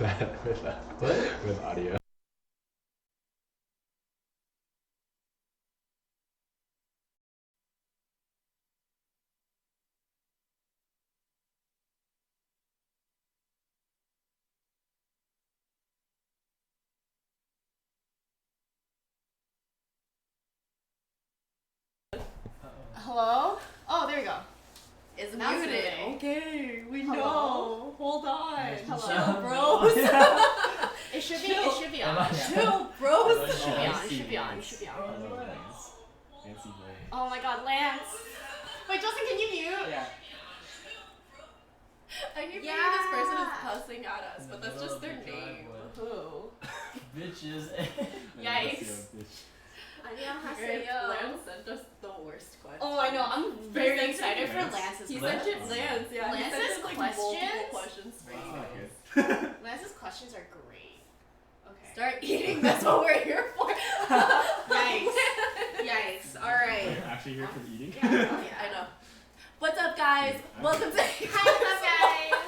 with audio. Hello? Oh, there we go. It's Now it's muted. moving. Okay, we Hello? know. Hold on. Hello? Chill, bros. It should be. Chill. It should be on. Chill, bros. It should be on. It should be on. It should be on. Fancy boy. Oh my God, Lance. Wait, Justin, can you mute? Yeah. I keep thinking Yeah. this person is cussing at us, but that's just their name. Who? Bitches. Yikes. Annyeonghaseyo. Lance sent us the worst question. Oh, I know. I'm very excited for Lance's He questions. sent it Lance, yeah. He Lance's sent us, like, multiple questions? questions for That's you. not good. Lance's questions are great. Okay. Start eating. That's what we're here for. Yikes. Yikes. All right. We're actually here for the eating. Yeah, oh, yeah. I know. What's up, guys? Welcome to. Hi, guys.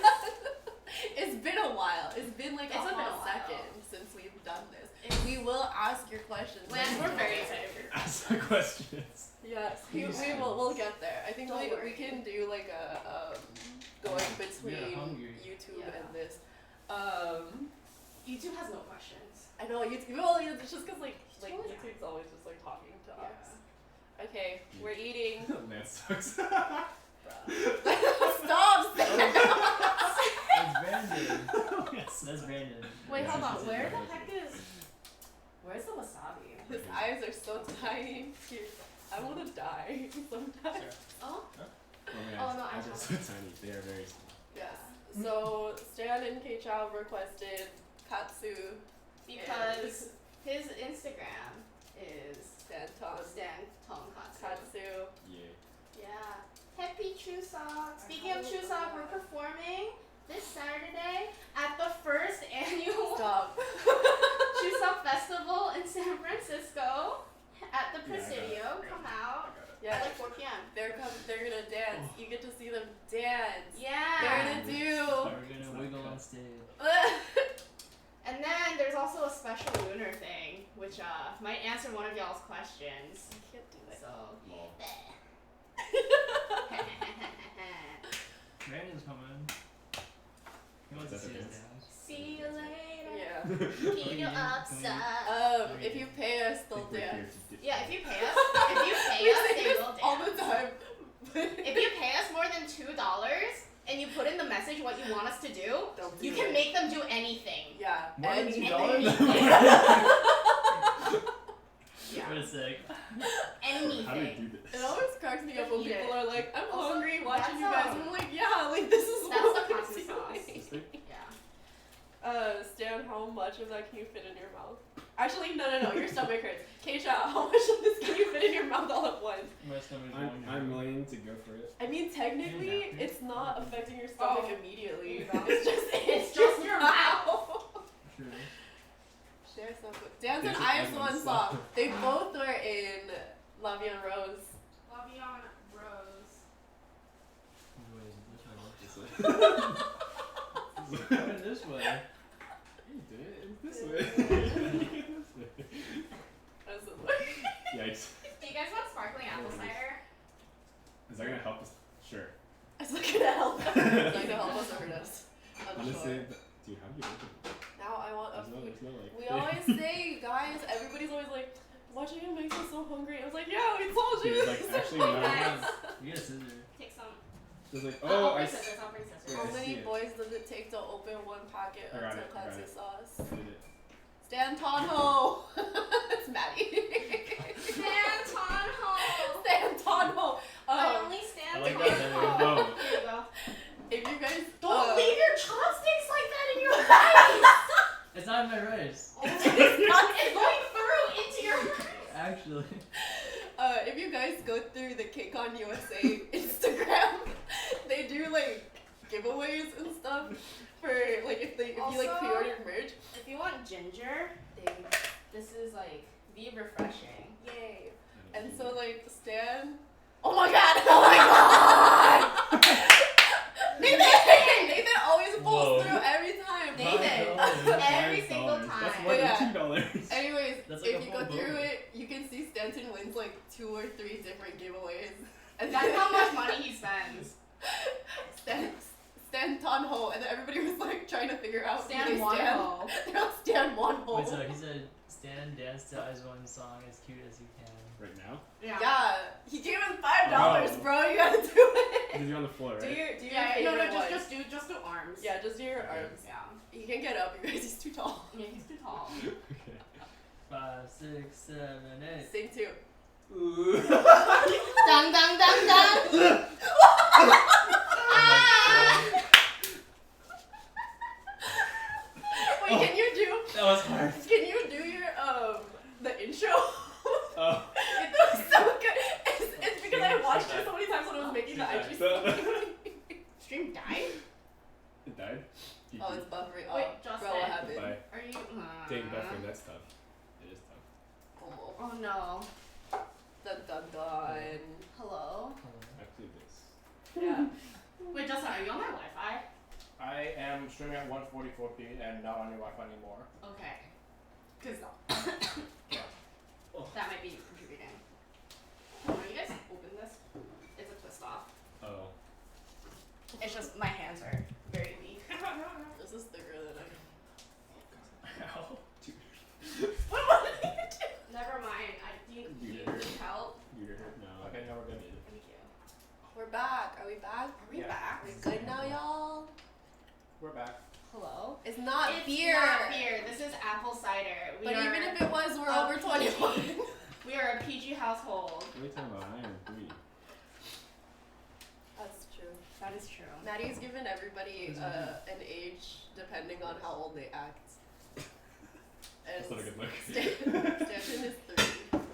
It's been a while. It's been like It's a been a hot while. second since we've done this. We will ask your questions. Lance, we're very excited for your Ask the questions. Yes, Please. we'll get there. I think Don't we worry. can do like a going between hungry. YouTube Yeah. and this. YouTube has no questions. I know YouTube. Well, it's just because like Totally. YouTube's always just like talking to Yeah. us. Okay, we're eating. Lance sucks. Stop! That's Brandon. Yes. That's Brandon. Wait, Yeah, hold on. she's Where in the there. heck is? Where's the wasabi? His eyes are so tiny. Cute. I want to die sometimes. Oh. Oh no, I eyes are have so tiny. They are very small. Yes. So Stan and K-Chow requested katsu Because his Instagram is Stan Stan Tonkatsu. katsu. Yeah. Yeah. Happy Chuseok. Speaking of Chuseok, we're performing this Saturday at the first annual Stop. Chuseok Festival in San Francisco at the Yeah, I got it. Presidio. Come out Yeah. at like 4 p.m. They're gonna dance. You get to see them dance. They're Yeah. gonna do. We're gonna wiggle on stage. And then there's also a special lunar thing, which might answer one of y'all's questions. I can't do it. So. Lol. Brandon's coming. He wants to Is that see the us dance? dance. See you later. Yeah. Keep you upside. If you pay us, I they'll think we're here dance. to Yeah, if you pay us, We say they this will dance. all the time. If you pay us more than $2 and you put in the message what you want us to do, They'll do you can it. make them do anything. Yeah. More than anything. Yeah. Wait a sec. How do we Anything. do It this? always cracks me up when Yeah. people are like, I'm Also, hungry watching you that's guys. And I'm like, yeah, like this is That's what the we're katsu sauce. doing. Yeah. Stan, how much of that can you fit in your mouth? Actually, no, your stomach hurts. Keisha, how much of this can you fit in your mouth all at once? My stomach's I'm willing to go for it. I mean, technically, Yeah. it's not affecting your stomach Oh. immediately. No. It's just your True. Share some. Dance and There's I an is one endless song. song. They both were in La Vie en Rose. Love you on Rose. Which way is it? Which way? Going this way. You did it. It's this way. That's the way. Do Yikes. you guys want sparkling apple cider? Is that gonna help us? Sure. It's not gonna help us. It's not gonna help us or hurt us. I'm Honestly, sure. dude, how do you open it? Now I want a There's no, food. there's no like. We always say, guys, everybody's always like, watching it makes me so hungry. I was like, yeah, we told you. Dude, like actually no. Guys. We get a scissor. Take some. There's like I'll oh I bring s- scissors. I'll bring scissors. Yeah, How I many see it. boys does it take to open one packet I of got it, I got tonkatsu it. sauce? did it. Stan Tonho! It's Maddie. Stan Tonho. Stan Tonho! I only stand I like Tonho. that better. No. Here you go. If you guys Don't leave your chopsticks like that in your rice. It's not in my rice. It's going through into your rice. Actually. if you guys go through the Cake on USA Instagram, they do like giveaways and stuff for like if you like Also- pre-order merch. If you want ginger, this is like be refreshing. Yay! And so like Stan. Oh my god! Oh my god! Nathan always pulls Whoa. through every time. Nathan. like 2 or 3 different giveaways. And That's how much money he spends. Stan Tonho, and then everybody was like trying to figure out who Stan they stand. Wonho. They're all Stan Wonho. Wait, so he said, Stan dance to One song as cute as you can. Right now? Yeah, he gave us $5, Oh. bro. You gotta do it. He's on the floor, right? Do your Yeah, no, favorite one. just do arms. Yeah, just do your Okay. arms. Yeah. He can't get up, you guys. He's too tall. Yeah, he's too tall. Okay. 5, 6, 7, 8. Sing too. Dang, dang, dang, dang. Wait, can you do? That was hard. Can you do your the intro? Oh. It was so good. It's because I watched it so many times when I was making the IG story. Stream died? It died? Oh, it's buffering. Wait, Oh, Justin. bro, what happened? Bye. Are you? Dang, buffering, that's tough. It is tough. Oh, Oh no. dun dun dun. Hello. Actually, this. Yeah. Wait, Justin, are you on my Wi-Fi? I am streaming at 144p and not on your Wi-Fi anymore. Okay. Cause Oh. that might be contributing. Can you guys open this? It's a twist off. Oh. It's just my hands are very weak. This is thicker than I. Ow. Dude. What was it? Never mind. Do you need help? You're hurt now. Okay, now we're good. Thank you. We're back. Are we back? Are we Yeah. back? We good now, y'all? We're back. Hello? It's not It's beer. not beer. This is apple cider. But even if it was, we're a over PG. 21. We are a PG household. What are you talking about? I am 3. That's true. That is true. Maddie's given everybody an age depending on how old they act. And That's not a good look. Stanton is 3. Oops.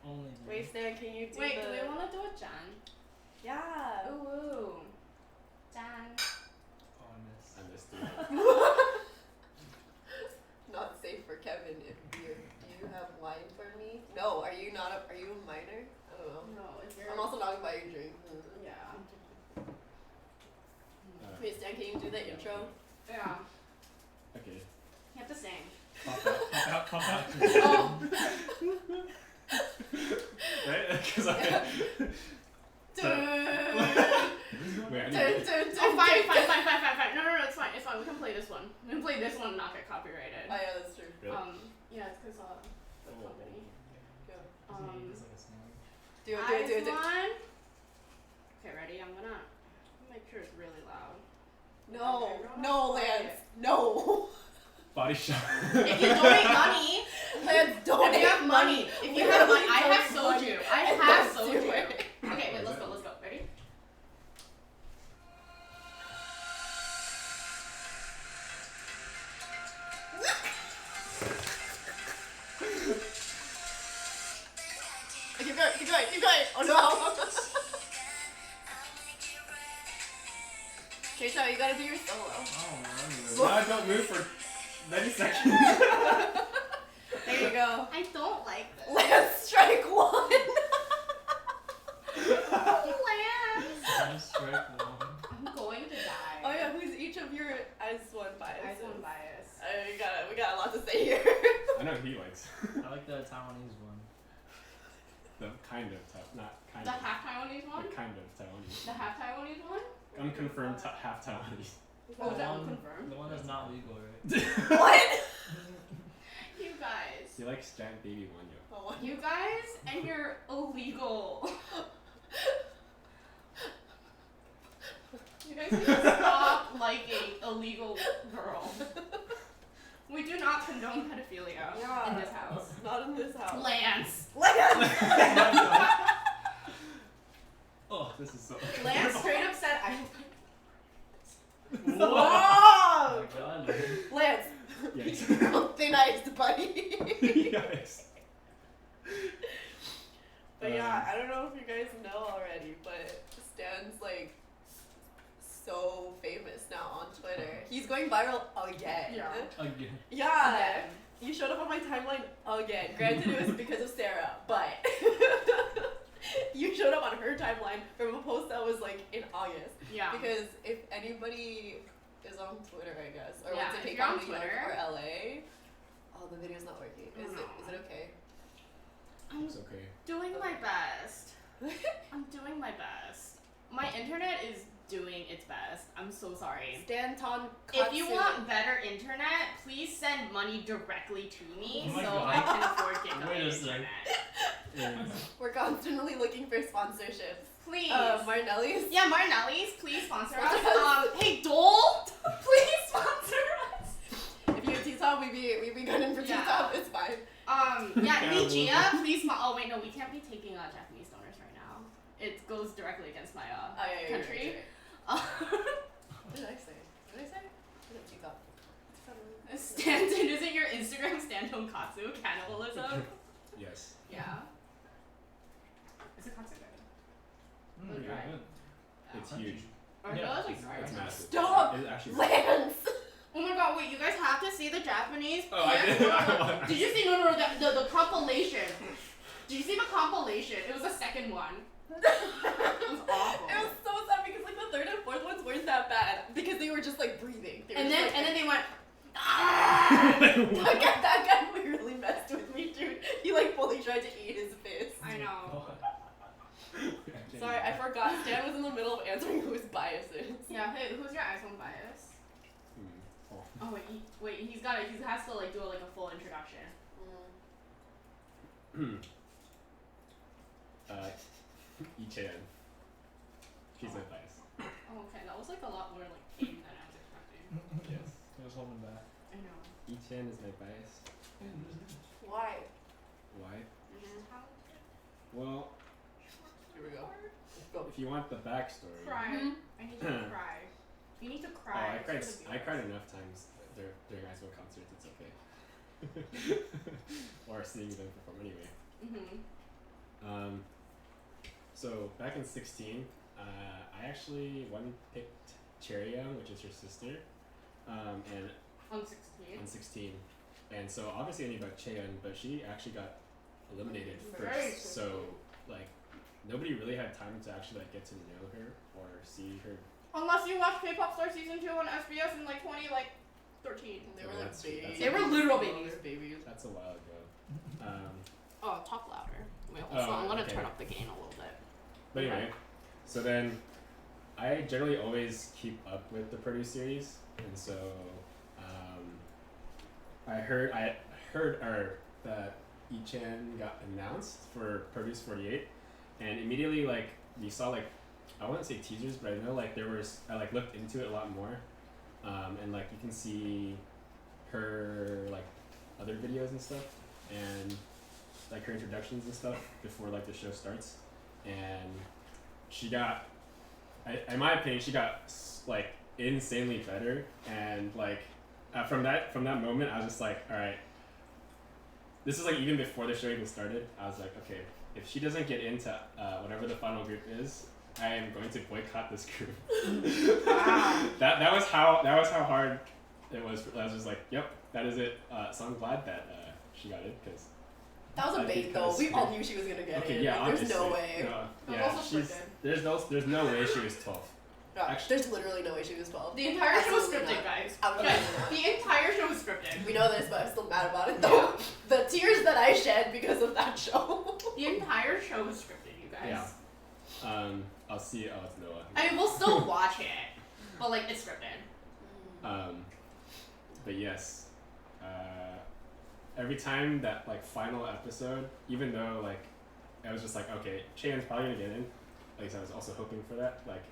Only me. Wait, Stan, can you do Wait, the... do we want to do a Jan? Yeah. Ooh. Jan. Oh, I missed. I missed it. Not safe for Kevin if beer. Do you have wine for me? No, are you not a, are you a minor? I don't know. No, if you're. I'm also not gonna buy you a drink. Yeah. Wait, Stan, can you do the intro? Yeah. Okay. You have to sing. Pop out, pop out, pop out. Oh. Right? Because I. Wait, I need to. Oh, fine. No, it's fine. It's fine. We can play this one. We can play this one and not get copyrighted. Oh yeah, that's true. Really? Yeah, it's because the company. Go. It's like a song. Do it. One. Okay, ready? I'm gonna make sure it's really loud. No, Everyone no, quiet. Lance, no. Body shot. If you donate money, Lance, if donate you have money, if you have money, I have soju. I have soju. Okay, wait, let's go. Ready? Keep going. Oh no. Keisha, you gotta do your solo. Oh, Now I don't move for 90 seconds. There you go. I don't like this. Lance, strike 1. Lance. man. Strike 1. I'm going to die. Oh yeah, who's each of your as one bias? I have one bias. We got a lot to say here. I know he likes. I like the Taiwanese one. The kind of not kind The of. half Taiwanese one? The kind of Taiwanese. The half Taiwanese one? Unconfirmed half Taiwanese. Oh, is that one- unconfirmed? The one that's not legal, right? What? You guys. He likes giant baby one, yo. Oh, You guys and your illegal. You guys need to stop liking illegal girls. We do not condone pedophilia in this house. Not in this house. Lance. Oh, this is so. Lance straight up said I Whoa! Oh my god. Lance, Yikes. thin iced buddy. Yikes. But yeah, I don't know if you guys know already, but Stan's like so famous now on Twitter. He's going viral again. Yeah. Again. Yeah. Again. You showed up on my timeline again. Granted, it was because of Sarah, but you showed up on her timeline from a post that was like in August. Yeah. Because if anybody is on Twitter, I guess, or Yeah, wants to if take you're on on New York Twitter- or LA, oh, the video's not working. Is it okay? It's okay. Doing my best. I'm doing my best. My internet is doing its best. I'm so sorry. Stan tonkatsu. If you want better internet, please send money directly to me Oh my so God. I can afford Wait gigabyte a sec. internet. We're constantly looking for sponsorships. Please. Martinelli's. Yeah, Martinelli's, please sponsor us. Hey, Dole, please sponsor us. If you have T-top, we be gunning for Yeah. T-top. It's fine. Yeah, hey Gia, please. Oh wait, no, we can't be taking Japanese donors right now. It goes directly against my country. What did I say? What did I say? What did T-top? Stanton, isn't your Instagram Stan tonkatsu cannibalism? Yes. Yeah. Is it katsu good? Mm, Yeah. good. It's huge. I Yeah, feel like it's it's It's massive. Stop! It's actually. Lance! Oh my god, wait, you guys have to see the Japanese. Oh, I did. Did you see the compilation? Did you see the compilation? It was the second one. It was awful. It was so sad because like the third and fourth ones weren't that bad because they were just like breathing. They were And just, then like, and then they went. that guy really messed with me, dude. He like fully tried to eat his fist. I know. Sorry, I forgot. Stan was in the middle of answering who his bias is. Yeah. Hey, who's your iPhone bias? Oh. Oh wait, he has to like do a full introduction. Ichan. She's my bias. Oh, okay, that was like a lot more like tame than I was expecting. Yes. I was holding back. I know. Ichan is my bias. Why? Why? Mm-hmm. Well, Here we go. if you want the backstory. Cry. Mhm. I need you to cry. You need to Oh, cry. I cried. for the I viewers. cried enough times during high school concerts. It's okay. Or seeing them perform anyway. Mhm. So back in 16, I actually picked Cheryong, which is her sister, and On 16. on 16, and so obviously I knew about Cheon, but she actually got eliminated Very first. So like nobody really had time to actually like get to know her or see her. Unless you watched K-pop Star season 2 on SBS in like 13. They were Oh, like that's true. babies. They were literal They babies. were babies. That's a while ago. Oh, talk louder. Wait, Oh, also, I'm gonna okay. turn up the gain a little bit. But anyway, so then I generally always keep up with the produce series, and so I heard that Ichan got announced for Produce 48, and immediately like we saw like I wouldn't say teasers, but I know like I like looked into it a lot more, and like you can see her like other videos and stuff, and like her introductions and stuff before like the show starts, and she got, in my opinion, she got like insanely better, and like from that moment I was just like, all right, this is like even before the show even started. I was like, okay, if she doesn't get into whatever the final group is, I am going to boycott this group. Wow. that was how hard it was. I was just like, yep, that is it. So I'm glad that she got it because. That was a bait though. We all knew she was gonna get Okay, it. yeah, Like, there's no obviously. way. No, I'm yeah, also she's scripted. there's no way she was 12. Yeah, Actually- there's literally no way she was 12. The entire show was Absolutely scripted, not. guys. Absolutely Okay, not. the entire show was scripted. We know this, but I'm still mad about it though. The tears that I shed because of that show. The entire show was scripted, you guys. Yeah. I'll see. Oh, it's Noah. I mean, we'll still watch it, but like it's scripted. But yes, every time that like final episode, even though like I was just like, okay, Cheon's probably gonna get in. At least I was also hoping for that. Like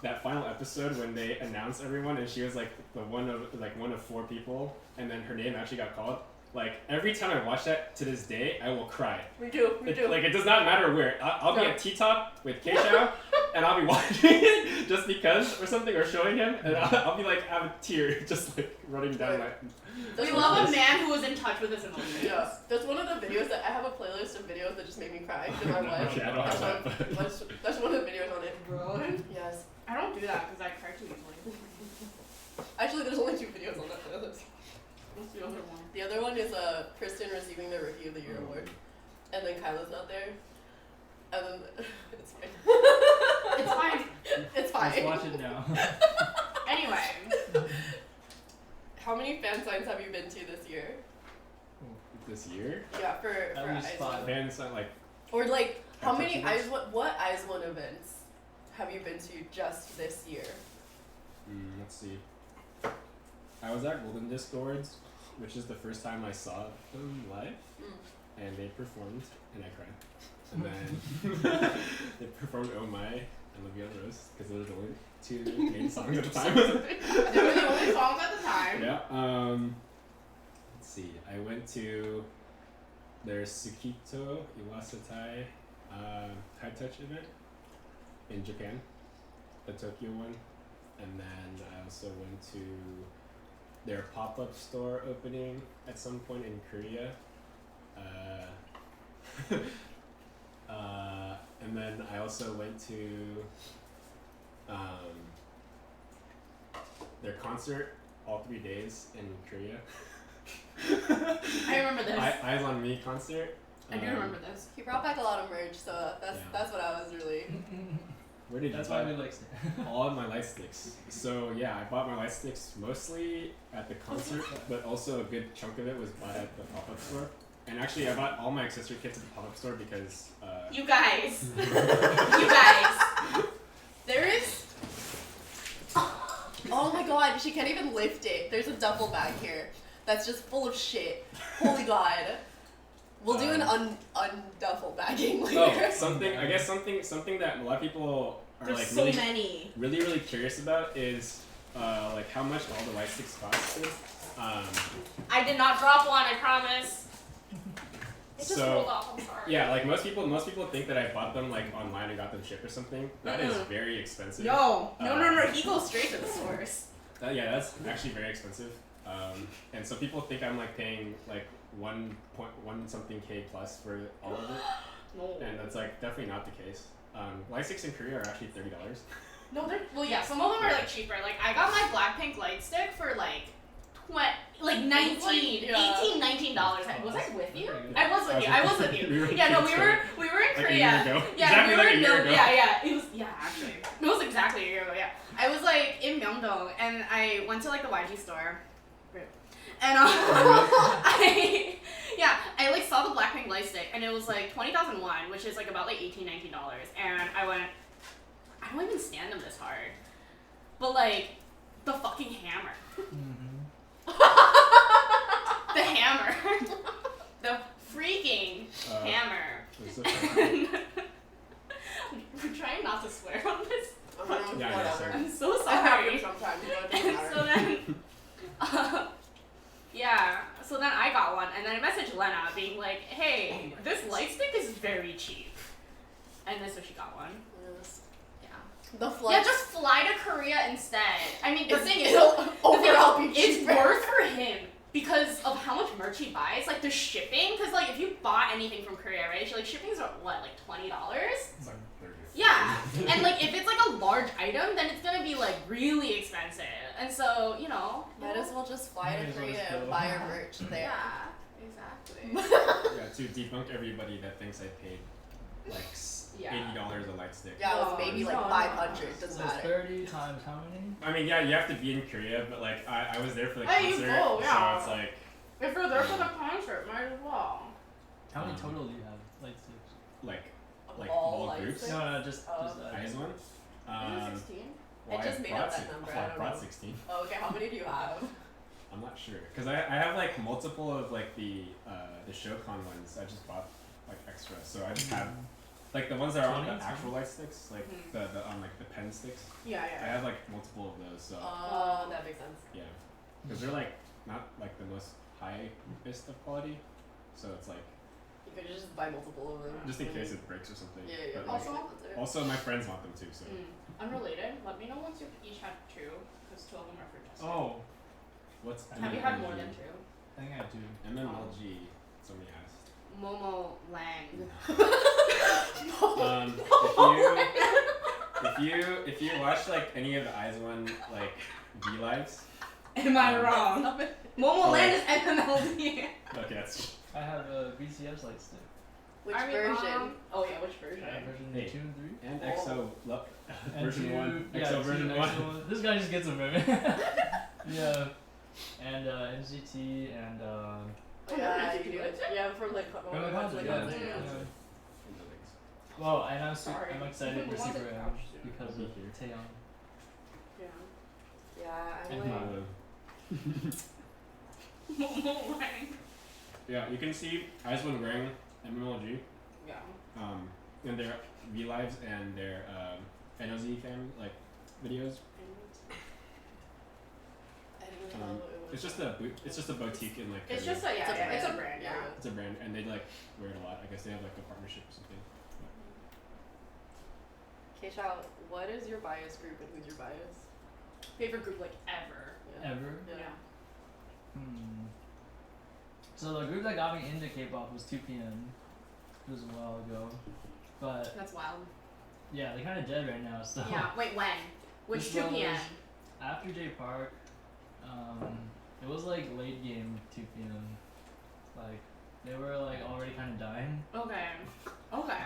that final episode when they announced everyone and she was like the one of 4 people, and then her name actually got called. Like every time I watch that to this day, I will cry. We do. Like it does not matter where. I'll be No. at T-Top with K-Shao, and I'll be watching it just because or something, or showing him, and I'll be like have a tear just like running down my. We love a man who is in touch with his emotions. Yeah, that's one of the videos that I have a playlist of videos that just made me cry no matter what. Okay, I don't have that, but- That's one of the videos on it. Really? Yes. I don't do that because I cry too easily. Actually, there's only 2 videos on that playlist. What's the other one? The other one is Kristen receiving the Rookie of the Year award, and then Kyla's not there, and then it's fine. It's fine. It's fine. Let's watch it now. Anyway, How many fan signs have you been to this year? this year. Yeah, for least Eyes 5. One. Events like Or like, how Touch many events? what Eyes One events have you been to just this year? let's see. I was at Golden Disc Awards, which is the first time I saw them live, and they performed, and I cried. And then they performed Oh My and La Vie en Rose because those were the only 2 main songs at the time. They were the only songs at the time. Yeah. Let's see. I went to their Tsukito Iwasatai high touch event in Japan, the Tokyo one, and then I also went to their pop-up store opening at some point in Korea. And then I also went to their concert all 3 days in Korea. I remember this. Eyes on Me concert. I do remember this. He brought back a lot of merch, so that's what I was really. Where did That's you why buy we like all of my light sticks? So yeah, I bought my light sticks mostly at the concert, but also a good chunk of it was bought at the pop-up store. And actually, I bought all my accessory kits at the pop-up store because. You guys. You guys. There is. Oh my god, she can't even lift it. There's a duffel bag here that's just full of shit. Holy god. We'll do an unduffel bagging later. Oh, something that a lot of people are There's like so really, many. really curious about is like how much all the light sticks cost. I did not drop one, I promise. It just So, rolled off, I'm sorry. Yeah, like most people think that I bought them like online and got them shipped or something. That is Mm-mm. very expensive. No, he goes straight to the source. Yeah, that's actually very expensive. And so people think I'm like paying like 1 something K plus for all of it, No. and that's like definitely not the case. Light sticks in Korea are actually $30. No, well, yeah, some of them are like cheaper. Like I got my Blackpink light stick for like $19. Was I with you? I was with you. We were Yeah, no, kids, we were in like Korea. a year ago. Yeah, Exactly we were like a in year ago. Yeah, it was actually. It was exactly a year ago, yeah. I was like in Myeongdong and I went to like the YG store. And I like saw the Blackpink light stick and it was like 20,000 won, which is like about like $18, $19. And I went, I don't even stand them this hard. But like the fucking hammer. The hammer. The freaking hammer. We're trying not to swear on this. Yeah, Whatever. I'm so I have sorry. to sometimes, but it doesn't And matter. so then, so then I got one, and then I messaged Lena being like, hey, this light stick is very cheap. And then so she got one. Yeah. The flight. Yeah, just fly to Korea instead. I mean, the thing is, it'll the thing overall be is, it's cheaper. worth for him because of how much merch he buys, like the shipping. Because like if you bought anything from Korea, right? Like shipping's what, like $20? It's like 30. Yeah, and like if it's like a large item, then it's gonna be like really expensive. And so Might as well just fly Might to as well Korea just and go. buy our merch there. Yeah, exactly. Yeah, to debunk everybody that thinks I paid like $80 a light stick. Yeah, it was No, maybe like no, no. 500. Doesn't So matter. 30 times how many? I mean, yeah, you have to be in Korea, but like I was there for the Hey, you concert, go, yeah. so it's like If you're there for the concert, might as well. How many total do you have? Light sticks? like All all light groups. sticks? No, just Eyes one. Maybe 16. I just made up that number, I don't brought know. 16. Oh, okay, how many do you have? I'm not sure because I have like multiple of like the ShowCon ones. I just bought like extra, so I just have like the ones that are on the 20? actual light sticks, like Mhm. the on like the pen sticks. Yeah, I have like multiple of those, so Oh, that makes sense. yeah, because they're like not like the most highest of quality, so it's like You could just buy multiple of them. just in case it breaks or something. Yeah, yeah. But, like, Also- also my friends want them too, so Unrelated. Let me know once you each have two, because two of them are for Justin. Oh, what's Have you had more than two? I think I do. MMLG? Somebody asked. Momo Lang. If you watch like any of the Eyes One like V lives, Am I wrong? Stop it. Momo Oh, Land yeah. is FMLD. okay, that's I have a BCS light stick. Which Are we version? wrong? Oh yeah, which version? Version Hey. 2 and 3. and Oh. EXO And version 2, 1, yeah, EXO 2, version EXO 1. This guy just gets them, man. Yeah. And NCT and Yeah, you do it. Yeah, for like Go to concert, yeah. concert, Yeah. And the legs. Well, and Sorry. I'm excited for Who wants a Super M couch soon? because of Taeyong. Yeah, I'm And like. Yeah, you can see I've been wearing MMLG. Yeah. In their V lives and their NOZ fam like videos. I didn't know it was. It's just a boutique in like. It's Korea. just a It's a brand. it's a brand. Yeah. It's a brand, and they like wear it a lot. I guess they have like a partnership or something. Keisha, what is your bias group and who's your bias? Favorite group like ever. Ever? Yeah. So the group that got me into K-pop was 2PM. It was a while ago, but That's wild. yeah, they're kind of dead right now. So Yeah. Wait, when? Which This 2 p.m. was after J Park. It was like late game 2PM. Like they were like already kind of dying. Okay. Okay.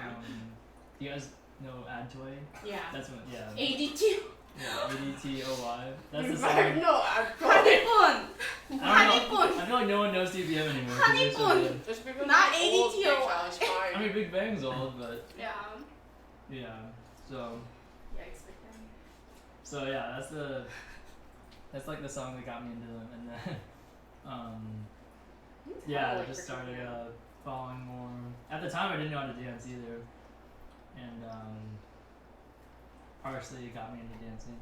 Do you guys know Ad Toy? Yeah. That's what. Yeah. ADT. Yeah, ADTOY. That's the song. No, I'm Honeymoon. I Honeymoon. feel like no one knows 2PM anymore. 'cause they're so Honeymoon. good. Just because Not I'm old, ADTO. Keisha, it's fine. I mean, Big Bang's old, but Yeah. yeah. So Yikes. yeah, that's like the song that got me into them, and then yeah, I just started following more. At the time, I didn't know how to dance either, and partially it got me into dancing.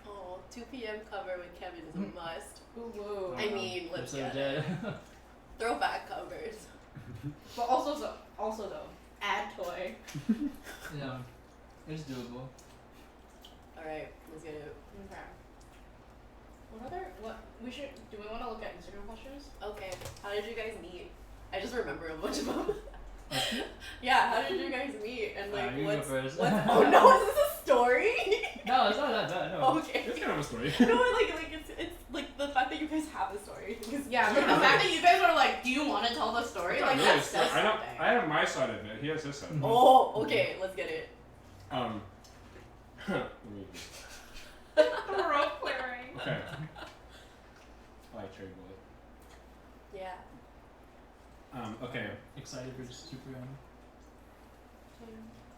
Oh, 2 p.m. cover with Kevin is a must. Ooh, whoa. I mean, They're let's so get dead. it. Throwback covers. But also though, Ad Toy. Yeah, it's doable. Alright, let's get it. Okay. What we should do? We want to look at Instagram questions. Okay, how did you guys meet? I just remember a bunch of them. Yeah, how did you guys meet? And like, you go first. oh no, is this a story? No, it's not that bad. No. Okay. It's kind of a story. No, like it's like the fact that you guys have a story. Yeah, but the fact that you guys were like, do you want to tell the story? It's Like not that really a story. says I something. have my side of it. He has his side. Oh, okay, let's get it. Let me- Rope clearing. okay. I like cherry bullet. Yeah. Okay. Excited for Super M.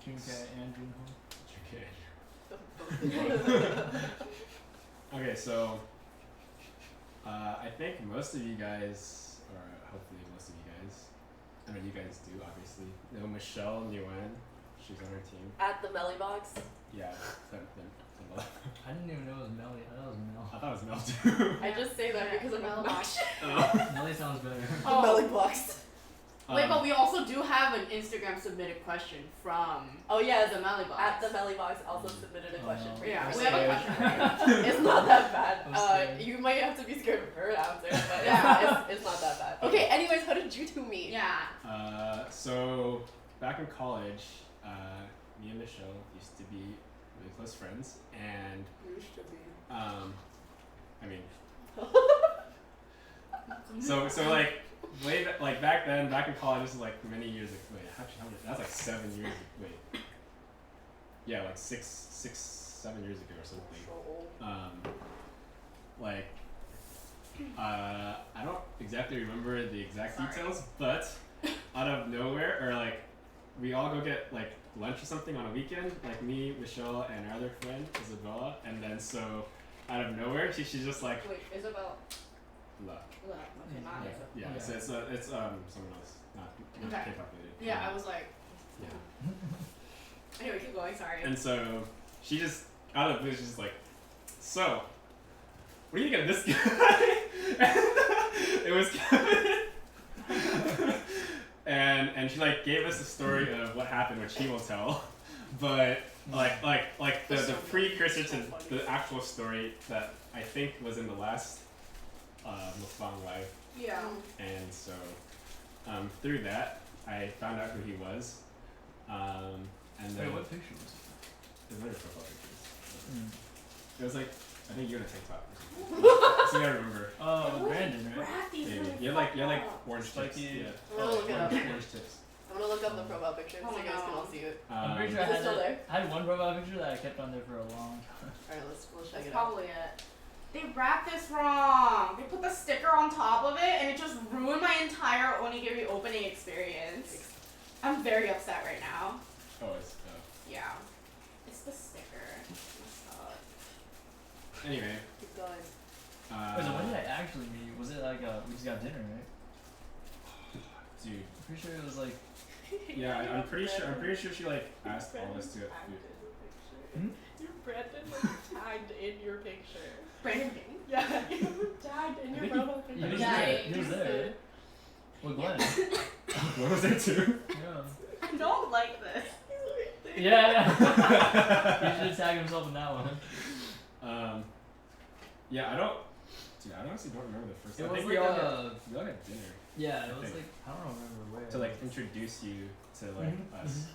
Junke and Junho. Okay. Okay, so I think most of you guys, or hopefully most of you guys, I mean you guys do obviously know Michelle Nguyen. She's on our team. At the Melly Box. Yeah. I didn't even know it was Melly. I thought it was Mel. I thought it was Mel too. I just say that because I'm Melly a Box. Melly sounds better. The Melly Box. Wait, but we also do have an Instagram submitted question from Oh yeah, the Melly Box. at the Melly Box also submitted a Oh, question no. for you. Yeah, I'm we have a scared. question for you. It's not that bad. I'm scared. You might have to be scared of her answer, but Yeah. it's not that bad. Okay, anyways, how did you two meet? Yeah. So back in college, me and Michelle used to be really close friends, and Used to be. I mean, so like way like back then, back in college, this is like many years ago. Wait, actually, how many? That's like 7 years. Wait, yeah, like 7 years ago or something. Like, I don't exactly remember the exact details, but out of nowhere, or like, we all go get like lunch or something on a weekend, like me, Michelle, and our other friend Isabella, and then so out of nowhere, she's just like, Wait, Isabel. La. Okay, not Isabel. Yeah, Yeah. it's someone else, not Okay. K-pop related. Yeah, I was like. Yeah. Anyway, keep going. Sorry. And so she just out of the blue, she's just like, so, what do you think of this guy? And it was Kevin. and she like gave us a story of what happened, which he will tell, but like the precursor to the actual story that I think was in the last Mukbang live, Yeah. and so through that I found out who he was, and then Wait, what picture was there's another profile pictures. it? It was like, I think you had a tank top. So you gotta remember. Oh, Brandon, right? Maybe. You had like orange tips. Spiky. Yeah. I'm gonna look it up. Orange tips. I'm gonna look up the profile picture so you guys can all see it. I'm pretty sure Is it still there? I had one profile picture that I kept on there for a long time. Alright, we'll check That's it out. probably it. They wrapped this wrong. They put the sticker on top of it, and it just ruined my entire onigiri opening experience. I'm very upset right now. Oh, it's Yeah. It's the sticker. Messed up. anyway. Keep going. Wait, so when did I actually meet? Was it like we just got dinner, right? Dude. I'm pretty sure it was like. Yeah, I'm pretty sure she like asked all us to get food. Hmm? Brandon was tagged in your picture. Brandon. Yeah, you were tagged in your profile I picture. think Yeah, he was there. Well, Glenn. What was there too? Yeah. I don't like this. Yeah. He should have tagged himself in that one. Yeah, I honestly don't remember the first It time. I was think like we all had dinner Yeah, it was think. like I don't remember where. to like introduce you to like Mhm. us.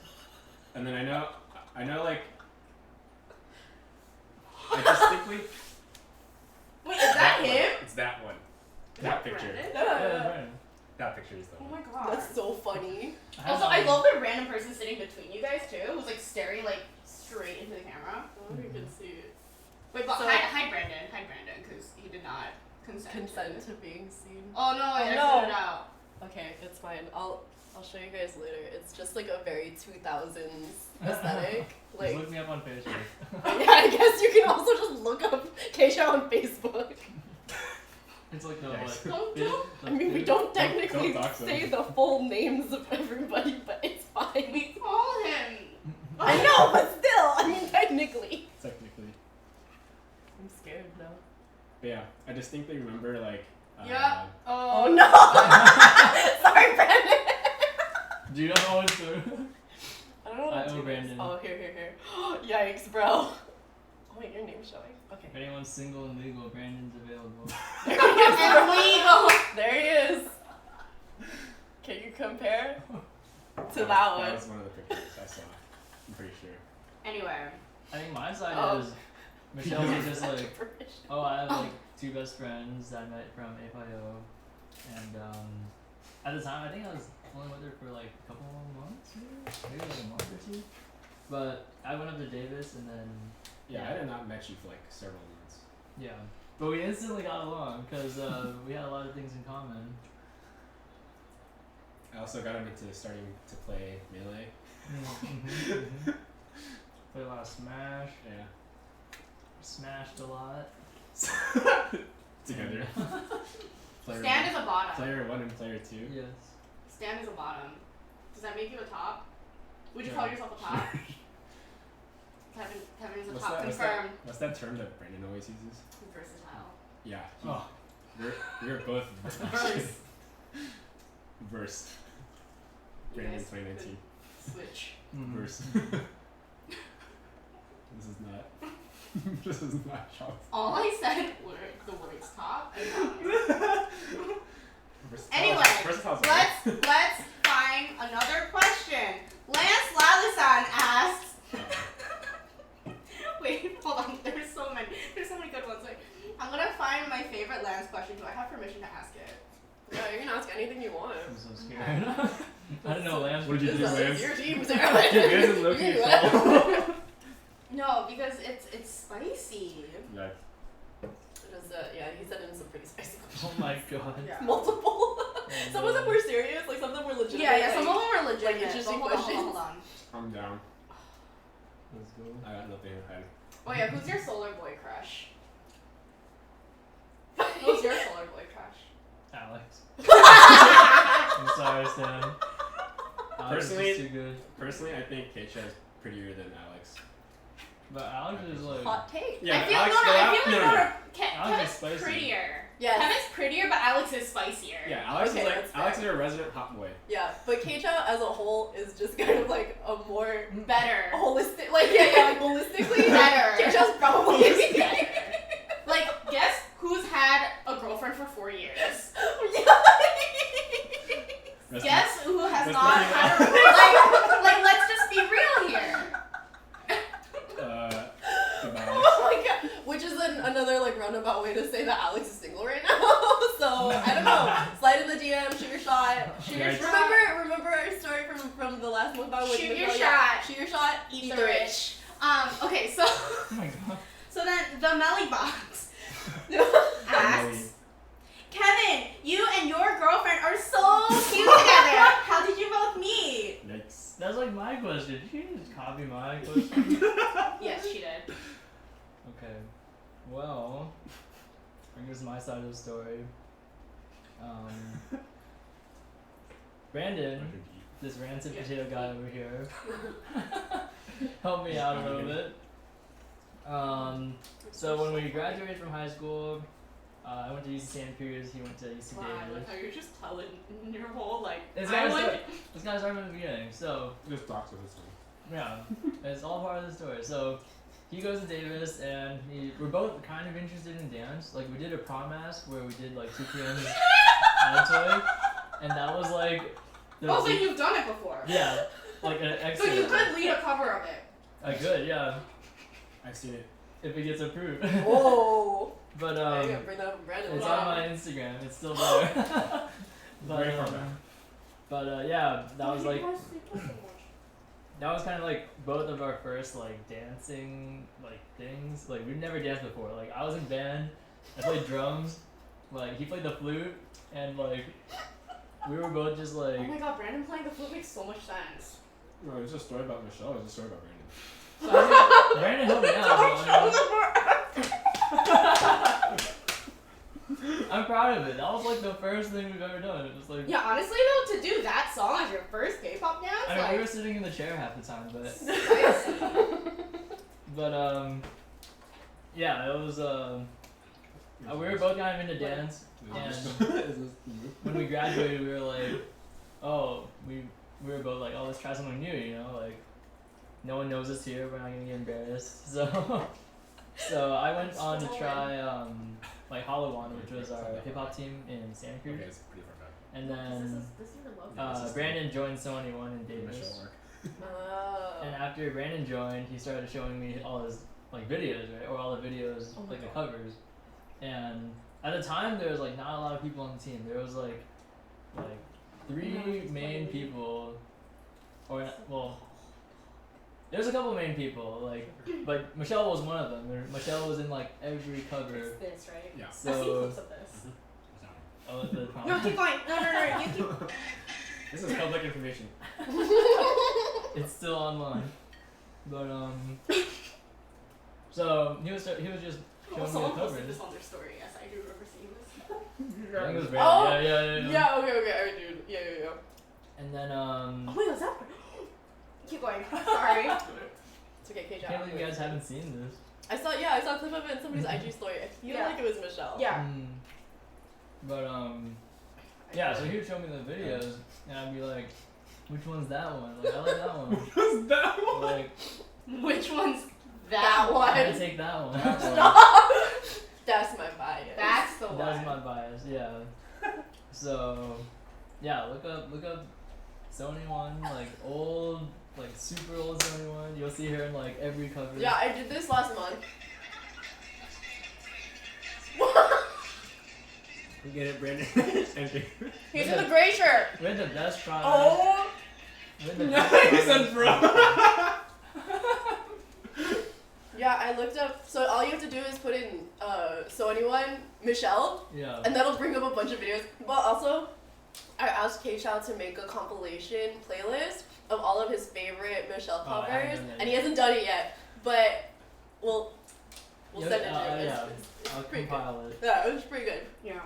And then I know like I distinctly Wait, is that one. him? It's that one. Is That that picture. Brandon? Yeah, that's right. That picture is the Oh one. my god. That's so funny. Also, I love the random person sitting between you guys too, who's like staring like straight into the camera. I wonder if you can see it. Wait, but So- hi Brandon, because he did not consent. Consent to being seen. Oh no, I no. exited out. Okay, it's fine. I'll show you guys later. It's just like a very 2000s aesthetic. Just Like, look me up on Facebook. yeah, I guess you can also just look up Keisha on Facebook. It's like the Yikes. what? I mean, we don't technically don't dox them. say the full names of everybody, but it's fine. We call him. I know, but still, I mean, technically. Technically. I'm scared now. But yeah, I distinctly remember like Yeah. Oh no! Sorry, Brandon. Do you know what to? I don't know what I to owe do. Brandon. Oh, here. Yikes, bro. Oh wait, your name's showing. Okay. If anyone's single and legal, Brandon's available. And legal. There he is. Can you compare to that That one? was one of the pictures I saw. I'm pretty sure. Anyway. I think my side Oh. is Michelle's is just like, oh, I have like two best friends that I met from AFIO, and at the time I think I was only with her for like a couple months, maybe like a month or two. But I went up to Davis and then Yeah, I had not met you for like several months. yeah, but we instantly got along because we had a lot of things in common. I also got him into starting to play Melee. Played a lot of Smash. Yeah. Smashed a lot. Together. Player Stan is a bottom. Player 1 and player 2. Yes. Stan is a bottom. Does that make you a top? Would you Yeah. call yourself a top? Kevin is a What's top. that, Confirmed. what's that term that Brandon always uses? Versatile. Yeah. Oh. We're both Verse. Verse. You Brandon guys 2019. could Switch. Mhm. Verse. This is not. This is not shots. All I said were the words top and bottom. Versatile. Anyway, Versatile's let's find another question. Lance Lalisan asks. Wait, hold on. There's so many good ones. Wait, I'm gonna find my favorite Lance question. Do I have permission to ask it? Yeah, you can ask anything you want. I'm so scared. I didn't know Lance. What did you do, This is Lance? your team, Dude, Sarah. Lance is low-key You a can troll. No, because it's spicy. Yeah. Just, yeah, he said in some pretty spicy questions. Oh my god. Yeah. Multiple. Oh, Some of them no. were serious, like some of them were legitimate. Yeah, like, some of them were legitimate. interesting but hold on, questions. hold on. I'm down. Let's go. I got nothing to hide. Oh yeah, who's your solar boy crush? Who's your solar boy crush? Alex. I'm sorry, Stan. Alex Personally- is too good. Personally, I think Keisha is prettier than Alex. But Alex is like. Hot take. Yeah, I feel Alex, I feel like no. Kevin's Alex is spicy. prettier. Yes. Kevin's prettier, but Alex is spicier. Yeah, Alex Okay, is like that's fair. Alex is a resident hot boy. Yeah, but Keisha as a whole is just kind of like a more Better. holistic, like like holistically Better. Keisha's probably Better. Like, guess who's had a girlfriend for 4 years? Rest Guess who has Let's not not had a do like let's just be real here. Goodbye. Oh my god, which is another like roundabout way to say that Alex is single right now. So I don't know. Slide in the DM, shoot your shot. Shoot your Right. shot. Remember our story from the last Mukbang with Shoot your Michelle? shot. Yeah. Shoot your shot. Eat the rich. Okay, so Oh my god. so then the Melly box. asks, Kevin, you and your girlfriend are so cute together. How did you both meet? Yikes. That's like my question. Did you just copy my question? Yes, she did. Okay. Well, here's my side of the story. Brandon, this rancid potato guy over here, helped me out a little bit. So when we graduated from high school, I went to UC Santa Cruz. He went to UC Wow, I Davis. like how you're just telling your whole like. This I guy's went. started from the beginning. So Just talks with this one. yeah, it's all part of the story. So he goes to Davis, and we're both kind of interested in dance. Like we did a prom mask where we did like 2 p.m. toy, and that was like. Oh, so you've done it before. Yeah, like an So extra. you could lead a cover of it. I could, yeah, I've seen it. if it gets approved. Whoa. But I gotta bring that up Brandon. it's Wow. on my Instagram. It's still there. Very far back. Yeah, that was like that was kind of like both of our first like dancing like things. Like we'd never danced before. Like I was in band, I played drums, like he played the flute, and like we were both just Oh like. my god, Brandon playing the flute makes so much sense. No, it's a story about Michelle. It's a story about Brandon. So I mean, Brandon helped me out. So, I'm proud of it. That was like the first thing we've ever done. It was like. Yeah, honestly though, to do that song as your first K-pop dance, I mean, like, we were sitting in the chair half the time, but yeah, it was we were both kind of into dance, and when we graduated, we were like, oh, we were both like, oh, let's try something new, you know, like no one knows us here, we're not gonna get embarrassed, so I went on to try like Hollow One, which was our hip hop team in Santa Cruz, Okay, it's pretty far back. and then this is your love. Brandon joined Sony One in Davis. Michelle work. And after Brandon joined, he started showing me all his like videos, right, or all the videos, Oh my like the God. covers. And at the time, there was like not a lot of people on the team. There was like 3 main people, or well, there's a couple main people, like, but Michelle was one of them. Michelle was in like every cover. It's this, right? Yeah. I've seen So, clips of this. oh, the No, keep going. No, you keep. This is public information. it's still online, but so he was just showing me the Someone posted covers. this on their story. Yes, I do remember seeing this. I think it was Oh, Brandon. Yeah. Yeah, okay, alright, dude. Yeah. And then Oh my god, is that? Keep going. Sorry. It's okay, I K-Jap. can't believe you guys haven't seen this. I saw a clip of it in somebody's IG story. I feel Yeah. like it was Michelle. Yeah. But yeah, so he would show me the videos, and I'd be like, which one's that one? Like, I like that one. What's that one? Like, Which one's That that one. I take that one. That's my bias. That's the one. That's my bias, yeah. So, yeah, look up Sony One, like old, like super old Sony One. You'll see her in like every cover. Yeah, I did this last month. You get it, Brandon? Empty. He's in the gray shirt. We had the best product. Oh. We had the No, best he product. said bro. Yeah, I looked up. So all you have to do is put in Sony One Michelle, Yeah. and that'll bring up a bunch of videos. But also, I asked K-Chow to make a compilation playlist of all of his favorite Michelle Oh, I haven't covers, done that and he yet. hasn't done it yet. But we'll Yeah, send it to him. yeah. It's I'll pretty good. compile it. Yeah, it was pretty good. Yeah.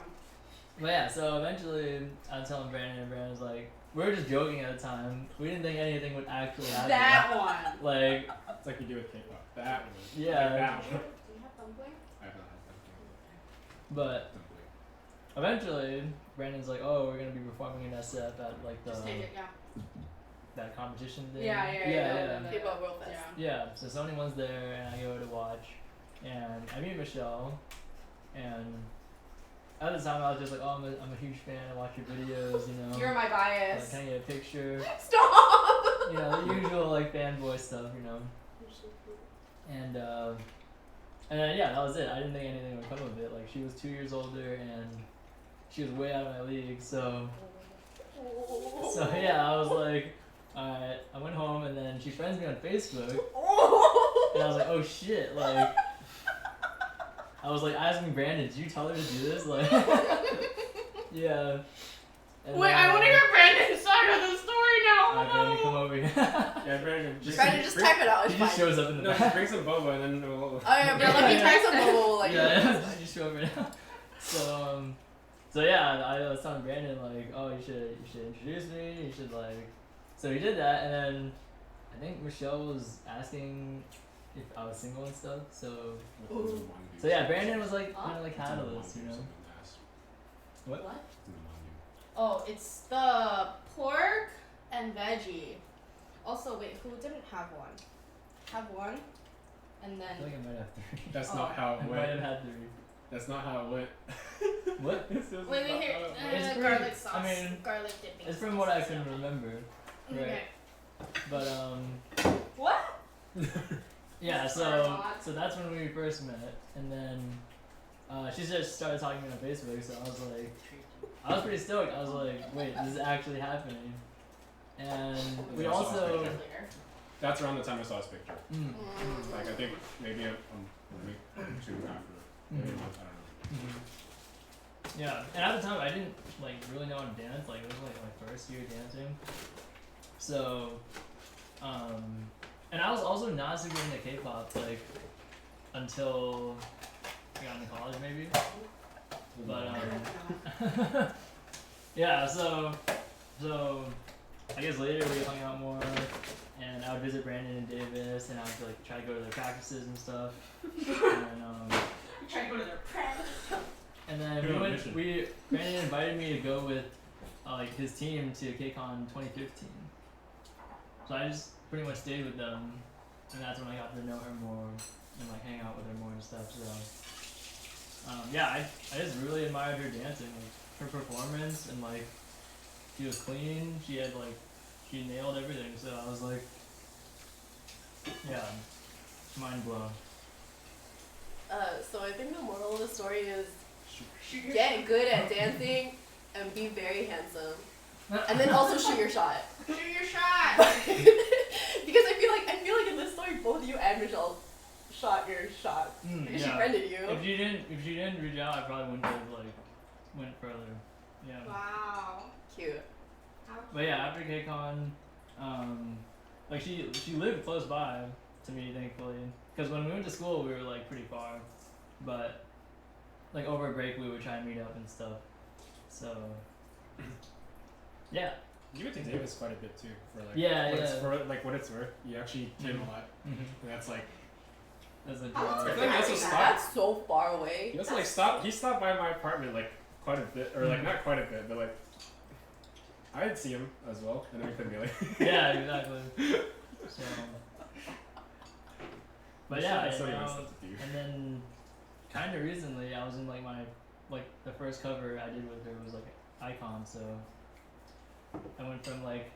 But yeah, so eventually I was telling Brandon, and Brandon was like, we were just joking at the time. We didn't think anything would actually happen. That one. Like, It's like you do with K-pop. That one. Yeah. Like that Do one. you have dumpling? I have not had but dumpling. eventually Brandon's like, oh, we're gonna be performing in SF at like the Just take it, yeah. that competition thing. Yeah. K-pop World Fest. Yeah. Yeah, so Sony One's there, and I go to watch, and I meet Michelle, and at the time I was just like, oh, I'm a huge fan. I watch your videos, you know. You're my Like, bias. can I get a picture? Stop! You know, the usual like fanboy stuff, you know. And then yeah, that was it. I didn't think anything would come of it. Like she was 2 years older, and she was way out of my league. So yeah, I was like, alright. I went home, and then she friends me on Facebook, and I was like, oh shit, like I was like asking Brandon, did you tell her to do this? Like, yeah. And Wait, I want to hear Brandon's side of the story now. Alright, Brandon, come over here. Yeah, Brandon. Brandon, just type it out. He It's just fine. shows up in the No, back. just bring some boba and then we'll. Oh yeah, but let me try some mobile like. Yeah, just show up right now. So yeah, I was telling Brandon like, oh, you should introduce me. You should like. So he did that, and then I think Michelle was asking if I was single and stuff. So yeah, Brandon was like kind of like catalyst, you know. What? What? Oh, it's the pork and veggie. Also, wait, who didn't have one? Have one, and I feel then. like I might have 3. That's Oh. not how I it might have went. had 3. That's not how it went. What? Wait, here. It's pretty- Garlic sauce. I mean, garlic dipping. It's from sauce. what I can remember. Okay. Right. But What? yeah, That's so that's when we first met, and then she just started talking to me on Facebook. So I was pretty stoked. I was like, wait, this is actually happening. And we That's also That's around the time I saw his picture. mm, Like I think maybe a week or 2 after. Maybe a month, I don't know. yeah, and at the time I didn't like really know how to dance. Like it was like my first year dancing. So, and I was also not super into K-pop like until I got into college maybe. But yeah, so I guess later we hung out more, and I would visit Brandon and Davis, and I would like try to go to their practices and stuff. And Try to go to their practice. and then You're on a mission. Brandon invited me to go with like his team to KCON 2015. So I just pretty much stayed with them, and that's when I got to know her more and like hang out with her more and stuff. So yeah, I just really admired her dancing, like her performance, and like she was clean. She nailed everything. So I was like, yeah, mind blown. So I think the moral of the story is get good at dancing and be very handsome, and then also shoot your shot. Shoot your shot. Because I feel like in this story both you and Michelle shot your shot because she Yeah. friended you. If you didn't reach out, I probably wouldn't have like went further. Yeah. Wow. Cute. How But yeah, after KCON, like she lived close by to me, thankfully. Because when we went to school, we were like pretty far, but like over a break, we would try and meet up and stuff. So yeah. You went to Davis quite a bit too, for like what it's worth. You actually came a lot. Mm-hmm. And that's like That's a How long's job. I feel like he also stopped. That's so far away. He also like stopped. He stopped by my apartment like quite a bit, or like not quite a bit, but like I'd see him as well, and then we couldn't be like. Yeah, exactly. So, but yeah, That's you something know, I stuff to do. and then kind of recently, I was in like the first cover I did with her was like Icon, so I went from like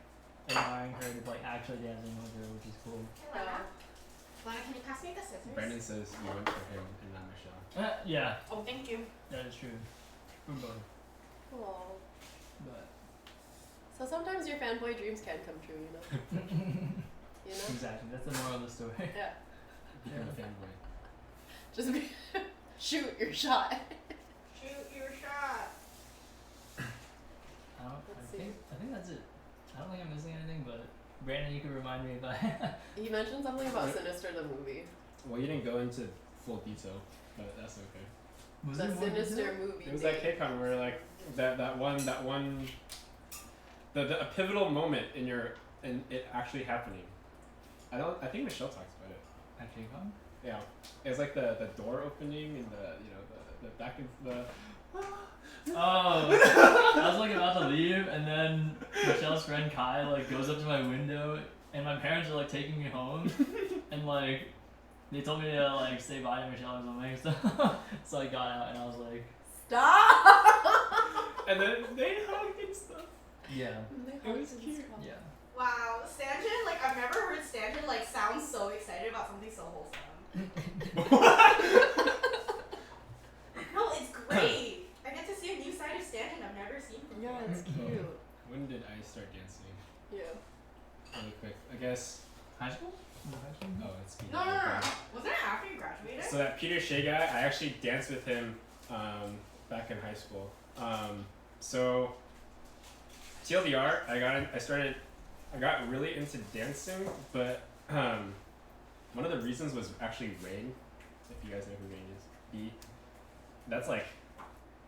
admiring her to like actually dancing with her, which is cool. Hey, Lena. Lena, can you pass me the scissors? Brandon says you went for him and not Michelle. Yeah, Oh, thank you. that is true. For both, Aw. but So sometimes your fanboy dreams can come true, you know. You know. exactly, that's the moral of the story. Yeah. You're a fanboy. Just be shoot your shot. Shoot your shot. Let's see. I think that's it. I don't think I'm missing anything, but Brandon, you could remind me if I. You mentioned something about Sinister the movie. Well, you didn't go into full detail, but that's okay. Was The there more Sinister detail? movie. It was date. that KCON where like that one a pivotal moment in it actually happening. I think Michelle talks about it. At KCON? Yeah, it was like the door opening and the back and the. Oh, I was like about to leave, and then Michelle's friend Kai like goes up to my window, and my parents are like taking me home, and like they told me to like say bye to Michelle or something. So I got out, and I was like, Stop. And then they hug and stuff. yeah, It was cute. yeah. Wow, Stanton, like I've never heard Stanton like sound so excited about something so wholesome. No, it's great. I get to see a new side of Stanton I've never seen from Yeah, him. it's cute. When did I start dancing? Yeah. Really quick, I guess. High school? Oh, it's. No. Wasn't it after you graduated? so that Peter Shea guy, I actually danced with him back in high school. So TLDR, I got really into dancing, but one of the reasons was actually Rain. If you guys know who Rain is, that's like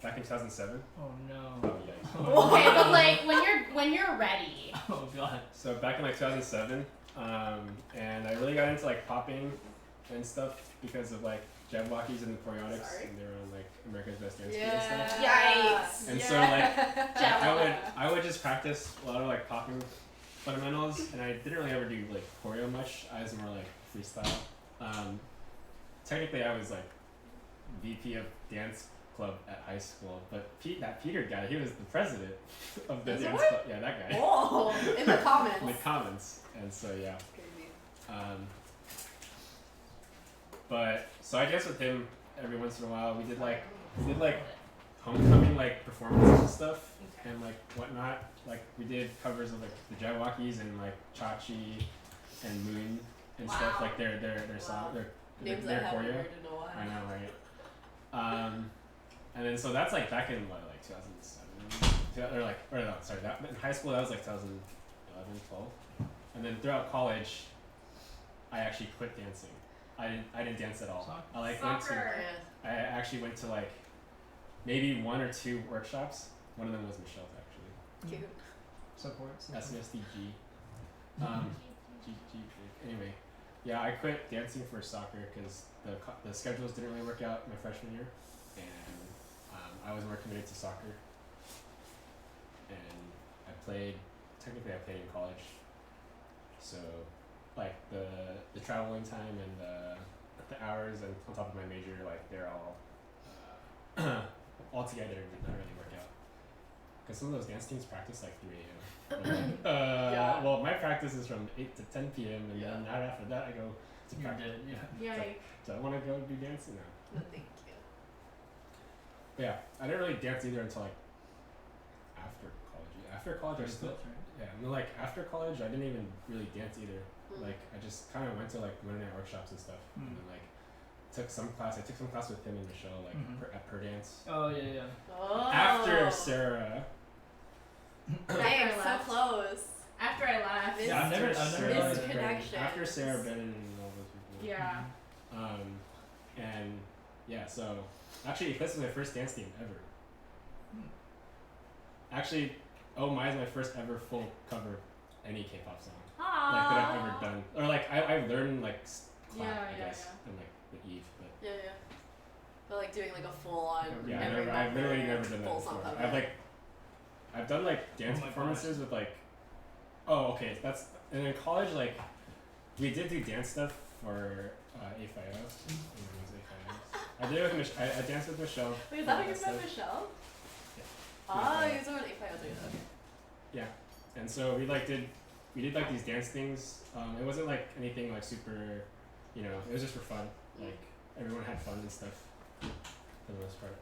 back in 2007. Oh no. Oh yeah. Okay, but like when you're ready. Oh god. So back in like 2007, and I really got into like popping and stuff because of like Jabberwockies and the Choreotics, Sorry. and they were on like America's Best Dance Crew and stuff. Yikes. And so like I would just practice a lot of like popping fundamentals, and I didn't really ever do like choreo much. I was more like freestyle. Technically, I was like VP of dance club at high school, but that Peter guy, he was the president of the Is dance it? club. Yeah, that guy. Oh, in the comments. In the comments, and so yeah. Crazy. But so I danced with him every once in a while. We did like homecoming like performances and stuff and like whatnot. Like we did covers of like the Jabberwockies and like Chachi and Moon and stuff, like their song, their Names I their haven't choreo. heard in a while. I know, right? And then so that's like back in what, like 2007, that in high school that was like 2011, 12, and then throughout college, I actually quit dancing. I didn't dance at all. I like went to. I actually went to like maybe 1 or 2 workshops. One of them was Michelle's actually. Cute. Support. SMSDG. Anyway, yeah, I quit dancing for soccer because the schedules didn't really work out my freshman year, and I was more committed to soccer. And technically I played in college, so like the traveling time and the hours and on top of my major, like they're all all together did not really work out. Because some of those dance teams practice like 3 a.m. Yeah. Well, my practice is from 8 to 10 p.m. and then right after that I go to You practice. did, yeah. Yikes. So I want to go do dancing now. No, thank you. But yeah, I didn't really dance either until like after college. After college, I still after college, I didn't even really dance either. Like I just kind of went to like Monday night workshops and stuff, and then like I took some class with him and Michelle like at Per Dance. Oh yeah, yeah. Oh. After Sarah. Dang, so left. close. After I left. Yeah, I've never Sarah, done Missed it. connection. After Sarah, Ben, and all those people. Yeah. And yeah, so actually, ECLIPSE was my first dance team ever. Actually, Oh My is my first ever full cover of any K-pop song. Aww. Like that I've ever done, or like I learned like clap, Yeah, I guess, yeah. and like the Eve, but Yeah. But like doing like a full on. yeah, I've literally never done that full song before. cover. I've done like dance Oh my performances with like, oh okay, and in college like, we did do dance stuff for AFIO. I did it with I danced with Michelle. Wait, is that how you Dance met stuff. Michelle? Yeah. Ah, you guys were on 850 together. Okay. Yeah, and so we did like these dance things. It wasn't like anything like super, it was just for fun. Like everyone had fun and stuff, for the most part.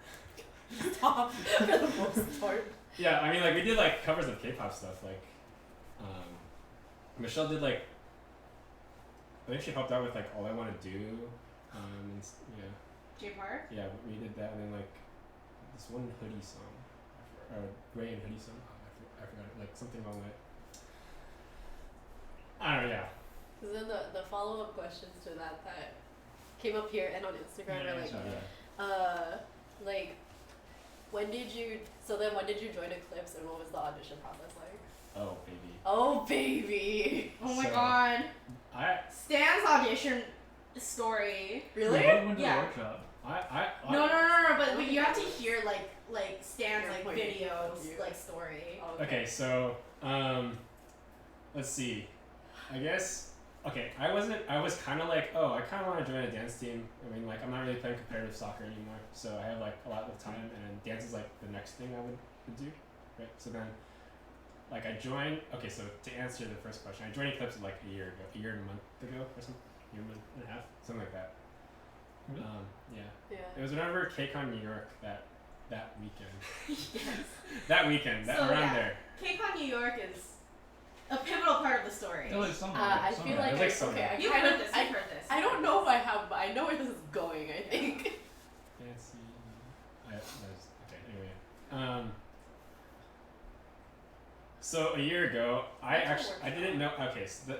Stop. For the most part. Yeah, I mean like we did like covers of K-pop stuff. Like, Michelle did like, I think she helped out with like All I Want to Do, and J Park? yeah, we did that, and then like this one hoodie song, or Gray and hoodie song. I forgot it, like something along that. I don't know. Yeah. Because then the follow up questions to that came up here and on Instagram are like, So, yeah. like, when did you join ECLIPSE and what was the audition process like? Oh baby. Oh baby. Oh my So, god. I Stan's audition story. Really? Went to the Yeah. workshop. No, but you have to hear like Stan's Your like point of videos, view. like story. Oh, Okay, so let's see. I guess I was kind of like, oh, I kind of want to join a dance team. I mean, like I'm not really playing competitive soccer anymore, so I have like a lot of time, and dance is like the next thing I would do, right? So then, like I joined. Okay, so to answer the first question, I joined ECLIPSE like a year and a month ago, or something, a month and a half, something like that. Really? Yeah. Yeah. It was whenever KCON New York that weekend. Yes. That weekend, So, around yeah. there. KCON New York is a pivotal part of the story. Like summer. I feel like It was like summer. okay. You've heard this. I don't know if I have, but I know where this is going. I So a year ago, I Mental didn't know. Okay, so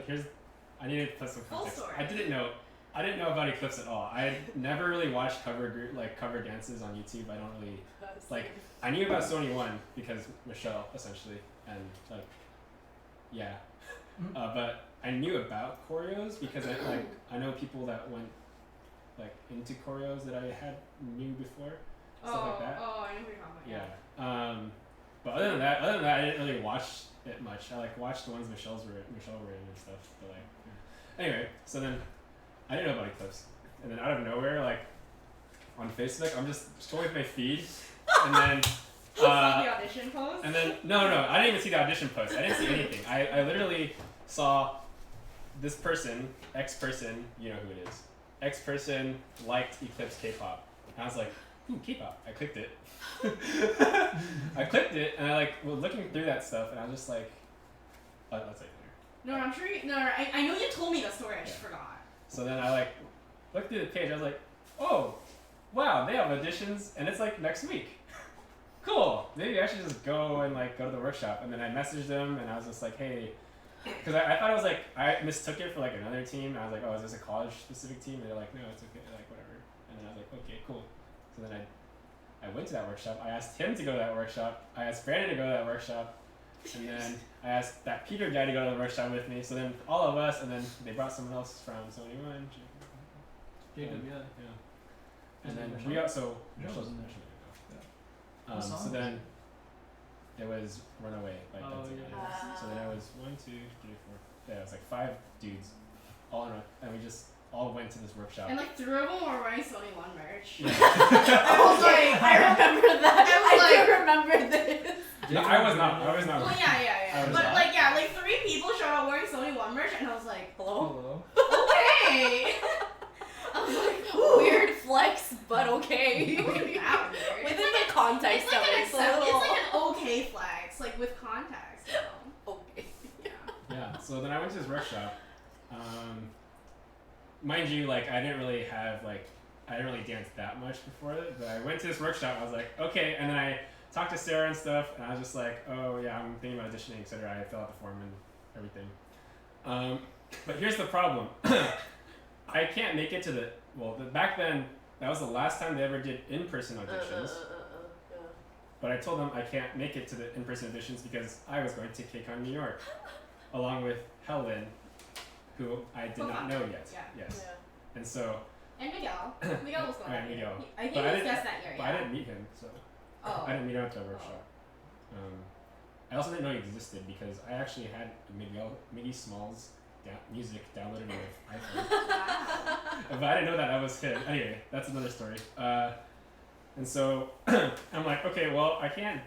I need to put some Full context. story. I didn't know about Eclipse at all. I had never really watched cover dances on YouTube. I don't really like. I knew about Sony One because Michelle essentially, and like, yeah, but I knew about choreos because I know people that went like into choreos that I had knew before, stuff like that. Oh, I know who you're talking about. Yeah. But other than that, I didn't really watch it much. I like watched the ones Michelle were in and stuff. But like, yeah. Anyway, so then I didn't know about Eclipse, and then out of nowhere, like on Facebook, I'm just scrolling my feed, and then See the audition post? and then no, I didn't even see the audition post. I didn't see anything. I literally saw this person, X person, you know who it is. X person liked Eclipse K-pop, and I was like, ooh, K-pop. I clicked it. I clicked it, and I was looking through that stuff, and I was just like, let's say there. No, I'm sure. I know you told me the story. I just forgot. So then I looked through the page. I was like, oh, wow, they have auditions, and it's like next week. Cool. Maybe I should just go and go to the workshop. And then I messaged them, and I was just like, hey, because I thought it was I mistook it for another team. And I was like, oh, is this a college specific team? And they're like, no, it's okay, whatever. And then I was like, okay, cool. So then I went to that workshop. I asked him to go to that workshop. I asked Brandon to go to that workshop. And then I asked that Peter guy to go to the workshop with me. So then all of us, and then they brought someone else from Sony One. Jacob, yeah. And then Michelle? we also Michelle wasn't there. What song so was then it was Runaway by Oh, Banter. yeah. So then it was 1, 2, 3, 4. Yeah, it was 5 dudes, all in a, and we just all went to this workshop. And 3 of them were wearing Sony One merch. Yeah. I was like, I remember that. I was I do remember this. No, I was not. I was not. Well, yeah. I was But not. 3 people showed up wearing Sony One merch, and I was like, Hello? okay. I was like, Weird flex, but okay. It wasn't that weird. Within the context It's like of an it, it's a little... okay flex, with context. Okay. Yeah. So then I went to this workshop. Mind you, I didn't really dance that much before it, but I went to this workshop. I was like, okay, and then I talked to Sarah and stuff, and I was just like, oh yeah, I'm thinking about auditioning, etc. I filled out the form and everything. But here's the problem. I can't make it to back then, that was the last time they ever did in-person auditions. But I told them I can't make it to the in-person auditions because I was going to KCON New York, along with Helen, who I did not know yet. Yeah. Yes. And so. And Miguel. Miguel was going Right, on. Miguel. I think But he I was didn't- guest that year. But I didn't meet him, so. Oh. I didn't meet him at the workshop. I also didn't know he existed because I actually had Miggy Smalls music downloaded on my iPhone. Wow. But I didn't know that was him. Anyway, that's another story. And so I'm like, okay, well, I can't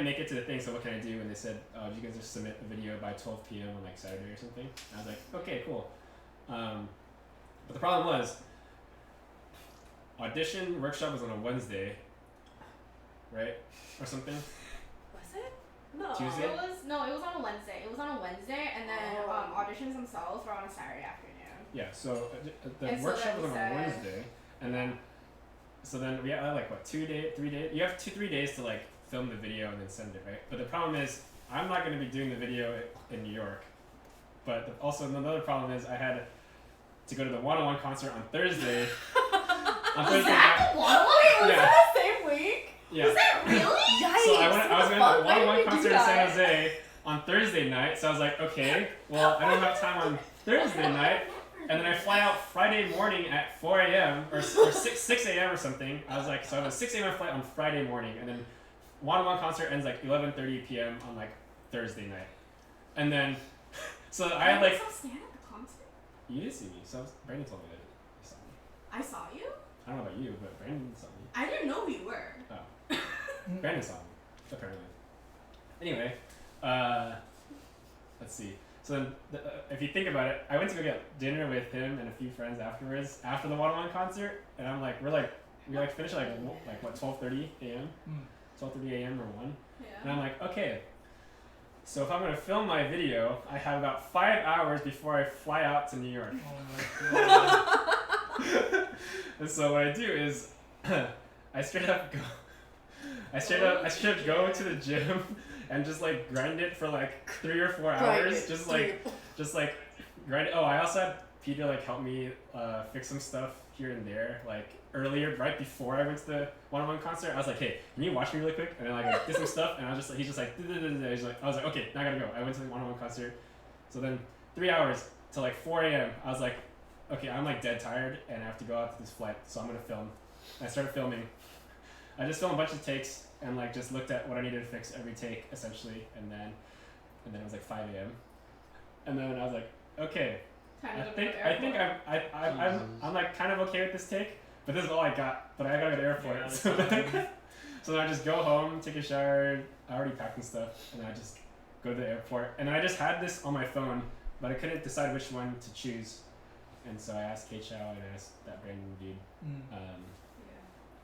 make it to the thing, so what can I do? And they said, oh, you guys just submit a video by 12 p.m. on Saturday or something. And I was like, okay, cool. But the problem was, audition workshop was on a Wednesday, right? Or something. Was it? No. Tuesday? It was on a Wednesday. It was on a Wednesday, and then auditions themselves were on a Saturday afternoon. Yeah, so the And so workshop then was on we a said- Wednesday, and then we had 3 days. You have 3 days to film the video and then send it, right? But the problem is I'm not going to be doing the video in New York. But also another problem is I had to go to the one-on-one concert on Thursday. On Was Thursday that the one? Was Yeah. that the same week? Yeah. Was that really? Yikes! So I was going to the Why did one-on-one we do concert in that? San Jose on Thursday night. So I was like, okay, well I don't have time on Thursday night. And then I fly out Friday morning at 4 a.m. or 6 a.m. or something. I was like, so I have a 6 a.m. flight on Friday morning, and then one-on-one concert ends 11:30 p.m. on Thursday night. And then, so I had Did you stand at the concert? you did see me. So Brandon told me that you saw me. I saw you. I don't know about you, but Brandon saw me. I didn't know who you were. Brandon saw me, apparently. Anyway, let's see. So then, if you think about it, I went to go get dinner with him and a few friends afterwards, after the one-on-one concert, and we finished at what 12:30 a.m. 12:30 a.m. or 1, Yeah. and I'm like, okay. So if I'm gonna film my video, I have about 5 hours before I fly out to New York. Oh my god. And so what I do is, I straight up I straight up go to the gym and just like grind it for like 3 or 4 hours. Just like grind it. Oh, I also had Peter like help me fix some stuff here and there. Like earlier, right before I went to the one-on-one concert, I was like, hey, can you watch me really quick? And then like I did some stuff, and I was just like, he's just like, he's like, I was like, okay, now I gotta go. I went to the one-on-one concert. So then 3 hours till like 4 a.m. I was like, okay, I'm like dead tired, and I have to go out to this flight, so I'm gonna film. And I started filming. I just filmed a bunch of takes and like just looked at what I needed to fix every take essentially, and then it was like 5 a.m. And then I was like, okay, I think I'm like kind of okay with this take, but this is all I got. But I gotta go to the airport, Yeah, so then I just go home, take a shower. I already packed and stuff, and then I just go to the airport. And then I just had this on my phone, but I couldn't decide which one to choose. And so I asked K Chow and I asked that Brandon dude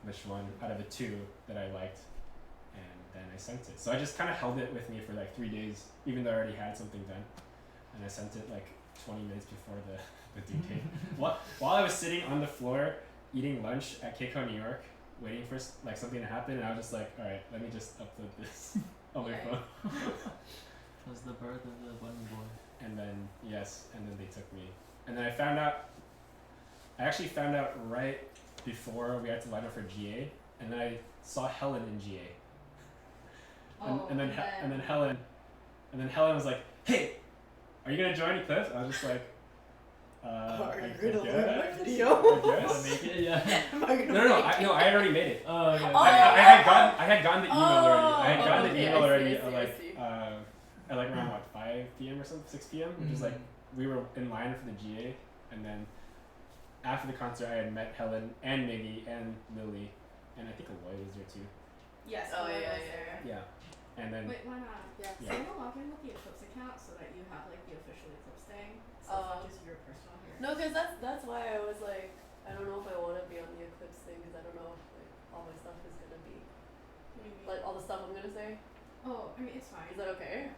which one out of the 2 that I liked, and then I sent it. So I just kind of held it with me for like 3 days, even though I already had something done. And I sent it like 20 minutes before the due date. While I was sitting on the floor eating lunch at KCON New York, waiting for like something to happen, and I was just like, all right, let me just upload this on my phone. It was the birth of the bunny boy. And then they took me. And then I actually found out right before we had to line up for GA, and then I saw Helen in GA. And then Helen was like, "Hey, are you gonna join ECLIPSE?" I was just like, Are I you gonna guess. learn my video? I guess. Make it? Yeah. Am I gonna No, make it? I had already made it. Oh, okay. I had gotten the email already. I had gotten the okay, email I see, already I see, I see. at like around 5 p.m. or something, 6 p.m. Which is like we were in line for the GA, and then after the concert I had met Helen and Miggy and Lily, and I think Aloy was there too. Yes. Oh, Aloy yeah, was yeah, there. Yeah, and then Wait, why not? Yeah. So I'm gonna log in with the Eclipse account so that you have like the official Eclipse thing. So it's not just your personal here. No, because that's why I was like, I don't know if I want to be on the Eclipse thing, because I don't know if like all my stuff is gonna be What do you mean? like all the stuff I'm gonna say. Oh, I mean it's fine. Is that okay?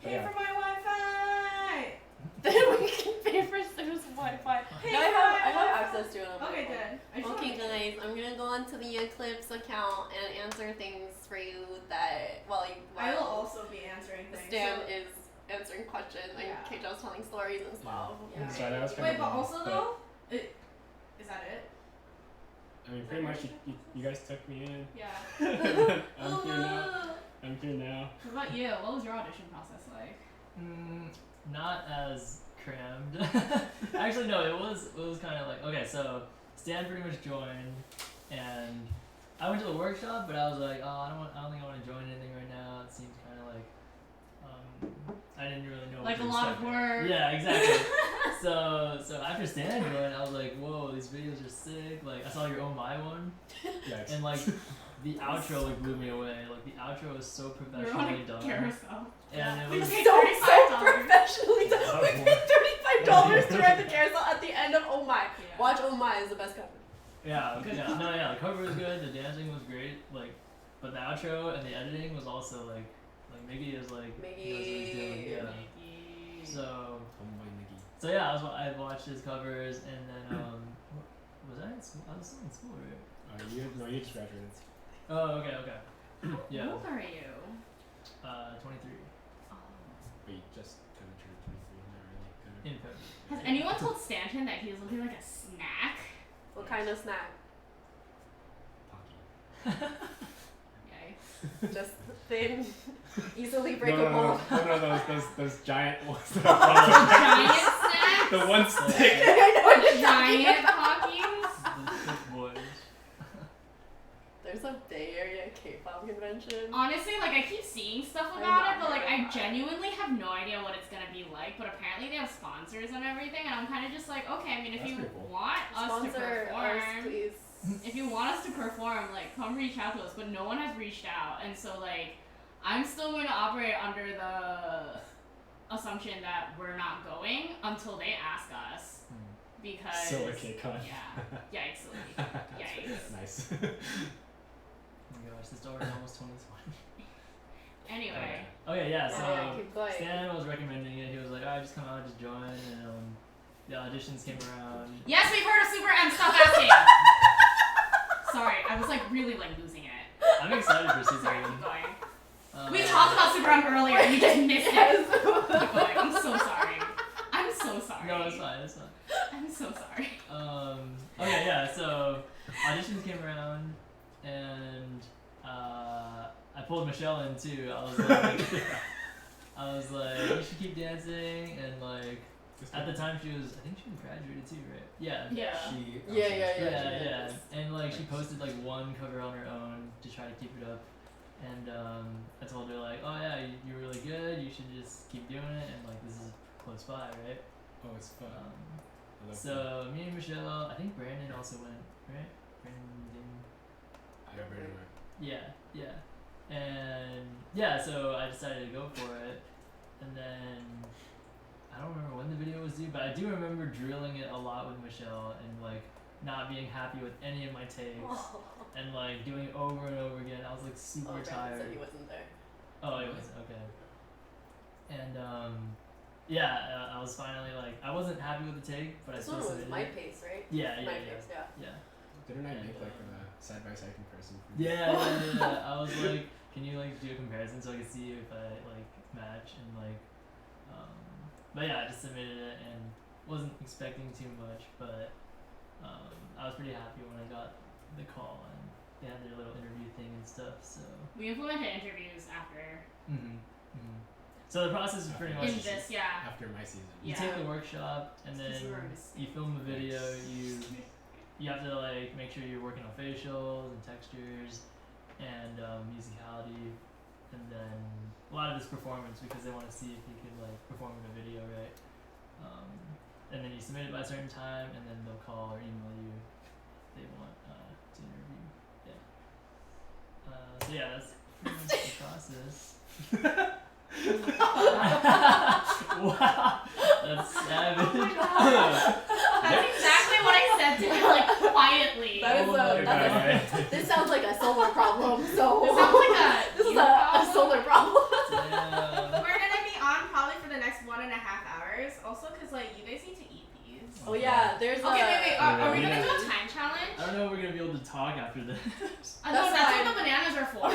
Pay Yeah. for my Wi-Fi. Then we can pay for Sue's Wi-Fi. Pay No, I for have my Wi-Fi. access to it on my Okay, phone. good. I just Okay, wanna- guys, I'm gonna go onto the Eclipse account and answer things for you that I will also be answering things. Stan so- is answering questions and Yeah. Keijo's telling stories and stuff. Yeah. Sorry, that was kind Wait, of but long, also though, is that it? I mean, pretty much you guys took me in. Yeah. I'm here now. I'm here now. What about you? What was your audition process like? Not as crammed. Actually, no. It was kind of like, okay. So Stan pretty much joined, and I went to the workshop, but I was like, oh, I don't think I want to join anything right now. It seems kind of like I didn't really know. Like what a to lot of expect. work. Yeah, exactly. So after Stan joined, I was like, whoa, these videos are sick. Like I saw your Oh My one, Yikes. and like the outro like blew me away. Like the outro was so You're on professionally a done. carousel. And it We was paid So $35. professionally done. Oh, We boy. paid $35 to ride the carousel at the end of Oh My. Yeah. Watch Oh My is the best cover. Yeah, Good yeah, job. no, yeah. The cover was good. The dancing was great. Like, but the outro and the editing was also like Miggy is like knows what he's doing. Miggy. Yeah. Nikki. So Oh my Nikki. yeah, I watched his covers, and then was I in school? I was still in school, right? You just graduated. Oh, okay. Yeah. How old are you? 23 Oh. But you just kind of turned 23, not really. Kind in February. Has anyone told Stanton that he was looking like a snack? What kind of snack? of Pocky. Yikes. Just thin, easily No, breakable. those giant ones. Giant snacks? The one stick. I know what you're talking Giant about. Pockies? The thick boys. There's a Bay Area K-pop convention. Honestly, like I keep seeing stuff I'm about not it, but like I heard about it. genuinely have no idea what it's gonna be like. But apparently they have sponsors and everything, and I'm kind of just like, okay. I mean, if That's you pretty cool. want us to Sponsor perform, us, please. if you want us to perform, like come reach out to us. But no one has reached out, and so like I'm still going to operate under the assumption that we're not going until they ask us. Because So okay, con. yeah, yikes, yikes. Nice. Oh my gosh, this door is almost 2020. Anyway, Okay, yeah. So Yeah, keep going. Stan was recommending it. He was like, alright, just come out, just join, and the auditions came around. yes, we've heard of Super M. Stop asking. Sorry, I was like really like losing it. I'm excited for Super Sorry, Run. keep going. We talked about Super Run earlier. You just missed it. Keep going. I'm so sorry. I'm so sorry. No, it's fine. It's fine. I'm so sorry. Okay, yeah. So auditions came around, and I pulled Michelle in too. I was like, you should keep dancing, and like at the time I think she was graduated too, right? Yeah. Yeah. Yeah. And like she posted like one cover on her own to try to keep it up, and I told her like, oh yeah, you're really good. You should just keep doing it, and like this is close by, right? Oh, it's fun. I love So me and Michelle, I think Brandon also went, right? Brandon didn't. fun. Yeah, very much. Yeah. And yeah, so I decided to go for it, and then I don't remember when the video was due, but I do remember drilling it a lot with Michelle and like not being happy with any of my takes and like doing it over and over again. I was like super tired. Said he wasn't there. Oh, it was okay. And yeah, I was finally like, I wasn't happy with the take, but I This still one was submitted my it. pace, right? Yeah. My pace, yeah. Didn't I And, make like a side by side comparison? For Yeah. I was like, can you like do a comparison so I could see if I like match and like, but yeah, I just submitted it and wasn't expecting too much, but I was pretty happy when I got the call and they had their little interview thing and stuff. So. We implemented interviews after. So the process is pretty much. In this, yeah. After my season. You Yeah. take the workshop and then These were mistakes. you film the video. You have to like make sure you're working on facials and textures and musicality, and then a lot of it's performance because they want to see if you can like perform in a video, right? And then you submit it by a certain time, and then they'll call or email you if they want to interview. Yeah. So yeah, that's pretty much the process. Wow, that's savage. Oh my god. That's exactly what I said to him, like quietly. That is this sounds like a solar problem. So It sounds like a. this is you a problem. solar problem. Yeah. We're gonna be on probably for the next 1.5 hours. Also, cause like you guys need to eat these. Oh yeah, there's Okay, wait. Are we Yeah. gonna do a time challenge? I don't know if we're gonna be able to talk after this. No, That's that's fine. what the bananas are for.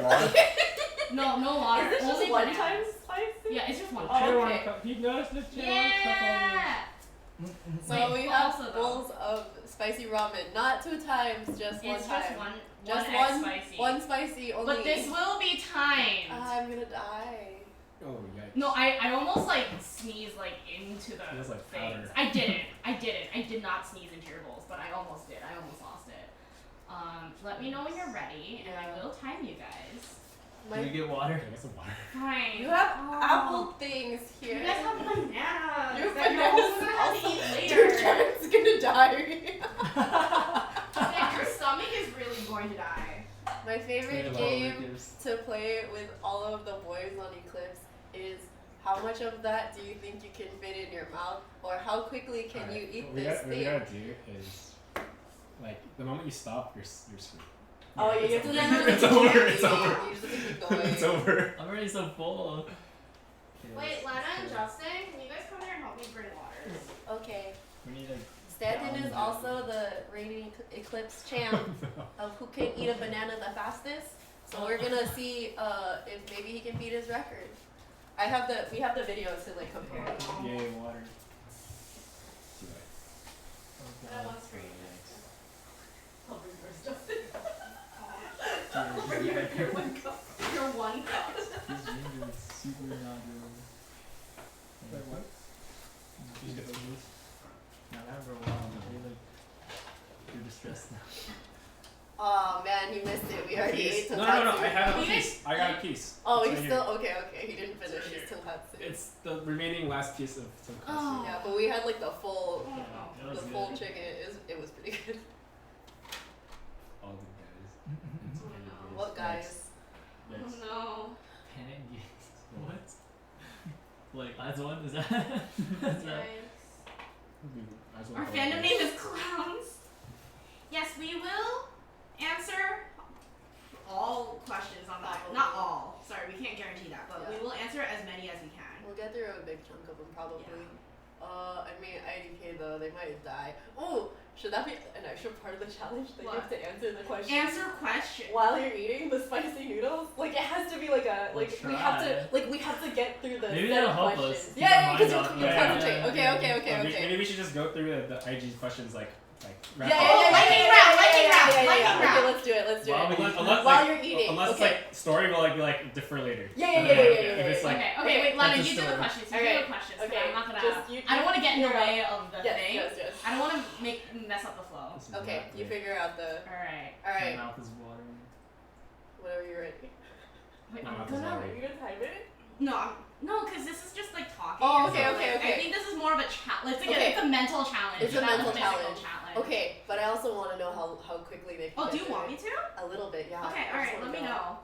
Water. No water. Is this Only just one bananas. time spicy? Yeah, it's just one. Oh, time. okay. He noticed the Yeah. So Wait, we have also though. bowls of spicy ramen, not 2 times, just one It's time. just one. Just one one, X spicy. one spicy only. But this will be timed. I'm gonna die. Oh, yikes. No, I almost like sneezed like into the It was like things. powder. I didn't. I did not sneeze into your bowls, but I almost did. I almost lost it. Let me know when you're ready, and I will time you guys. Can we get water? Okay, get some water. Fine. You have Oh. apple things here. You guys have bananas. Your that you're also bananas gonna have to also. eat later. Dude, Karen's gonna die. Yeah, your stomach is really going to die. My favorite Wait, game to play with all of the boys on Eclipse is how much of that do you think you can fit in your mouth, or how quickly can Alright, you eat what we this got- What thing? we gotta do is, like, the moment you stop, you're screwed. Oh, you It's have to over. then It's over. keep It's eating. over. You just have to keep going. It's over. I'm already so full. Okay, Wait, let's- Lana and let's Justin, can you guys come here and help me bring water? Okay. We need like. Stanton is also the reigning Eclipse champ of who can eat a banana the fastest. So we're gonna see if maybe he can beat his record. We have the video to like compare. Yay, water. Too late. Oh, I have God. one screen. I'll bring yours, Justin. Dude, yeah, Your one cup. Your one cup. This ginger is super not good. Wait, what? You get those? No, I haven't for a while, but they like. You're distressed now. Oh man, he missed it. We already ate No, tonkatsu. I have a You piece. I got a piece. Oh, It's he's right still here. okay. He didn't finish his tonkatsu. It's the remaining last piece of tonkatsu. Oh. Yeah, but we had like the full, It was the good. full chicken. It was pretty good. All the guys. What guys? Oh Yes. no. Panic games. What? Like, as one? Is that? That's right. Might as well Our call it fandom guys. name is Clowns. Yes, we will answer all questions on that. Probably. Not all. Sorry, we can't guarantee that, but Yeah. we will answer as many as we can. We'll get through a big chunk of them probably. I mean IDK though, they might die. Oh, Should that be an extra part of the challenge that you have to answer the question Answer question. while you're eating the spicy noodles? Like it has to be like a We'll we have to try. get through the Maybe set that'll of help questions. us keep Yeah, our because minds you off- concentrate. yeah, Okay, yeah. okay, okay, Or okay. Maybe we should just go through the IG questions like Yeah, rapid. lightning round, lightning round, lightning Okay, round. let's do it. Let's do Wow, it. Unless While like, you're eating. unless okay. it's like story will like be like defer later. Yeah. If it's like Okay, wait, Lana, That's a you do the story. questions. You Okay, do the questions. 'Cause okay, I'm not gonna. just you- I don't want to get in the figure out- way of the thing. Yes. I don't want to mess up the flow. this is Okay, not you good. figure out the. All right. All right, My mouth is watering. whenever you're ready. Wait, My I'm mouth is gonna. watering. Are you gonna time it? No, because this is just like talking. Oh, and okay, so, okay, like, okay. I think this is more of a challenge. It's like Okay. it's a mental challenge. It's a not mental physical challenge. Okay, but I also want to know how quickly they. Oh, can do you answer want it. me to? A little bit, yeah. Okay, I all just right. wanna Let me know.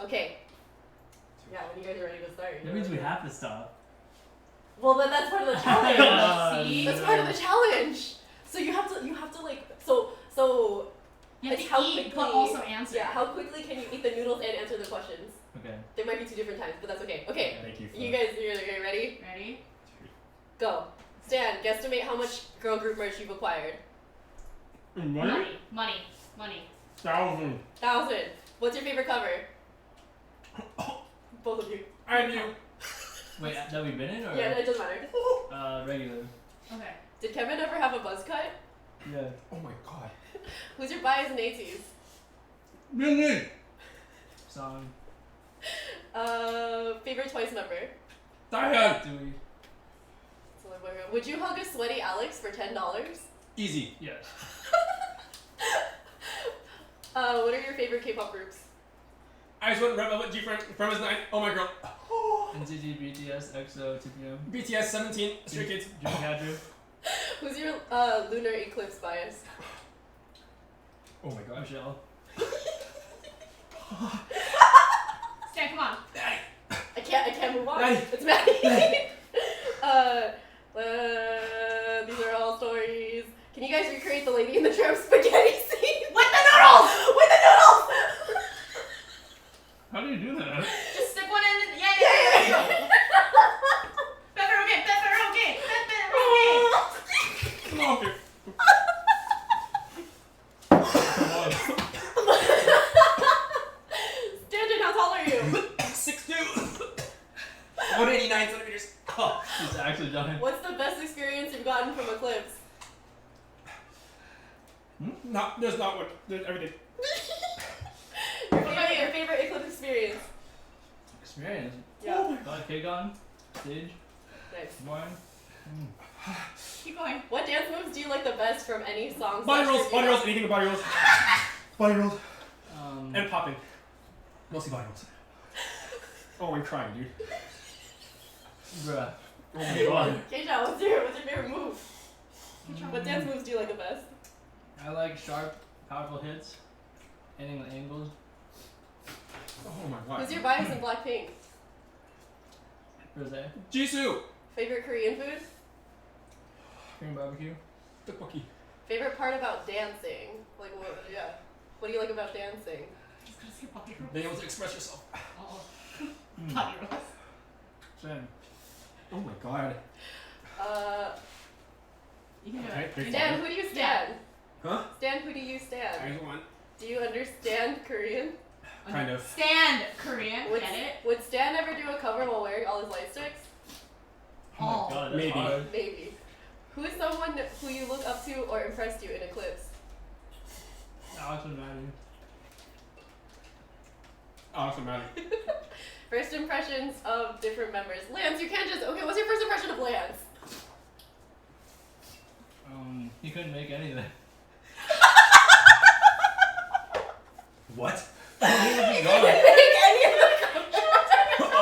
Okay. Yeah, when you guys are ready to start. That means we have to stop. Well, then that's part of the challenge. See? That's part of the challenge. So you have to like so. You have It's to how eat, but quickly- also answer. Yeah, how quickly can you eat the noodles and answer the questions? Okay. There might be 2 different times, but that's okay. Okay, Thank you. For you guys, you're ready? Ready? Go. Stan, guesstimate how much girl group merch you've acquired. Money? Money. 1,000. 1,000. What's your favorite cover? Both of you. I knew. Wait, that we've been in or? Yeah, it doesn't matter. Regular. Okay. Did Kevin ever have a buzz cut? Yeah. Oh my god. Who's your bias and 80s? Really? Song. Favorite Twice member? Diane. Dewey. Would you hug a sweaty Alex for $10? Easy. Yeah. What are your favorite K-pop groups? I just went Red Velvet, G-Friend, Premise 9, Oh My Girl. NCT, BTS, EXO, 2PM. BTS 17, Stray Kids. Dreamcatcher. Who's your lunar eclipse bias? Oh my god. Michelle. Stan, come on. I can't move on. Maddie. It's Maddie. These are all stories. Can you guys recreate the Lady in the Tramp spaghetti scene? With the noodles! With the noodles! How do you do that? Just stick one in. Yeah. Pepperoni. Come on, dude. Stanton, how tall are you? 6'2". 189 centimeters. Oh. She's actually done. What's the best experience you've gotten from Eclipse? No, there's not one. There's everything. Your favorite Eclipse experience? Experience. Yeah. Got cake on. Stage. Nice. One. Keep going. What dance moves do you like the best from any song? Body rolls, anything with body rolls. Body rolls. And popping. Mostly body rolls. Oh, I'm crying, dude. Bruh. Oh my god. Keisha, what's your favorite move? What dance moves do you like the best? I like sharp, powerful hits. Hitting the angles. Oh my god. Who's your bias in Blackpink? Rosé. Jisoo. Favorite Korean food? Korean barbecue. Tteokbokki. Favorite part about dancing? Like what? Yeah. What do you like about dancing? Just gonna say body rolls. Being able to express yourself. Oh. Body rolls. Same. Oh my god. You can do Okay, it. big Stan, one. who do you stand? Huh? Stan, who do you stand? I want. Do you understand Korean? Kind of. Stand Korean. Would, Get it? would Stan ever do a cover while wearing all his light sticks? Oh my god, that's Maybe. hard. Maybe. Who is someone who you look up to or impressed you in Eclipse? Alex and Maddie. Awesome, man. First impressions of different members. Lance, you can't just. Okay, what's your first impression of Lance? He couldn't make anything. What? He couldn't make any of the cover.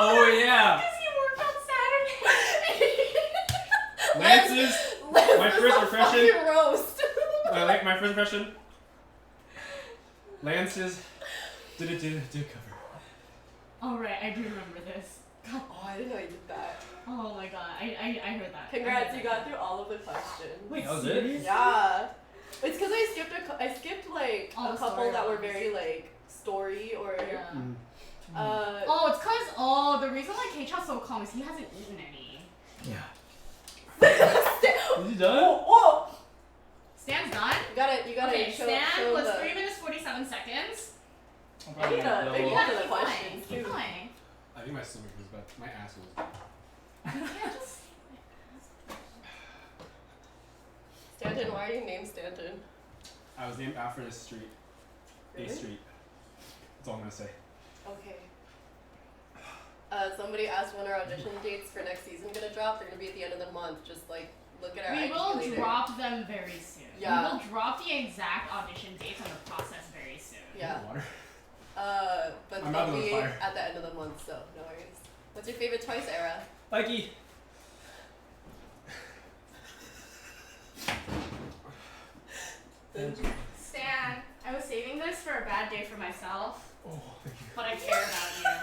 Oh yeah. Because he worked on Saturday. Lance's. Lance My is first a impression- fucking roast. I like my first impression. Lance's. Did cover. Alright, I do remember this. God. Oh, I didn't know you did that. Oh my god. I heard that. Congrats, I you heard got through all of the questions. Wait, That was it? serious? Yeah. It's because I skipped like All a the couple story that were ones. very like story or Yeah. Mm. Oh, it's cause the reason why K-Cha's so calm is he hasn't eaten any. Yeah. Is he done? Whoa! Stan's done? You gotta Okay, show Stan was the. 3 minutes 47 seconds. I need a big You one gotta for the keep going. questions Keep too. going. I think my stomach was bad. My ass was. Yeah, just. Stanton, why are you named Stanton? I was named after this street. Really? A street. That's all I'm gonna say. Okay. Somebody asked when our audition dates for next season gonna drop. They're gonna be at the end of the month. Just like look at our We IG will later. drop them very soon. Yeah. We will drop the exact audition dates and the process very soon. Yeah. Water. But I'm they'll out of the be fire. at the end of the month, so no worries. What's your favorite Twice era? Mikey. Stan, I was saving this for a bad day for myself, Oh, but I care about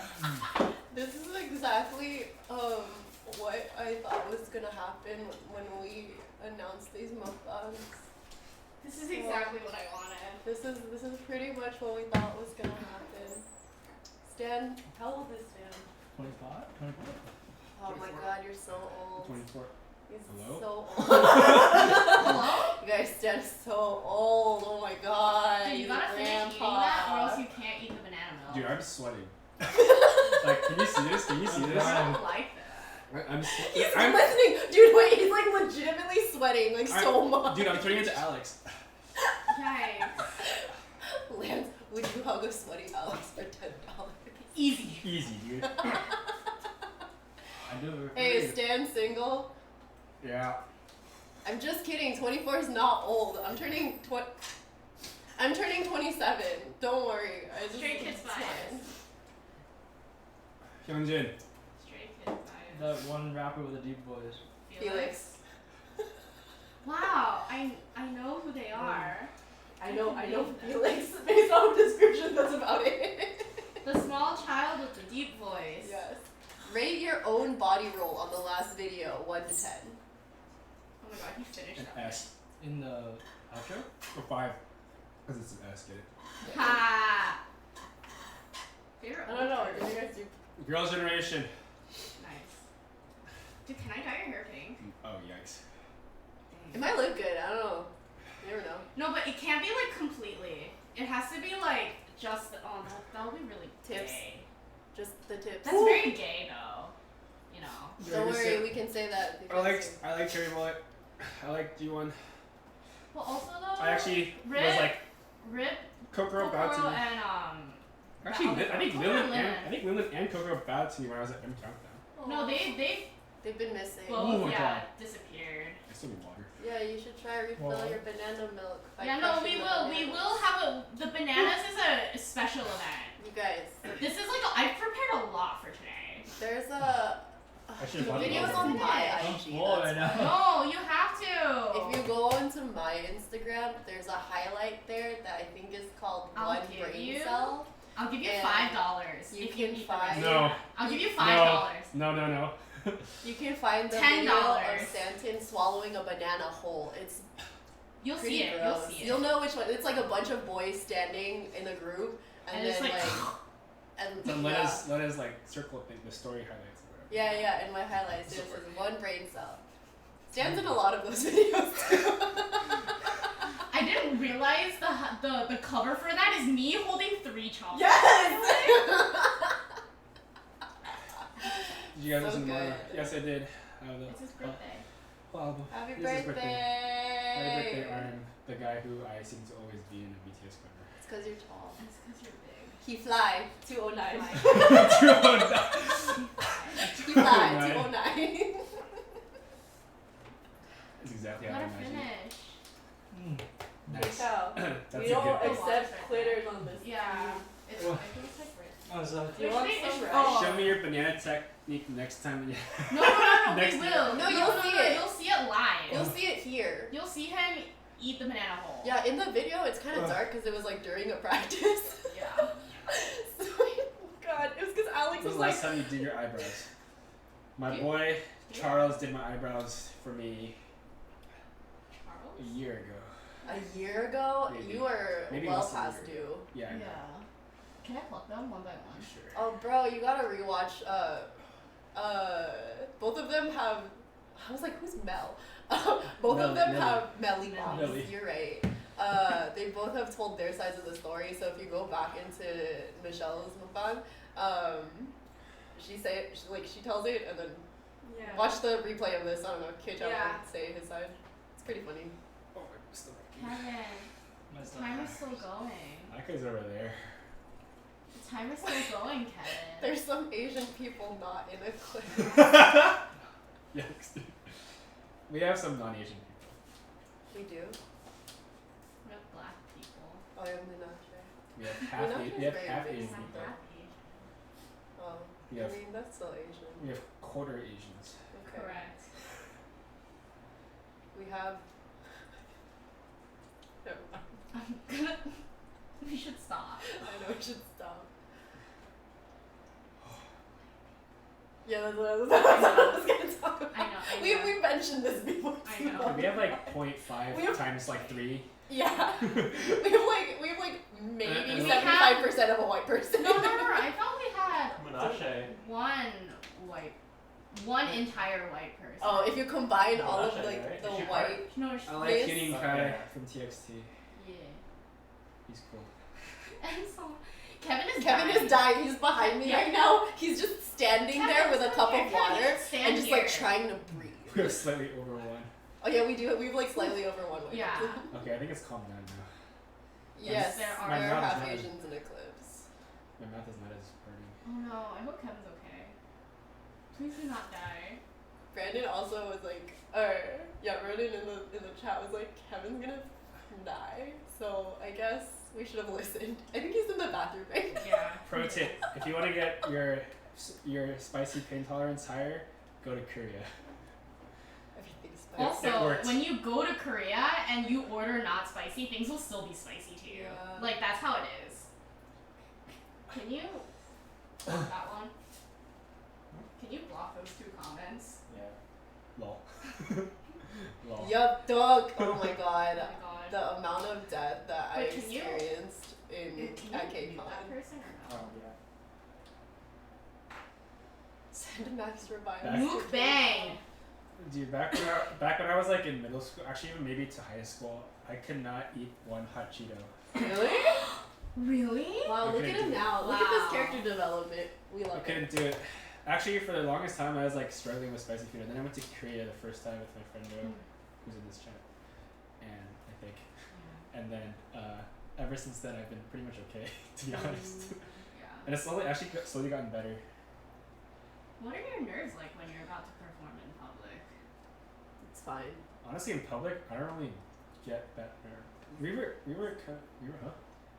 you. This is exactly what I thought was gonna happen when we announced these mukbangs. This is exactly what I wanted. This is pretty much what we thought was gonna happen. Stan, how old is Stan? 25? 24? Oh my 24. god, you're so old. 24. He's Hello? so old. Hello? You guys, Stan's so old. Oh my god. Dude, you gotta he's finish eating grandpa. that or else you can't eat the banana milk. Dude, I'm sweating. Like, can you see this? Can you see I this? don't like that. I'm He's I'm, listening. Dude, wait, he's like legitimately sweating like so much. Dude, I'm turning into Alex. Yikes. Lance, would you hug a sweaty Alex for $10? Easy. Easy, dude. I do it. Hey, Stan single? Yeah. I'm just kidding. 24 is not old. I'm turning 27. Don't worry. I just, Straight kids it's vibes. Hyunjin. Straight kid vibes. That one rapper with a deep voice. Felix. Wow, I know who they are. I know Felix. Based on the description, that's about it. The small child with the deep voice. Yes. Rate your own body roll on the last video, 1 to 10. Oh my god, he finished An that. S. In the outro? Or 5. Because it's an S, get it? Ha! Favorite I don't know. old Did you guys do? Girls' Generation. Nice. Dude, can I dye your hair pink? Oh, yikes. It might look good. I don't know. You never know. No, but it can't be like completely. It has to be like just oh no, that'll be really Tips. gay. Just the tips. That's very gay though. You know. Don't worry, we can say that. I like Cherry Bullet. I like G1. Well also though I actually Rip, was like Rip, Kokoro bowed to Kokoro me. and Actually, I think Kokoro and Lilith and Kokoro bowed to me when I was at M Countdown. No, They've been missing. both my God. disappeared. I still need water. Yeah, you should try refill Well, your banana milk. By Yeah, no, crushing we the will. We bananas. will have the bananas is a special event. You guys, This is like I've prepared a lot for today. there's a I the should've bought the videos bottle. on my I'm IG. full right that's now. why. No, you have to. If you go onto my Instagram, there's a highlight there that I think is called I'll One give Brain you Cell. I'll give you And $5 you if you can eat find- the No. banana. I'll give you $5. No. You can find the $10. video of Stanton swallowing a banana whole. It's You'll pretty see it. gross. You'll see it. You'll know which one. It's like a bunch of boys standing in a group, and, And it's then like- and Then yeah. let us like circle the story highlights or whatever. Yeah, in my highlights, there's Super. this One Brain Cell. Stan's in a lot of those videos too. I didn't realize the cover for that is me holding 3 chocolates. Yes! Did you guys So listen to Mara? good. Yes, I did. It's his birthday. Well, Happy This is birthday! Happy birthday, I'm the guy who I seem to always be in a BTS cover. It's because you're tall. It's because you're big. He fly 209. He 209. fly 209. 209. That's exactly You how I gotta imagine it. finish. Nice. we That's a don't good. accept quitters on this. Yeah. It's, Well- I think it's like red. Oh, so You want Wait, some wait, rice? Show me your banana technique next time. No, Next we year. will. No, you'll see it. You'll see it live. You'll see it here. You'll see him eat the banana whole. Yeah, in the video it's kind of dark because it was like during a practice. Yeah. So, God, it was because Alex When was was the like, last time you did your eyebrows? My You- boy Charles did my eyebrows for me a Charles? year ago. a year ago, Maybe. you were Maybe well less than a past year. due. Yeah, I know. Can I pluck them one by one? Sure. Oh, bro, you gotta rewatch. Both of them have. I was like, who's Mel? Both of them Melly. have Melly Melly. bombs. Melly. You're right. they both have told their sides of the story. So if you go back into Michelle's mukbang, she tells it and then Yeah. watch the replay of this. I don't know, K-Chan Yeah. will say his side. It's pretty funny. Oh, my stomach. Kevin, My the stuff. timer's still going. That guy's over there. The timer's still going, Kevin. There's some Asian people not in ECLIPSE. Yikes, dude. We have some non-Asian people. We do. We have black people. Oh, I'm not sure. We have We're not we have very half big. Asian I'm people. happy. Oh, We I have mean that's still Asian. we have quarter Asians. Okay. Correct. We have. Never mind. I'm gonna. We should stop. I know we should stop. Yeah, that's what I was gonna talk about. I know. We mentioned this before. I too. know. We have like 0.5 We have- times like 3. Yeah. we have like maybe We 75% of a white person. No. I thought we had Menashe. one entire white person. Oh, if you combine all of Menashe, like right? the Is she white. No, I like This- hitting Kai Okay. from TXT. Yeah. He's cool. And so Kevin is Kevin is dying. He's behind me Yeah. right now. He's just standing Kevin, there with a cup stand of here. Kevin, water just stand and just here. like trying to breathe. We have slightly over 1. Oh yeah, we do. We've like slightly over one way. Yeah. Okay, I think it's calmed down now. Yes, There are- My there are mouth is half not- Asians in ECLIPSE. My mouth is not as burning. Oh no, I hope Kevin's okay. Please do not die. Brandon also was like, Brandon in the chat was like, Kevin's gonna die. So I guess we should have listened. I think he's in the bathroom right now. Yeah. Pro tip: if you want to get your spicy pain tolerance higher, go to Korea. Everything's It fine. Also, works. when you go to Korea and you order not spicy, things will still be spicy to you. Yeah. Like that's how it is. Can you block that one? Can you block those 2 comments? Yeah. Lol. Lol. Yup, dog. Oh my Oh my god. god. The amount of death that I Wait, can you- experienced in Can you at mute KCON. that person or no? Oh yeah. Send Max revive. Back- Mukbang! Dude, back when I was like in middle school, actually even maybe to high school, I could not eat one hot Cheeto. Really? Really? Wow, look Okay, at him dude. now. Look at Wow. this character development. We I love it. couldn't do it. Actually, for the longest time, I was like struggling with spicy food, and then I went to Korea the first time with my friend Joe, who's in this chat, and I think, and then ever since then, I've been pretty much okay, to be honest. Yeah. And it's slowly gotten better. What are your nerves like when you're about to perform in public? It's fine. Honestly, in public, I don't really get that nerve. We were, huh?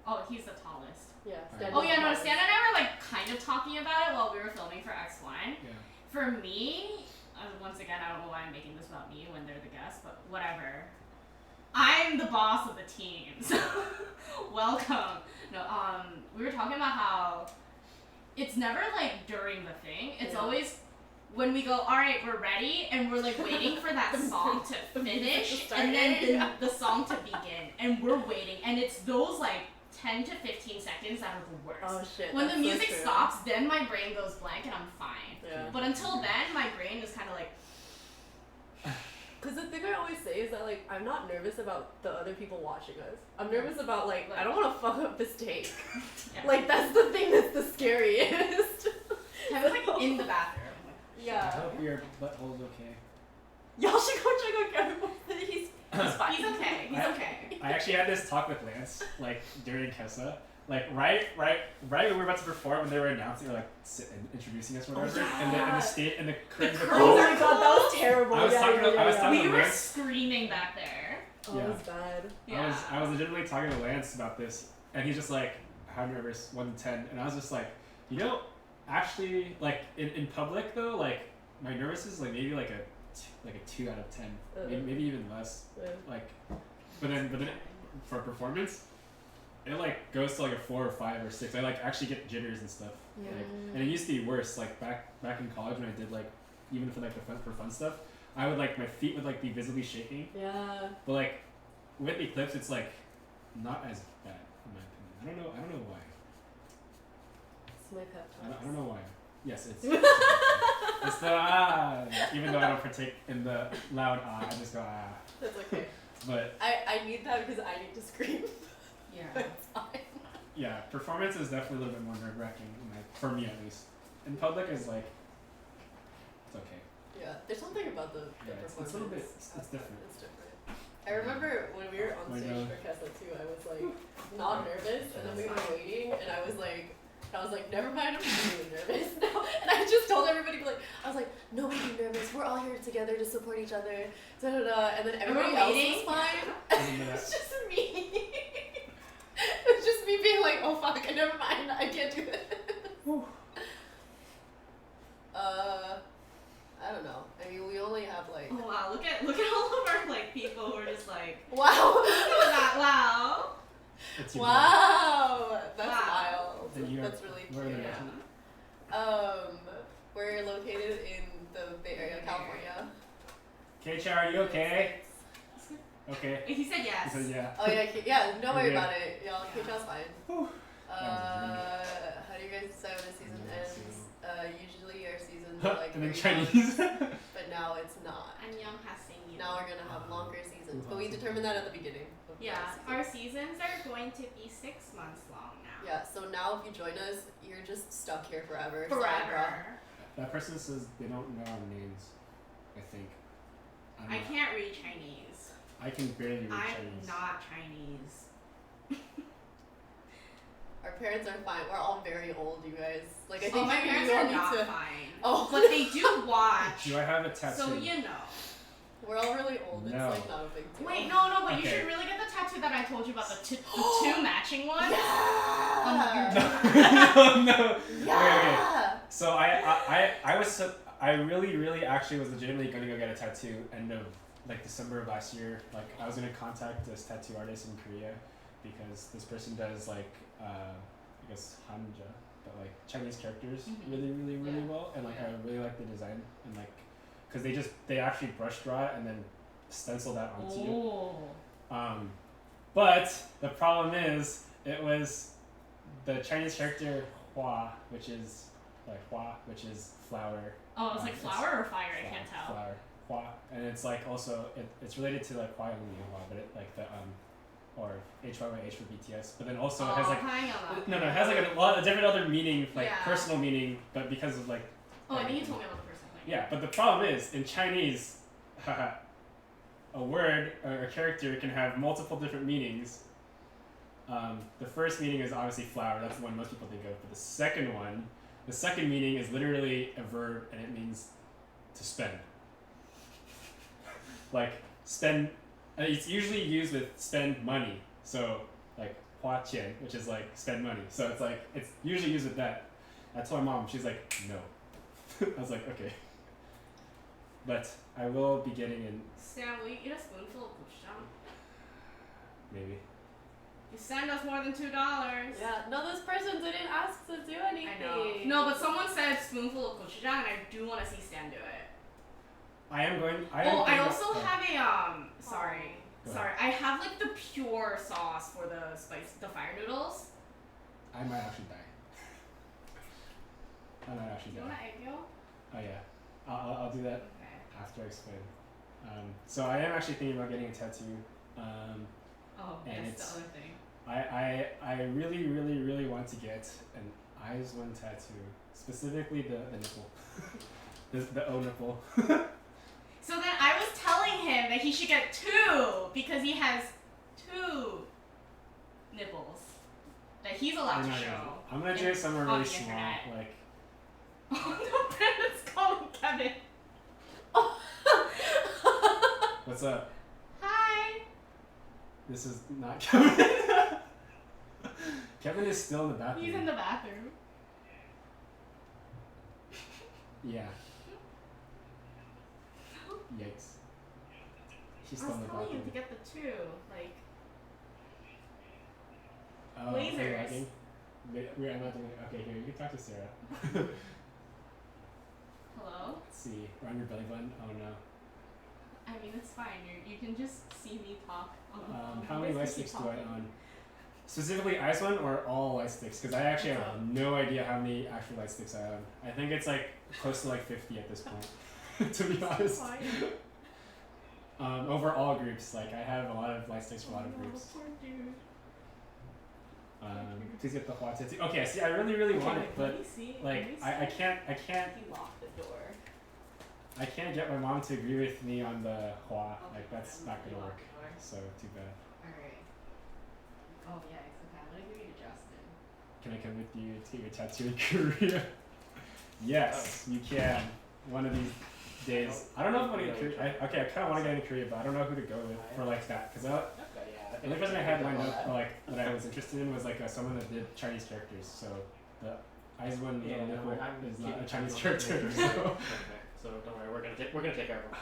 Oh, he's the tallest. Yeah. Alright. Oh yeah, no, Stan and I were like kind of talking about it while we were filming for X1. Yeah. For me, once again, I don't know why I'm making this about me when they're the guests, but whatever. I'm the boss of the team, so welcome. No, we were talking about how it's never like during the thing. It's Yeah. always when we go, all right, we're ready, and we're like waiting for that song to finish, and then the song to begin, and we're waiting, and it's those like 10 to 15 seconds that are the worst. Oh shit. When the that's so music true. stops, then my brain goes blank and I'm fine. Yeah. But until then, my brain is kind of like, Because the thing I always say is that like I'm not nervous about the other people watching us. I'm nervous about like I don't want to fuck up this take. yeah. Like that's the thing that's the scariest. Kevin's like in the bathroom. I Yeah. hope your butthole's okay. Y'all should go check on Kevin. He's fine. He's okay. He's okay. I actually had this talk with Lance, like during Kessa, like right when we were about to perform, when they were announcing, or like introducing us, or whatever, and the state and the curtain. Oh my god, that was terrible. I was talking We to were Lance. screaming back there. Oh, it was bad. Yeah. I was legitimately talking to Lance about this, and he's just like, "How nervous? 1 to 10," and I was just like, actually, like in public though, like my nervousness is like maybe like a 2 out of 10, maybe even less. Like, but then for performance, it like goes to like a 4 or 5 or 6. I like actually get jitters and stuff. Yeah. Like, and it used to be worse. Like back in college when I did like even for like the fun stuff, I would like my feet would like be visibly shaking. Yeah. But like with ECLIPSE, it's like not as bad in my opinion. I don't know why. It's my pet. I don't know why. Yes, it's it's the even though I don't partake in the loud I just go That's okay. But I need that because I need to scream. Yeah. It's fine. yeah, performance is definitely a little bit more nerve wracking, for me at least. In public is like, it's okay. Yeah, there's something about the Yeah, it's performance. a little bit, it's different. It's different. I remember when we were on I stage know. for Kessa too, I was like not nervous, and then we were waiting, and I was like, never mind, I'm really nervous now. And I just told everybody, like, I was like, nobody be nervous, we're all here together to support each other, da da da. And then everybody we're else waiting. was fine. Remember It's that? just me. It's just me being like, oh fuck, never mind, I can't do this. I don't know. I mean, we only have like. Oh wow! Look at all of our like people who are just like. Wow. Look at that! Wow. It's your Wow, that's Wow. wild. Then you are- That's really where are cute. they We're located in the Bay Area, California. KHR, are you okay? Okay. He said He yes. said yeah. Oh yeah, yeah. Don't worry Okay. about it, y'all. Yeah. KChal's fine. Whew. How do you guys decide when the season ends? Usually our seasons are like and then very long, Chinese. but now it's not. Annyeong haseyo. Now we're gonna have longer seasons, but we determined that at the beginning. Of Yeah, the our season. seasons are going to be 6 months long now. Yeah. So now if you join us, you're just stuck here forever. Sorry, bro. Forever. That person says they don't know our names. I think. I'm I not- can't read Chinese. I can barely read I'm Chinese. not Chinese. Our parents are fine. We're all very old, you guys. Like I Oh, think my you parents all are need not to. fine. Oh, But they do watch. Do I have a tattoo? So you know. we're all really old. No. It's like not a big deal. Wait, no, but you Okay. should really get the tattoo that I told you about, the two matching ones. Yeah. No. Yeah. Okay. So I really actually was legitimately gonna go get a tattoo end of like December of last year. Like I was gonna contact this tattoo artist in Korea because this person does like I guess hanja, but like Chinese characters Mhm. really Yeah. well, and like Yeah. I really like the design and like because they actually brush draw it and then stencil that onto you. Oh. But the problem is, it was the Chinese character Hua, which is flower. Oh, it's like It's flower or fire? I can't tell. Flower, Hua, and it's like also it's related to like Hua Hua, but it like the or HYYH for BTS. But then also it has like no, it has like a lot of different other meaning, like Yeah. personal meaning, but because of like. Oh, I think you told me about the person thing. Yeah, but the problem is in Chinese, a word or a character can have multiple different meanings. The first meaning is obviously flower. That's the one most people think of. But the second meaning is literally a verb, and it means to spend. Like spend. It's usually used with spend money. So like 花钱, which is like spend money. So it's like it's usually used with that. I told my mom. She's like, no. I was like, okay. But I will be getting in Sam, will you eat a spoonful of gochujang? maybe. You send us more than $2. Yeah. No, this person didn't ask to do anything. I know. No, but someone said spoonful of gochujang, and I do want to see Stan do it. I also have a sorry. Go Sorry. I have like the pure sauce for the fire noodles. I might actually die. I might actually You die. want an egg yolk? Oh yeah. I'll do that Okay. after I explain. So I am actually thinking about getting a tattoo. Oh, And that's it's- the other thing. I really want to get an eyes one tattoo. Specifically the nipple. the O nipple. So then I was telling him that he should get 2 because he has 2 nipples that he's allowed to show. I'm gonna do it somewhere on really the small, internet. like Oh no, Brandon's calling Kevin. what's up? Hi. This is not Kevin. Kevin is still in the bathroom. He's in the bathroom. Yeah. Yikes. She's I still was in the telling him bathroom. to get the 2, like. Oh, lasers. we're lagging? I'm not doing it. Okay, here, you can talk to Sarah. Hello? Let's see. We're on your belly button? Oh no. I mean, it's fine. You can just see me talk. How many You light guys can keep sticks do I talking. own? Specifically ice one or all light sticks? Because I actually have no idea how many actual light sticks I own. I think it's like close to like 50 at this point. To be honest. Over all groups, like I have a lot of Lightsticks for a lot of groups. Poor dude. Please get the Hua tattoo. Okay, see, I really want it, but like I can't He locked the door. I can't get my mom to agree with me on the Hua. Okay, Like that's not he gonna work. locked the door. So too bad. Alright. Oh yeah, it's okay. I'm gonna give you to Justin. Can I come with you to get your tattoo in Korea? Yes, you can. One of these days. I don't know if I want to get Korea. I kind of want to get into Korea, but I don't know who to go with for like that. Cause Okay, yeah. the only person I had lined up like that I was interested in was like someone that did Chinese characters. So the Aizwan Yeah, no, is not a keeping Chinese track of character. it. So Okay, so don't worry, we're gonna take care of him.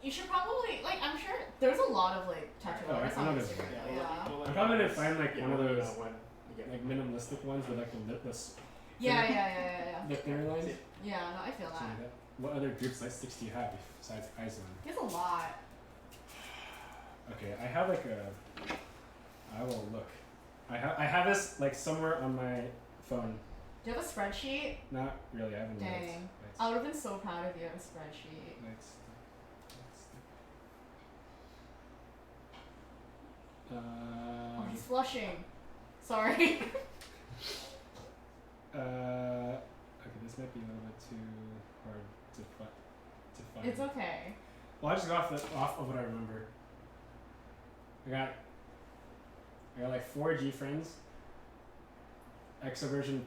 You should probably like. I'm sure there's a lot of like tattoo Oh, artists I on know there's Instagram. we'll Yeah. let- we'll let I'm probably him gonna find like yeah, one of we'll let him those know when we get like minimalistic ones with like Yeah. the thinner lines. Yeah. No, I feel that. Something like that. What other groups Lightsticks do you have besides Aizwan? There's a lot. Okay, I have like a. I will look. I have this like somewhere on my phone. Do you have a spreadsheet? Not really. I haven't. Dang. I would have been so proud if you had a spreadsheet. Oh, he's flushing. Sorry. Okay, this might be a little bit too hard to find. It's okay. Well, I just go off of what I remember. I got like 4 G friends. EXO version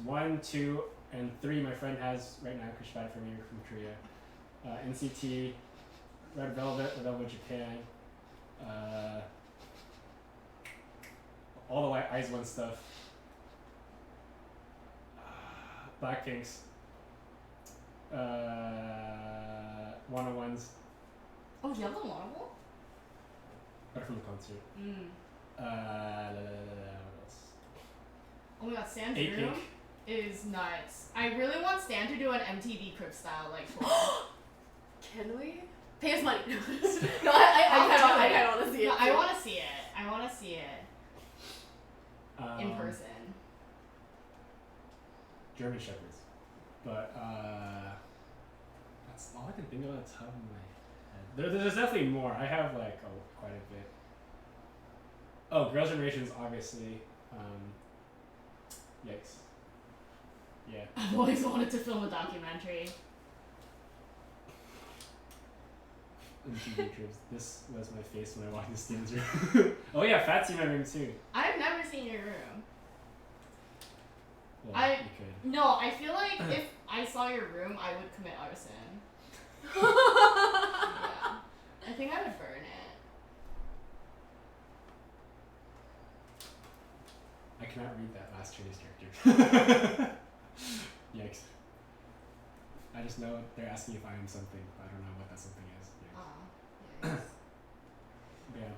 1, 2, and 3 my friend has right now because she got it from me from Korea. NCT, Red Velvet Japan, all the Aizwan stuff. Blackpink's, 101s, Oh, you have the Marvel? got it from the concert. What else? Oh my god, Stan's 8 room Pink. is nuts. I really want Stan to do an MTV Crip style like tour. Can we? Pay us money. No, I kind of want to see it. No, I too. want to see it. I want to see it in person. German Shepherds. But that's all I can think of on the top of my head. There's definitely more. I have like quite a bit. Oh, Girls' Generations, obviously. Yikes. Yeah. I've always wanted to film a documentary. MTV Cribs. This was my face when I walked in Stan's room. Oh yeah, Fat's in my room too. I've never seen your room. Well, I- you could. No, I feel like if I saw your room, I would commit arson. Yeah. I think I would burn it. I cannot read that last Chinese character. Yikes. I just know they're asking if I am something, but I don't know what that something is. Yikes. Yes. But yeah.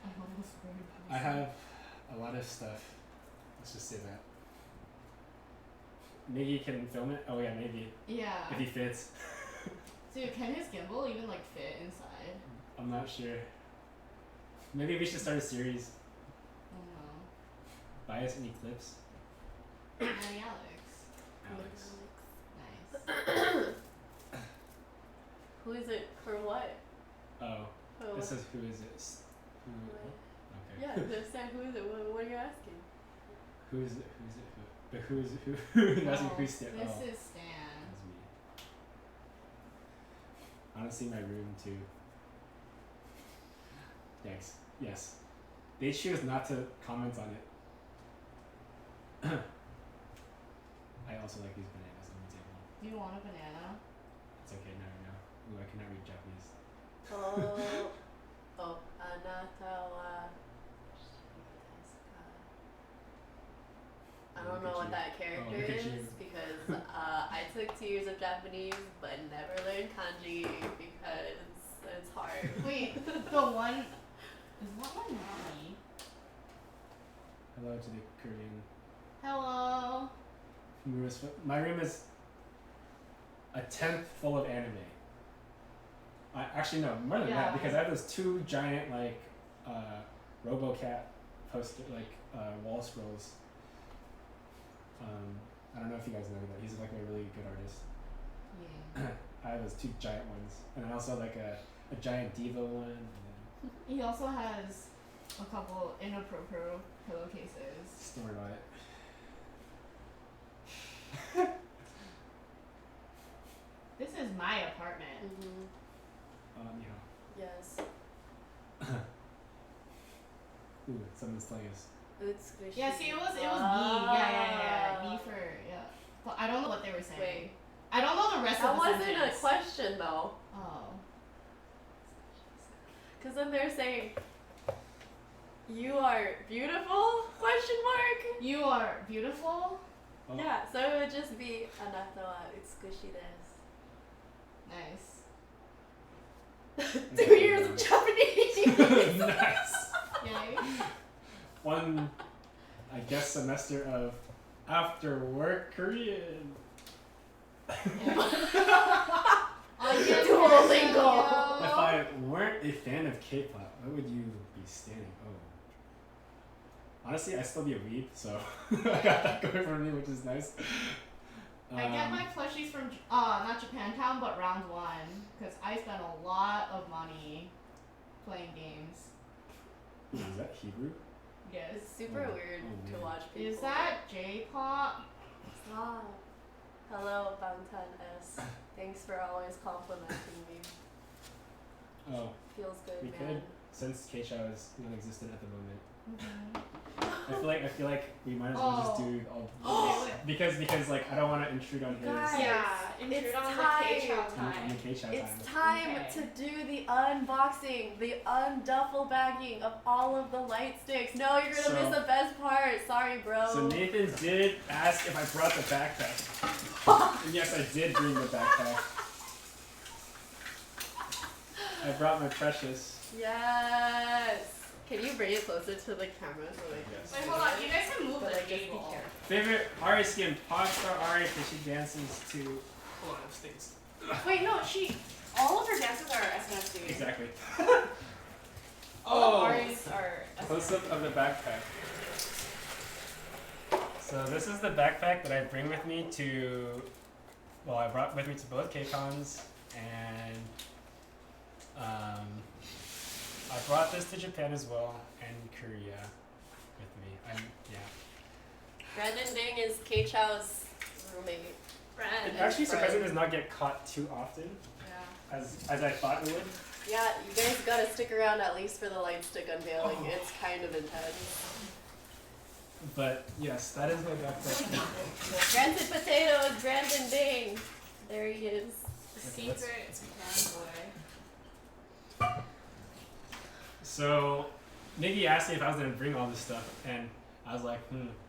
I thought it was very I have a lot of stuff. Let's just say that. Maybe can film it? Oh yeah, maybe. Yeah. If he fits. Dude, can his gimbal even like fit inside? I'm not sure. Maybe we should start a series. I Bias and Eclipse. don't know. Hey, Alex. Alex. Nice. Who is it for what? Oh. Oh, It says who is it? Who? Okay. yeah, understand who is it? What are you asking? Who is it? Who is it? Who? But who is it? Who? That's Oh, who's Stan. This Oh. is Stan. That's me. I want to see my room too. Yikes. Yes. They choose not to comment on it. I also like these bananas on the table. Do you want a banana? It's okay, no, no. Ooh, I cannot read Japanese. Oh, anata wa. I don't Look know at what you. that character Oh, look at is you. because I took 2 years of Japanese but never learned kanji because it's hard. Wait, the one is that one me? Hello to the Korean. Hello. My room is a 10th full of anime. Actually no, more than that Yeah. because I have those 2 giant like RoboCat poster wall scrolls. I don't know if you guys know that he's like a really good artist. Yeah. I have those 2 giant ones, and I also have like a a giant diva one. He also has a couple inappropriate pillowcases. Snort on it. This is my apartment. Yeah. Yes. Ooh, someone's telling us. It's squishy. Yeah, see, it was B. Yeah. B for, yeah. But I don't know what they were saying. Wait. I don't know the rest That of the wasn't sentence. a question though. Oh. Cause then they're saying, "You are beautiful?" Question mark. You are beautiful. Oh. Yeah, so it would just be anata wa utsukushi desu. Nice. 2 years of Japanese. Nice. Yay. One, I guess, semester of after work Korean. Duolingo. If I weren't a fan of K-pop, what would you be standing? Oh. Honestly, I'd still be a weeb, so I got that going for me, which is nice. I get my plushies from not Japantown, but Round One, because I spent a lot of money playing games. Is that Hebrew? Yes. It's super Oh, weird oh, to man. watch people. Is that J-pop? Stop. Hello, Bantan S. Thanks for always complimenting me. Oh, Feels good, we man. could, since K-Chow is non-existent at the moment. Mm-hmm. I feel like we might as well just do all Okay, because like I don't want to intrude on his Guys, Yeah, intrude it's on the time. K-Chow on time. the K-Chow It's time. time Okay. to do the unboxing, the unduffel bagging of all of the light sticks. No, you're gonna So- miss the best part. Sorry, bro. So Nathan did ask if I brought the backpack. And yes, I did bring the backpack. I brought my precious. Yes. Can you bring it closer to the camera so they can Yes. Wait, hold on. You guys can move But the like, just be table. careful. Favorite Ari skin, Popstar Ari, because she dances to a lot of things. Wait, no, all of her dances are SNSD. Exactly. All of ours are Close up of the backpack. So this is the backpack that I bring with me to, well, I brought with me to both KCONs, and I brought this to Japan as well, and Korea with me. Brandon Ding is K-Chow's roommate. friend. It actually friend. surprisingly does not get caught too often, Yeah. as I thought it would. Yeah, you guys gotta stick around at least for the light stick unveiling. It's kind of intense. But yes, that is my backpack. Granted potatoes, Brandon Ding. There he is. The let's- secret fanboy. So Nikki asked me if I was gonna bring all this stuff, and I was like,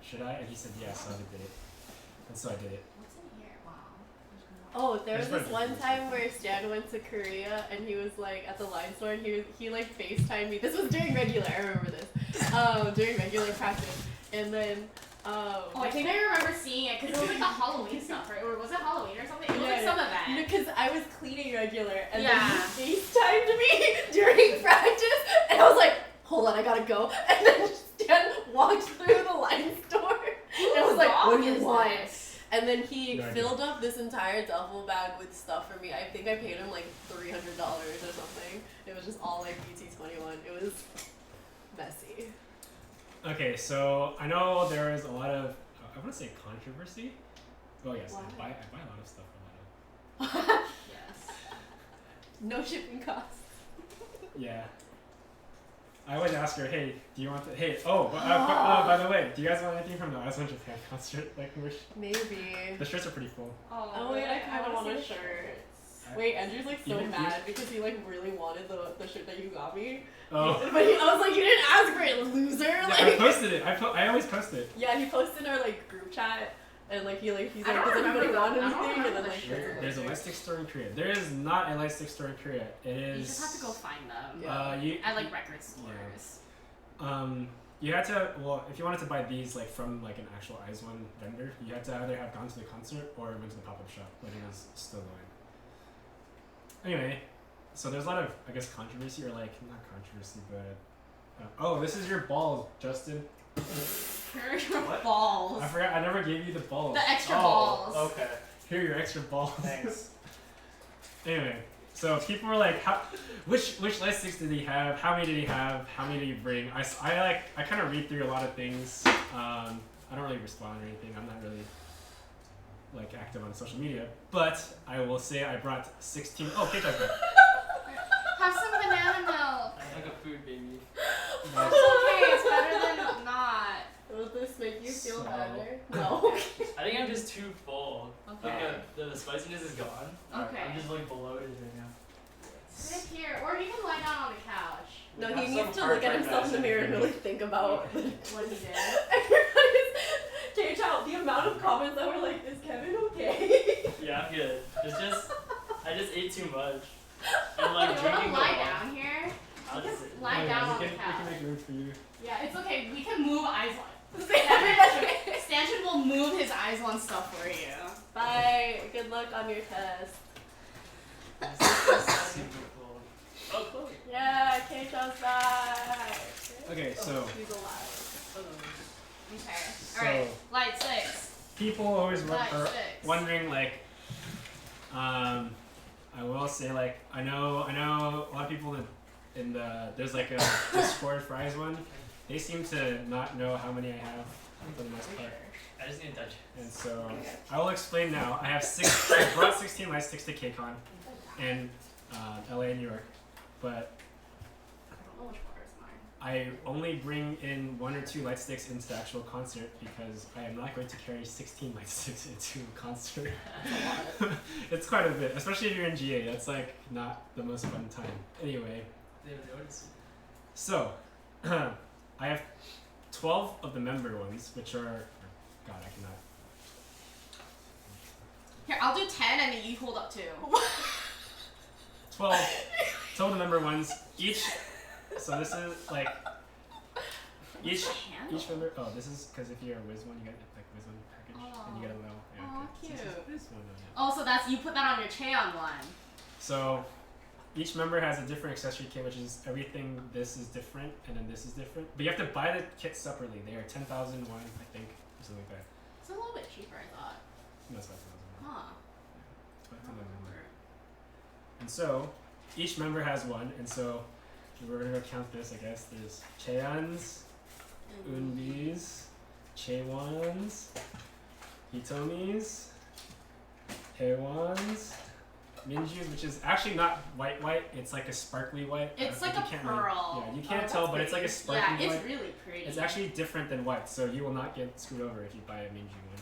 should I? And he said yes, so I did it. And so I did it. What's in here? Wow. Oh, there was There's this probably one time where Stan went to Korea and he was like at the line store and he like FaceTimed me. This was during regular, I remember this. During regular practice. And then Oh, I think I remember seeing it because it was like the Halloween stuff, right? Or was it Halloween or something? It was like some event. because I was cleaning regular and Yeah. then he FaceTimed me during practice and I was like, hold on, I gotta go. And then Stan walked through the line store and I was like, what do you want? And then he No idea. filled up this entire duffel bag with stuff for me. I think I paid him like $300 or something. It was just all like BT21. It was messy. Okay, so I know there is a lot of I want to say controversy. Oh yes, Why? I buy a lot of stuff from Lana. Yes. No shipping costs. Yeah. I always ask her, hey, do you want the by the way, do you guys want anything from the Ice on Japan concert? Like, Maybe. the shirts are pretty cool. Oh wait, I kind of want a shirt. Wait, Andrew's like so You- mad because he like really wanted the shirt that you got me. Oh. But I was like, you didn't ask for it, loser. Yeah, Like, I posted it. I always post it. yeah, he posted in our like group chat and like he's I like, don't does anybody remember want that. I don't anything? And then remember like, the shirts shirt. and There's a like, Lightstick store in Korea. There is not a Lightstick store in Korea. It is. You just have to go find them. Yeah. At like record stores. You had to, well, if you wanted to buy these like from like an actual Eyes One vendor, you had to either have gone to the concert or went to the pop-up shop when it was still going. Anyway, so there's a lot of, I guess, controversy, or like, not controversy, but oh, this is your balls, Justin. Your What? balls. I forgot, I never gave you the balls. The extra balls. Okay. Here are your extra balls. Thanks. Anyway, So people were like, which light sticks did he have? How many did he have? How many did he bring? I kind of read through a lot of things. I don't really respond or anything. I'm not really like active on social media, but I will say I brought 16. Oh, cake I brought. Have some banana milk. I'm like a food baby. That's okay. It's better than not. Will this make you feel So- better? No. I think I'm just too full. Okay. Like the spiciness is gone. Okay. I'm just like bloated right now. Sit here, or you can lie down on the couch. No, Have he needs to some look at hard himself in the mirror and really medicine. think about What he did. everybody's K-Chow, the amount of comments that were like, is Kevin okay? Yeah, I'm good. It's just I just ate too much. And like You wanna drinking lie the down here? I'll just sit. Lie down on the we can couch. make room for you. Yeah, it's okay. We can move Island. Everybody- Stanchion will move his Island stuff for you. Bye. Good luck on your test. Super full. Oh, Chloe. Yeah, K-Chow's back. Okay, so He's alive. Okay. So- Alright. Light 6. people always Light are 6. wondering like, I will say like I know a lot of people in the there's like a Discord fries one. They seem to not know how many I have for the most part. I just need to touch. And so I will explain now. I have I brought 16 light sticks to KCON in LA and New York, but I don't know which part is mine. I only bring in 1 or 2 light sticks into the actual concert because I am not going to carry 16 light sticks into a concert. It's quite a bit, especially if you're in GA. That's like not the most fun time. Anyway, They would notice. so I have 12 of the member ones, which are God, I cannot. Here, I'll do 10 and then you hold up 2. 12 total member ones. Each. So this is like each member. Oh, this is because if you're a Wiz one, you get like Wiz one package, and you get a little. Yeah, Aw, okay. So this is cute. this one, yeah. Oh, so that's you put that on your Cheon one. So each member has a different accessory kit, which is everything. This is different, and then this is different. But you have to buy the kit separately. They are 10,000 won, I think, or something like that. It's a little bit cheaper, I thought. No, it's 5,000 won. Huh. It's 5,000 won. And so each member has one, and so we're gonna go count this. I guess there's Cheons, Unbis, Chaewons, Hitomis, Haewons, Minjus, which is actually not white, it's like a sparkly white. It's like you a can't pearl. Yeah, you can't Oh, tell, that's but it's like a pretty. sparkly Yeah, it's white. really pretty. It's actually different than white, so you will not get screwed over if you buy a Minju one.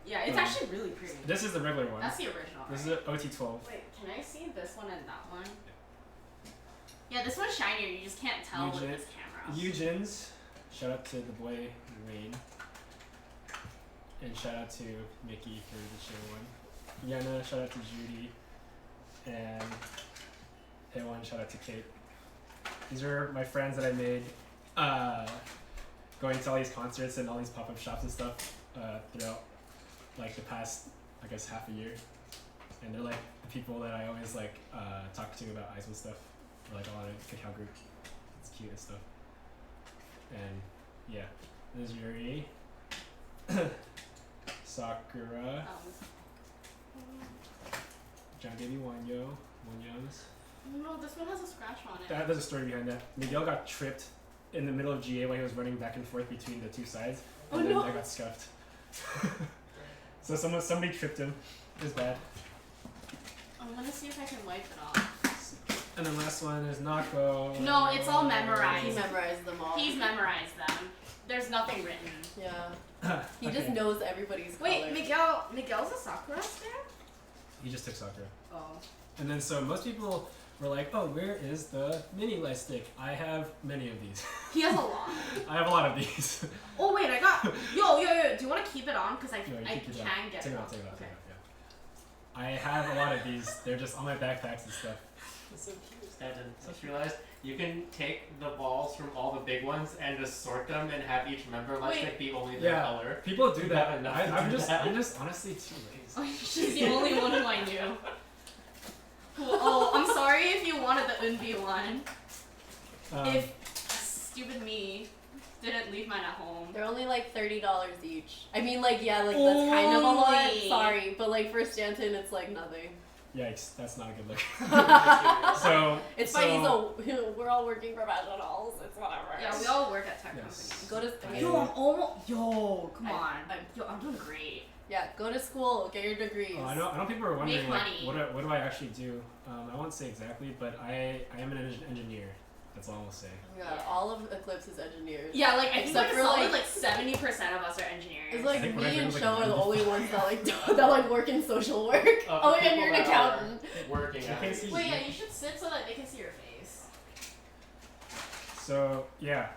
Yeah, it's actually really pretty. This is the regular one. That's the original. This is right? an OT12. Wait, can I see this one and that one? Yeah, this one's shinier. You just can't tell with Eugen- this camera. Eugens, shout out to the boy Wayne. And shout out to Mickey for the show one. Yana, shout out to Judy. And Haewon, shout out to Kate. These are my friends that I made going to all these concerts and all these pop-up shops and stuff throughout like the past, I guess, half a year. And they're like the people that I always like talk to about Eisman stuff. Or like a lot of Kakao group. It's cute and stuff. And yeah, there's Yuri. Sakura. John gave me Wanyo. Wanyons. No, this one has a scratch on it. There's a story behind that. Miguel got tripped in the middle of GA while he was running back and forth between the two sides. And then I got scuffed. So somebody tripped him. It was bad. I'm gonna see if I can wipe it off. And the last one is Nako. No, it's all memorized. He memorized them all. He's memorized them. There's nothing written. Yeah. He Okay. just knows everybody's Wait, color. Miguel's a Sakura stamp? He just took Sakura. Oh. And then so most people were like, oh, where is the mini light stick? I have many of these. He has a lot. I have a lot of these. Oh wait, I got. Yo. Do you want to keep it on? Cause I No, you I keep it on. can get Take it it off. out, take it out, take Okay. it out, yeah. I have a lot of these. They're just on my backpacks and stuff. That's so cute. Stanton, just realized you can take the balls from all the big ones and just sort them and have each member Wait. light be only their Yeah. color. People do You that. have enough to I'm do just that. honestly too lazy. Oh, she's the only one who I knew. Cool. Oh, I'm sorry if you wanted the Unbi one. If stupid me didn't leave mine at home. They're only like $30 each. I mean, like, yeah, like that's kind of a lot. Only. Sorry, but like for Stanton, it's like nothing. Yikes, that's not a good look. It's So fine. We're all working professionals. It's whatever. Yeah, we all work at tech Yes. companies. Go to Yo, I'm almost. Yo, come I- on. I'm- I'm doing great. yeah. Go to school. Get your degrees. I know people are wondering Make like money. what do I actually do? I won't say exactly, but I am an engineer. That's all I'll say. Yeah, all of Eclipse is engineers. Yeah, like I think Except like for, solid like- like 70% of us are engineers. It's like think what I me did and was, Show like, are the 95. only ones that like work in social work. Of the And you're an people that are accountant. Working I at can it. see. Wait, yeah, you should sit so that they can see your face. So yeah,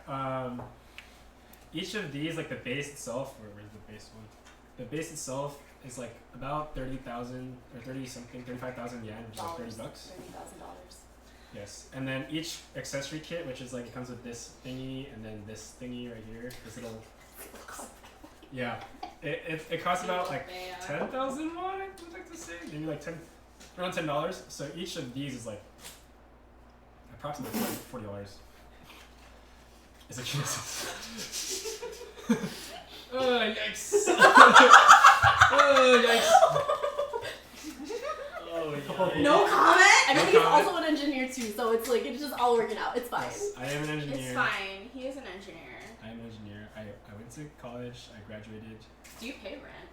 each of these, like the base itself, where's the base one? The base itself is like about 30,000 or 35,000 yen, which is like $30. $30,000. Yes, and then each accessory kit, which is like it comes with this thingy and then this thingy right here, this little. Yeah, it costs about like 10,000 won, I would like to say, maybe like around $10. So each of these is like approximately $40. It's a Jesus. Yikes! Yikes! Oh, yeah. No comment? I mean, No he's comment. also an engineer too, so it's like it's just all working out. It's fine. Yes, I am an engineer. It's fine. He is an engineer. I am an engineer. I went to college. I graduated. Do you pay rent?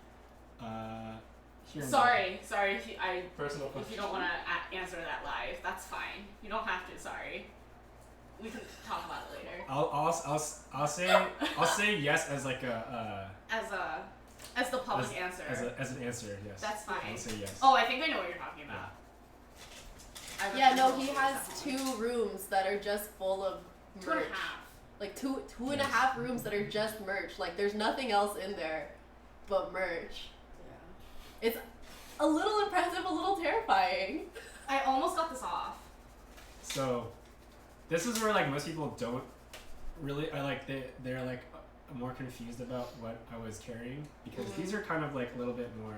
Here and Sorry Personal if you question. don't want to answer that live, that's fine. You don't have to. Sorry. We can talk about it later. I'll say yes as like a As the public answer. as an answer. Yes. That's fine. I'll say yes. Oh, I think I know what you're talking about. Yeah, no, he has 2 rooms that are just full of merch. 2.5. Like two and a half rooms that are just merch. Like there's nothing else in there but merch. Yeah. It's a little impressive, a little terrifying. I almost got this off. So, this is where like most people don't really. They're like more confused about what I was carrying because these are kind of like a little bit more.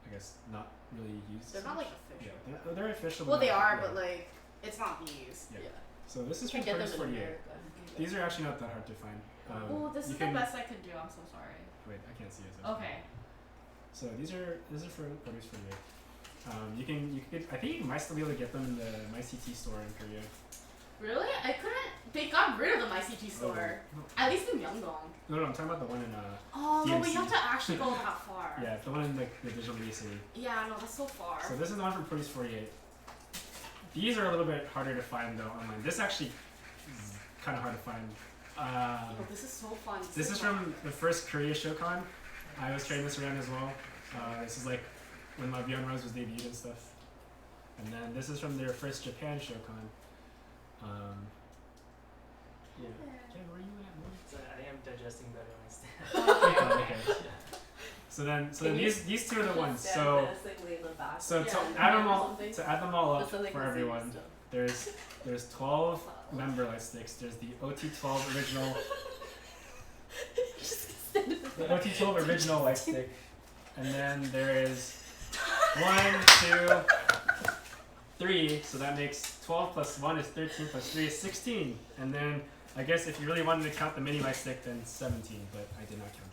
I guess not really used. They're not like Yeah, official. they're official. Well, they not- are, yeah. but like it's not these. Yeah. Yeah. So this is You from can get First them in 48. America. These are actually not that hard to find. Oh, this you is can, the best I could do. I'm so sorry. Wait, I can't see it. Okay. So these are for produce 48. You can I think you might still be able to get them in the MyCT store in Korea. Really? I couldn't. They got rid of the MyCT store. At least in Myeongdong. No, I'm talking about the one in Oh no, but you DMC. have to actually go that far. yeah, the one in like the Digital Media City. Yeah, no, that's so far. So this is the one from Produce 48. These are a little bit harder to find though online. This actually is kind of hard to find. Oh, this is so fun. This is from the first Korea ShowCon. I was carrying this around as well. This is like when my Beyond Rose was debuted and stuff. And then this is from their first Japan ShowCon. Yeah. Ken, where are you at? So I am digesting better when I stand. Okay. So then Can you these two are the just ones. stand So menacingly in the back. so to Yeah. add them Or all something. up Just so they for can see everyone. stuff. There's 12 member Lightsticks. There's the OT12 original. Just stand in the The back. OT12 original Lightstick. And then there is 1, 2, 3. So that makes 12 plus 1 is 13 plus 3 is 16. And then I guess if you really wanted to count the mini Lightstick, then 17. But I did not count that.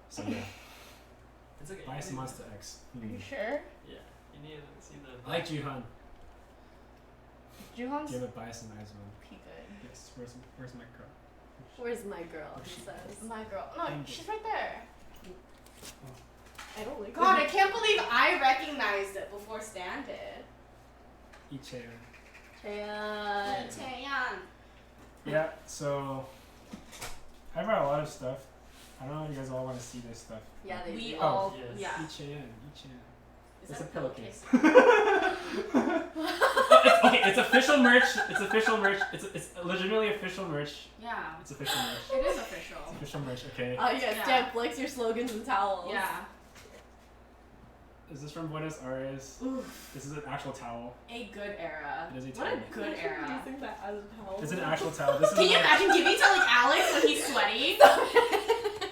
So yeah. It's okay. Bias Monster X. Are you sure? Yeah. You need to see the. I like Juhan. Juhong's Give it bias and eyes one. pretty good. Yes. Where's my girl? Where's my girl? He says. My girl. No, she's right there. I don't like God, I can't believe I recognized it before Stan did. Ichan. Taeyeon. Yeah. So I brought a lot of stuff. I don't know if you guys all want to see this stuff. Yeah, they We do. all, yes. yeah. Ichan. Is It's that a pillowcase. pillowcase? Okay, it's official merch. It's official merch. It's legitimately official merch. Yeah. It's official merch. It is official. It's official merch. Okay. Oh yes, Yeah. Dan, flex your slogans and towels. Yeah. Is this from Buenos Aires? Oof. This is an actual towel. A good era. It is a What towel. a good era. Using that as a towel. It's an actual towel. This is Can you like- imagine giving to like Alex when he's sweaty?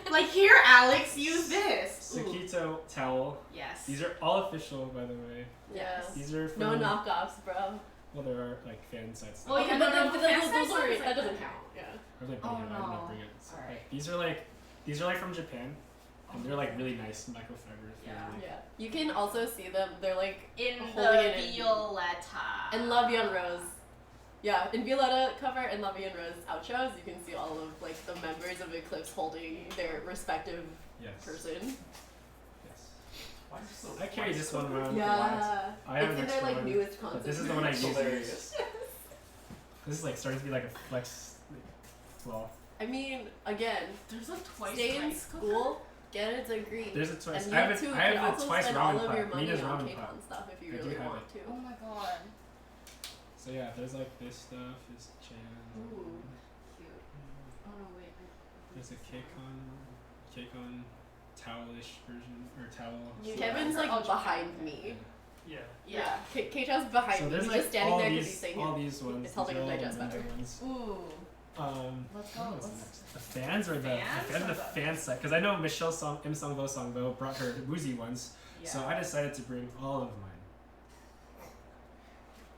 Like here, Alex, use this. Ooh. Sakito towel. Yes. These are all official, by the way. Yeah. These are from, No knockoffs, bro. Well, there are like fan sites. Well, yeah, but no, those fan are sites that is, doesn't like, count. Yeah. Or like, Oh, I did not no. bring it. So, Alright. like, these are like from Japan. and they're like really nice microfiber. Yeah. Yeah. You can also see them. They're like In holding the it in. Violetta. And La Vie en Rose. Yeah, in Violetta cover and La Vie en Rose outros, you can see all of like the members of Eclipse holding their respective Yes. person. Yes. Why is it so I carry this one around. Yeah. I have It's an in their extra like one, newest but concept. this is the one I use. hilarious. This is like starting to be like a flex. Well, I mean, again, There's a twice stay in rice cooker? school, get a degree. there's a twice. And I you have too it. I can have the also twice spend ramen all of your pot. money Mina's on ramen K-pop pot. stuff if you I do really have want it. Oh to. my god. So yeah, there's like this stuff. This Chan. Ooh. Cute. Oh no, wait. There's a K-Con towelish version or towel. Kevin's like Oh, behind me. Yeah. Yeah. K-Chow's behind So me. there's He's like just standing all there because these, he's saying all it. these ones. It's helping these are him all digest the better. ninja ones. Ooh. What Let's go. was the Let's next? The fans or the Fans or the the- fan set? Because I know Michelle Im Songbo brought her woozy ones, yeah. so I decided to bring all of mine.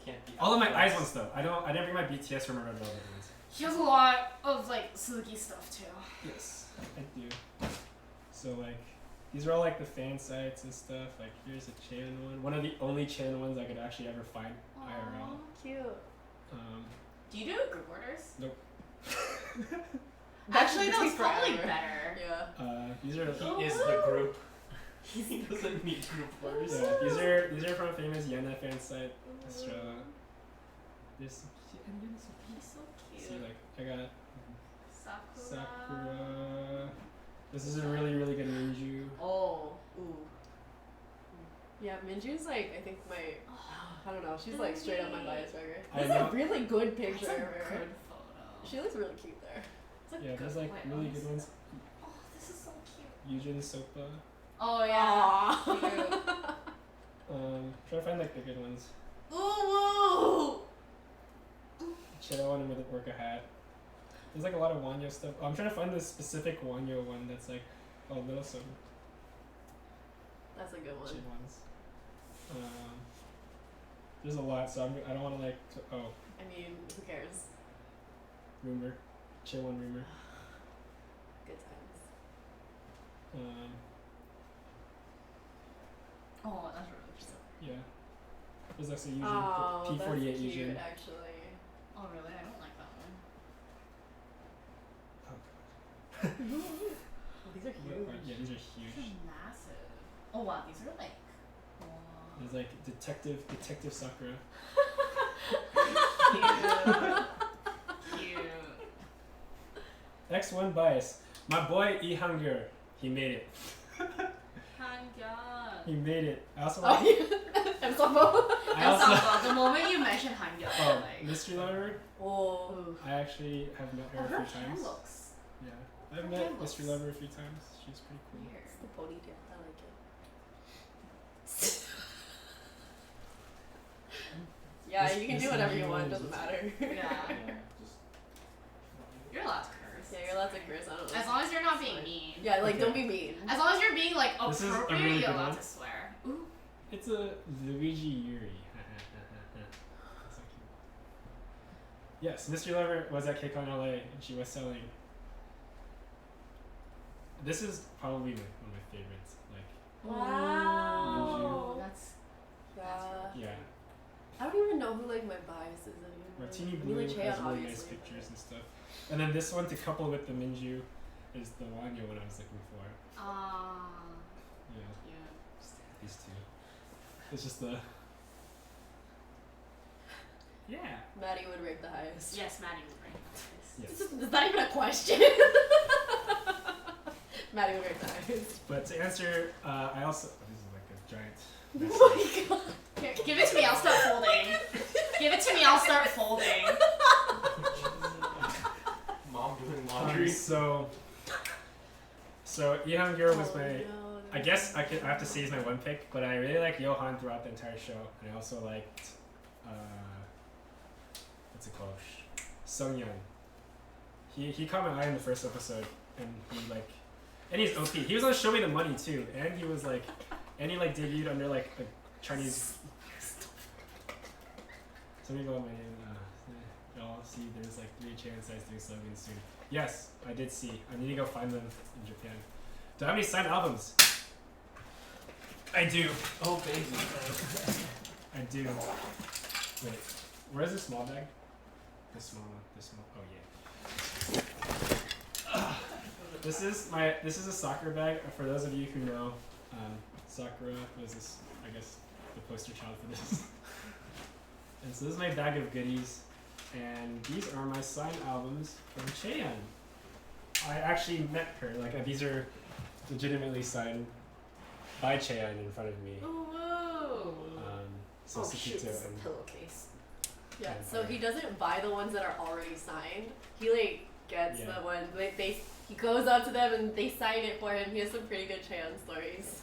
Can't be. All of my outflexed. eyes ones though. I didn't bring my BTS from my Red Velvet ones. He has a lot of like Suzuki stuff too. Yes, I do. So like, these are all like the fan sites and stuff. Like here's a Chan one of the only Chan ones I could actually ever find IRL. Cute. Do you do group orders? Nope. Actually, That that was takes probably forever. better. Yeah. These are He is the group. He doesn't need group orders. yeah, these are from famous Yena fan site. Estrella. There's some cute Indians. He's so See, cute. like I got Sakura. Sakura. This is a really good Minju. Oh. Ooh. Yeah, Minju's like, I think my, I don't know, she's like straight up my bias record. I This is know. a really good That's picture a of her. good photo. She looks really cute there. It's a Yeah, good, there's like wait, really let me good see. ones. Oh, this is so cute. Yujin Sopa. Oh yeah. Try to find like the good ones. Ooh! Shadow one with a orca hat. There's like a lot of Wanyo stuff. I'm trying to find the specific Wanyo one that's like little some That's a good one. chin ones. There's a lot, so I don't want to like. I mean, who cares? Rumor, chin one rumor. Good times. Oh, that's really cute. Yeah. There's like a Yujin Oh, P48 that's cute, Yujin. actually. Oh really? I don't like that one. Oh, these are huge. Yeah, these are These huge. are massive. Oh wow, these are like. Wow. There's like Detective Sakura. Cute. X1 bias. My boy Lee Hangul, he made it. Hanja. He made it. I also Oh, like. yeah. Ensemble. I also. The moment you mentioned Hanja, Oh, like. Mystery Lover. Oh. I actually have met her Oh, a her few hair times. looks Yeah, I've her met hair Mystery looks Lover a few times. She's pretty cool. weird. It's the ponytail. I like it. Yeah, This- you can this do whatever you Ninja want. one Doesn't is- matter. Yeah. Just. You're allowed to curse. Yeah, you're allowed to curse. I don't know. As long as you're not being mean. Yeah, like Okay. don't be mean. As long as you're being like This is a appropriate, really you're good allowed one. to swear. Ooh. It's a Luigi Yuri. That's so cute. Yes, Mystery Lover was at KCON LA and she was selling. This is probably like one of my favorites. Like, Wow. That's Yeah. yeah, I don't even know who like my bias is anymore. Martini I mean, Blue like, has Cheon, really nice obviously, pictures but- and stuff. And then this one to couple with the Minju is the Wanyo one I was looking for. Yeah, cute. these two. It's just the. Yeah. Maddie would rate the highest. Yes, Maddie would rank this. Yes. It's not even a question. Maddie would rate the highest. But to answer, I also. Oh, this is like a giant. Oh my god. Here, give it to me, I'll start folding. Give it to me, I'll start folding. Mom doing laundry. So Lee Hangul was Oh, my. no, I guess I have to say he's my one pick, but I really like Johan throughout the entire show, and I also liked, what's it called, Sungyeon. He caught my eye in the first episode, and he's OP. He was on Show Me the Money too, and he was like, and he like debuted under like a Chinese. So let me go on my name. Y'all see, there's like 3 Chan sites doing slogans soon. Yes, I did see. I need to go find them in Japan. Do I have any signed albums? I do. Oh baby. I do. Wait, where's the small bag? The small one. The small. Oh yeah. This is a soccer bag. For those of you who know, Sakura was this, I guess, the poster child for this. And so this is my bag of goodies, and these are my signed albums from Cheon. I actually met her. Like these are legitimately signed by Cheon in front of me. Oh, whoa. So Sukito and pillowcase. Yeah, And so he doesn't buy the ones that are already signed. He like gets Yeah. the ones he goes up to them and they sign it for him. He has some pretty good Cheon stories.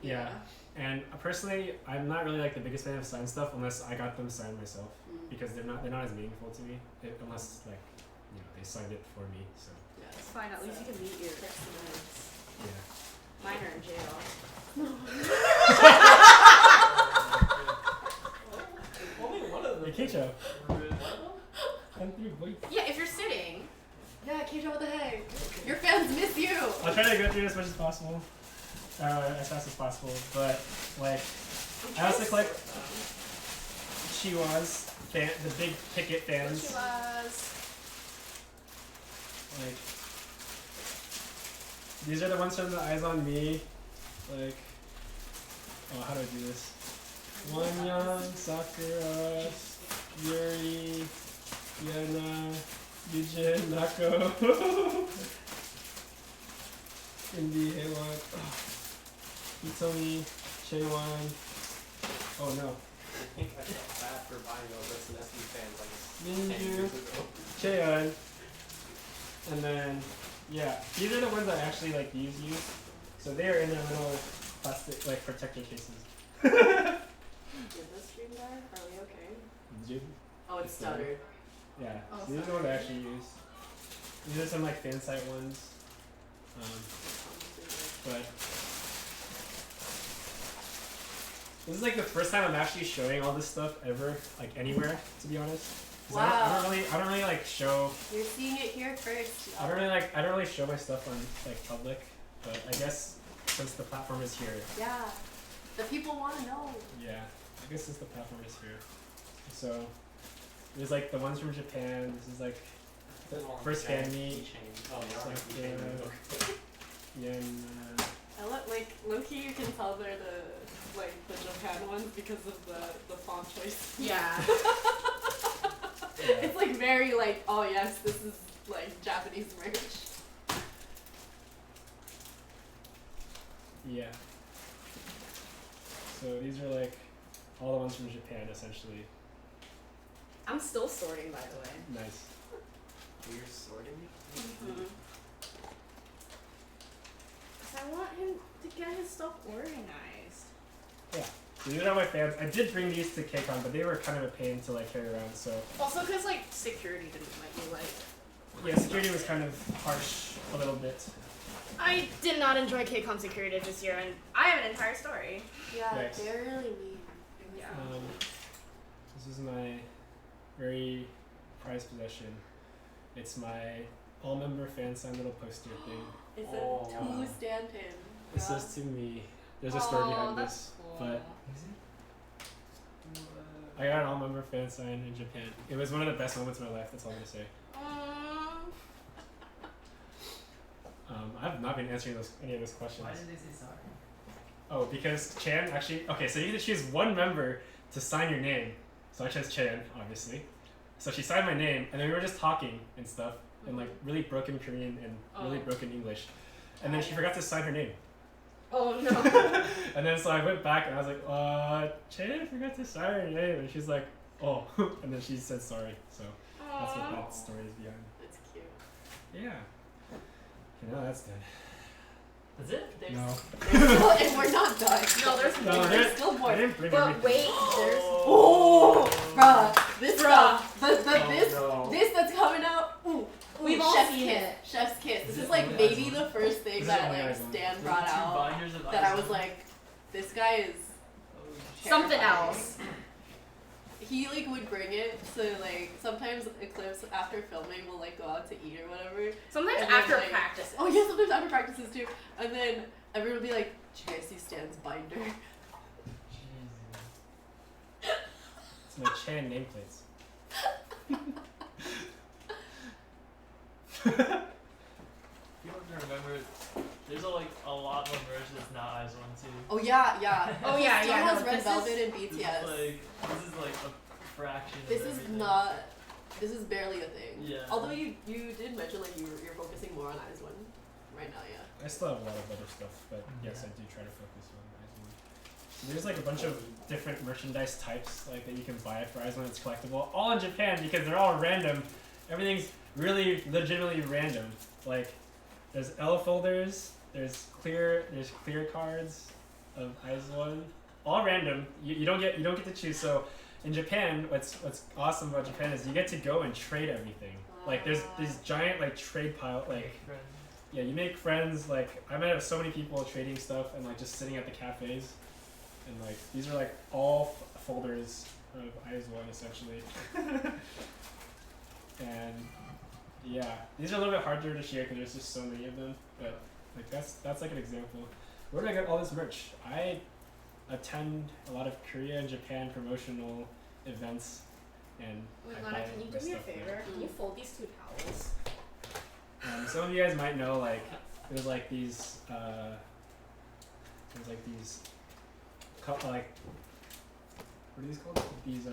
yeah. And personally, I'm not really like the biggest fan of signed stuff unless I got them signed myself, because they're not as meaningful to me unless like they signed it for me. So Yeah, It's fine, at least you can meet your customers. yeah. Mine are in jail. Only one of them. Hey Keicho. One of them? Come through, boy. Yeah, if you're sitting. Yeah, Keisha, what the heck? Your fans miss you. I'll try to go through as much as possible, as fast as possible. But like, I also collect Chiwa's the big ticket fans. Like, these are the ones from the Eyes on Me. Like, oh, how do I do this? Wonyoung, Sakura, Yuri, Yana, Yujin, Nako, Indi, Heiwan, Hitomi, Chewan. Oh no. I think I felt bad for buying those SNSD fans like 10 Minju, years ago. Cheon. And then, yeah, these are the ones I actually like use. So they are in their little plastic like protector cases. Is this stream bad? Are we okay? Oh, it's stuttered. Yeah, Oh, so these are the ones I actually use. These are some like fan site ones. But this is like the first time I'm actually showing all this stuff ever, like anywhere, to be honest. 'Cause Wow. I don't really like show. You're seeing it here first. I don't really show my stuff on like public, but I guess since the platform is here, Yeah. The people want to know. yeah. I guess since the platform is here, so there's like the ones from Japan. This is like the first fan meet. Oh, It's yeah. like yeah, and I like low-key you can tell they're the Japan ones because of the font choice. Yeah. yeah. It's like very like, oh yes, this is like Japanese merch. Yeah. So these are like all the ones from Japan, essentially. I'm still sorting, by the way. Nice. You're sorting? Mm-hmm. Cause I want him to get his stuff organized. Yeah. So these are my fans. I did bring these to KCON, but they were kind of a pain to like carry around. So Also, cause like security didn't let me like. yeah, security was kind of harsh a little bit. I did not enjoy KCON security this year, and I have an entire story. Yeah, Nice. they're really mean. Yeah. This is my very prized possession. It's my all-member fan sign little poster thing. It's Oh. a to Stanton. It says to me. There's a story behind that's this, cool. but I got an all-member fan sign in Japan. It was one of the best moments of my life. That's all I'm gonna say. I have not been answering any of those questions. Why did they say sorry? Oh, because Chan actually. Okay, so you need to choose one member to sign your name. So I chose Chan, obviously. So she signed my name, and then we were just talking and stuff, in like really broken Korean and really Oh. broken English. And then she forgot to sign her name. Oh no. And then so I went back and I was like, Chan forgot to sign her name. And she's like, oh. And then she said sorry. So that's what that story is behind. It's cute. Yeah. Okay, now that's done. That's it? There's, No. there's still, and we're not done. No, there's No, more. there's- still more. I didn't bring But everything. wait, there's. Oh, bruh, this stuff, this no. this that's coming out. Ooh, We've all chef's seen kiss, it. chef's kiss. This Is is it like only maybe eyes on? the first thing This is that only like eyes on. Stan There's brought two out binders of that I eyes was on. like, this guy is Oh, Something terrifying. else. he like would bring it, so like sometimes Eclipse after filming will like go out to eat or whatever. Sometimes And then, after like- practice. Oh yeah, sometimes after practices too. And then everyone would be like, "Did you guys see Stan's binder?" Jesus. It's my Chan nameplates. People have to remember, there's a lot more merch that's not Eyes One too. Oh yeah, yeah. Oh, yeah, Still yeah, has no, Red this Velvet is- and BTS. This is like a fraction This of is everything. not. This is barely a thing. Yeah. Although you did mention like you're focusing more on Eyes One right now, yeah. I still have a lot of other stuff, but yes, I do try to focus on Eyes One. There's like a bunch of different merchandise types like that you can buy for Eyes One. It's collectible, all in Japan because they're all random. Everything's really legitimately random. Like there's L folders, there's clear cards of Eyes One, all random. You don't get to choose. So in Japan, what's awesome about Japan is you get to go and trade everything. Like there's these giant like trade pile like. Friends. Yeah, you make friends. Like I met so many people trading stuff and like just sitting at the cafes, and like these are like all folders of Eyes One essentially. And yeah, these are a little bit harder to share because there's just so many of them. But like that's like an example. Where did I get all this merch? I attend a lot of Korea and Japan promotional events, and Wait, I Lana, buy can you my do me a stuff there. favor? Can you fold these 2 towels? Some of you guys might know, like, there's like these, like, what are these called? These,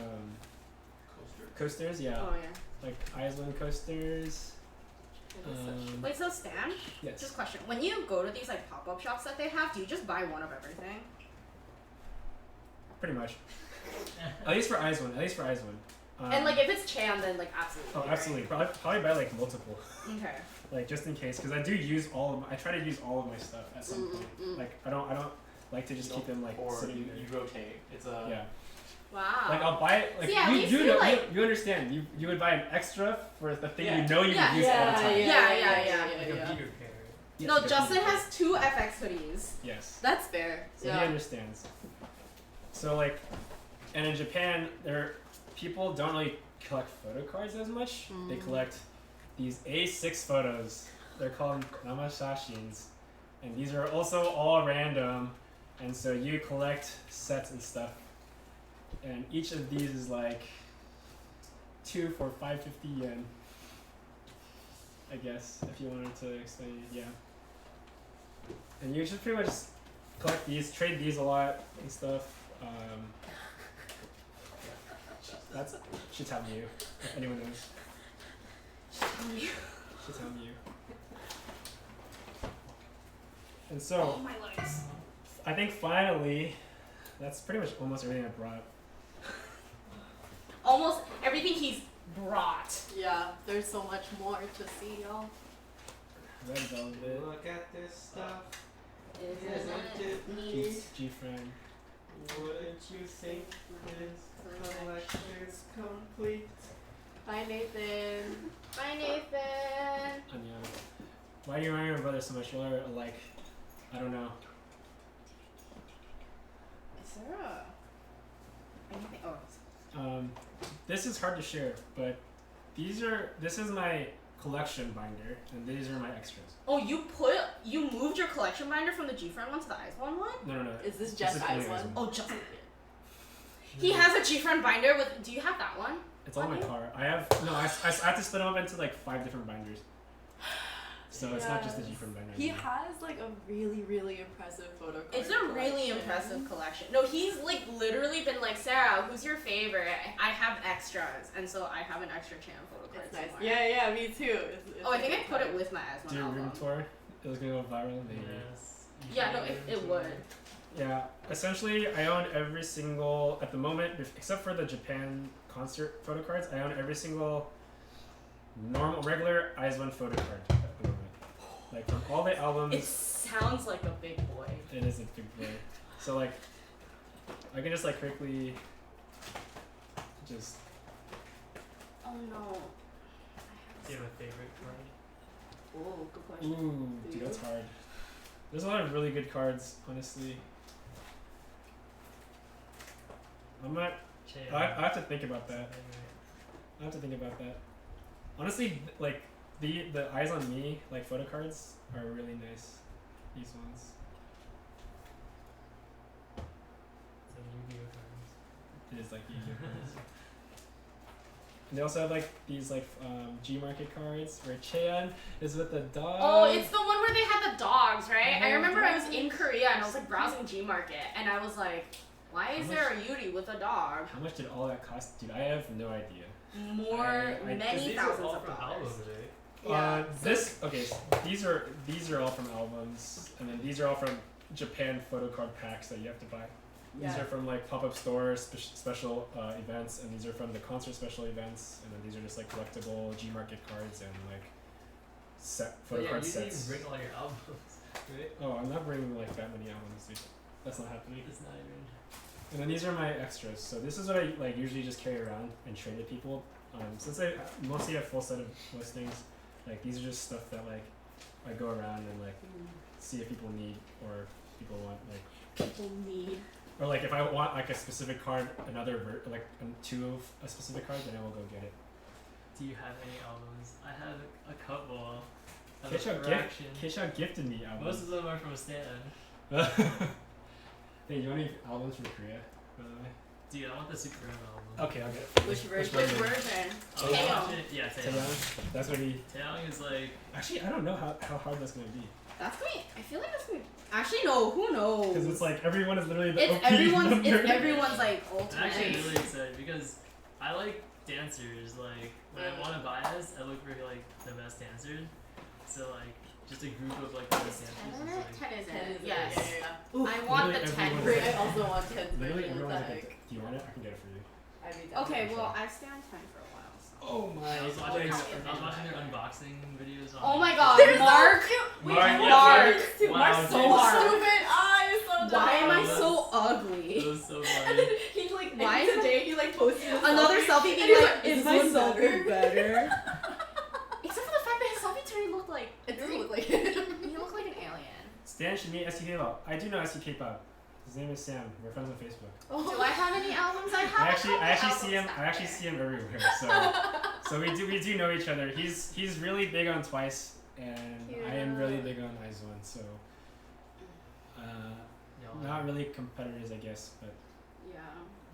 coasters, yeah. Oh yeah. Like, Eyes One coasters. Wait, so Stan, Yes. just question. When you go to these like pop-up shops that they have, do you just buy one of everything? Pretty much. At least for Eyes One. And like if it's Chan, then like absolutely. Oh, right? absolutely. Probably buy like multiple. Okay. Like, just in case. Because I do use I try to use all of my stuff at some point. Like, I don't like to just keep them like Or sitting you there. rotate. It's a Yeah. Wow. Like I'll buy it. Like See, at least you you, know, like- you understand. You would buy an extra for the thing Yeah. you know you Yeah. would use all the time. Like yeah. a beater pair. Yes, No, like a Justin beater. has 2 FX hoodies. Yes. That's fair. So he understands. So like, and in Japan, people don't really collect photo cards as much. They collect these A6 photos. They're called namashashins, and these are also all random. And so you collect sets and stuff. And each of these is like 2 for 550 yen. I guess, if you wanted to explain it, yeah. And you should pretty much collect these, trade these a lot and stuff. That's Shitamu, if anyone knows. Shitamu. And so, Oh my legs. I think finally, that's pretty much almost everything I brought. Almost everything he's brought. Yeah, there's so much more to see, y'all. Red Velvet, Look at this stuff. Isn't it neat? G-Friend. Wouldn't you think this collection's complete? Bye, Nathan. Bye, Nathan. Anya. Why do you remind your brother so much? Y'all are alike. I don't know. Is there a anything? Oh. This is hard to share, but this is my collection binder, and these are my extras. Oh, you moved your collection binder from the G-Friend one to the Eyes One one? No. Is this just Specifically Eyes One? Oh, just. He has a G-Friend binder with. Do you have that one? It's all in my car. I have to split them up into like 5 different binders. So it's not just the Yes. G-Friend binder. He anymore. has like a really, really impressive photo card It's a really collection. impressive collection. No, he's like literally been like, Sarah, who's your favorite? I have extras, and so I have an extra Chan photo card It's nice. somewhere. Yeah, me too. It's Oh, I a think I good put card. it with my Eyes One Do your room album. tour. It was gonna go viral. Maybe. Yes. You Yeah, should no, do it too. would. Yeah. Essentially, I own every single at the moment, except for the Japan concert photo cards. I own every single regular Eyes One photo card at the moment. Like from all the albums. It sounds like a big boy. It is a big boy. So like, I can just like quickly, just. Oh no. Do you have a favorite card? Oh, good question. Ooh, dude, that's hard. There's a lot of really good cards, honestly. I'm not. Chan Che. I have to think about that. I have to think about that. Honestly, like the eyes on me like photo cards are really nice. These ones. Some Yu-Gi-Oh cards. It is like Yu-Gi-Oh cards. And they also have like these like G Market cards where Cheon is with the dog. Oh, it's the one where they had the dogs, right? I Oh, remember I was dogs. in Korea and I was like browsing G Market and I was like, why is How there a Yuri with a dog? How much did all that cost? Dude, I have no idea. More, I- many These thousands are all of from dollars. albums, right? Yeah. This okay. So these are all from albums, and then these are all from Japan photo card packs that you have to buy. These Yeah. are from like pop-up stores, special events, and these are from the concert special events, and then these are just like collectible G Market cards and like photo But card you didn't sets. even bring all your albums, right? Oh, I'm not bringing like that many albums, dude. That's not happening. It's not even. And then these are my extras. So this is what I like usually just carry around and trade with people. Since I mostly have full set of listings, like these are just stuff that like I go around and like see if people need or people want like, People need. or like if I want like a specific card, two of a specific card, then I will go get it. Do you have any albums? I have a couple. Of Keisha, a fraction. Keisha gifted me albums. Most of them are from Stan. Hey, you want any albums from Korea, by the way? Dude, I want the Super M album. Okay, I'll get it. Which version? Which version? Oh, Taeyong. watch it. Yeah, Taeyong. Taeyong? That's what he. Taeyong is like. Actually, I don't know how hard that's gonna be. That's me. I feel like that's me. Actually, no. Who knows? Because it's like everyone is literally the It's OP everyone's. number. It's everyone's like I'm ultimate. actually really excited because I like dancers. Like when I want to bias, I look for like the best dancers. So like just a group of like the best dancers. Is, like, 10 is Ten it? is it, Yes. yeah. I want the Literally 10 everyone's Great. version. I also want 10 Literally version. everyone's like, Like, do you want it? I can get it for you. I'd be down Okay, for well, sure. I stand 10 for a while. So. Oh my. I was Oh, watching. copy of I was it. watching their unboxing videos. On Oh my god, They're so Mark! cute. Wait, Mark, yeah, Mark. Dude, Wow, Mark's so Mark. stupid. Eyes, so dumb. Why am I That's- so It ugly? was so And funny. then he like, Why and is today he like posted a Another selfie selfie, and being he's like, is is my my selfie selfie better? Except for the fact that his selfie today looked like. It doesn't look like him. He looked like an alien. Stan should meet STK Pop. I do know STK Pop. His name is Sam. We're friends on Facebook. Do I have any albums? I have. I a actually couple see him. albums I actually back see him everywhere. So we do know each other. He's really big on Twice, and I am really big on IZ*ONE. So Y'all not really competitors, I guess, but there.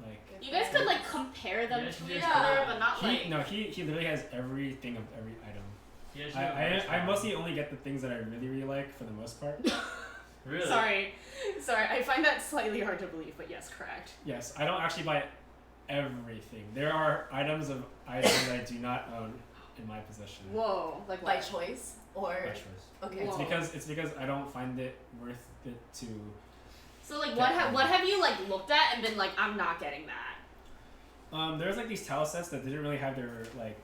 Yeah. like You guys could like compare them Yeah, to yeah. each other, but not he like. he literally has everything of every item. You guys should have merch I now. mostly only get the things that I really like for the most part. Really. Sorry, I find that slightly hard to believe, but yes, correct. Yes, I don't actually buy everything. There are items of items that I do not own in my possession. Whoa, like By what? choice or By choice. okay. Whoa. It's because I don't find it worth it to. So like, what have you like looked at and been like, I'm not getting that. There's like these towel sets that didn't really have their like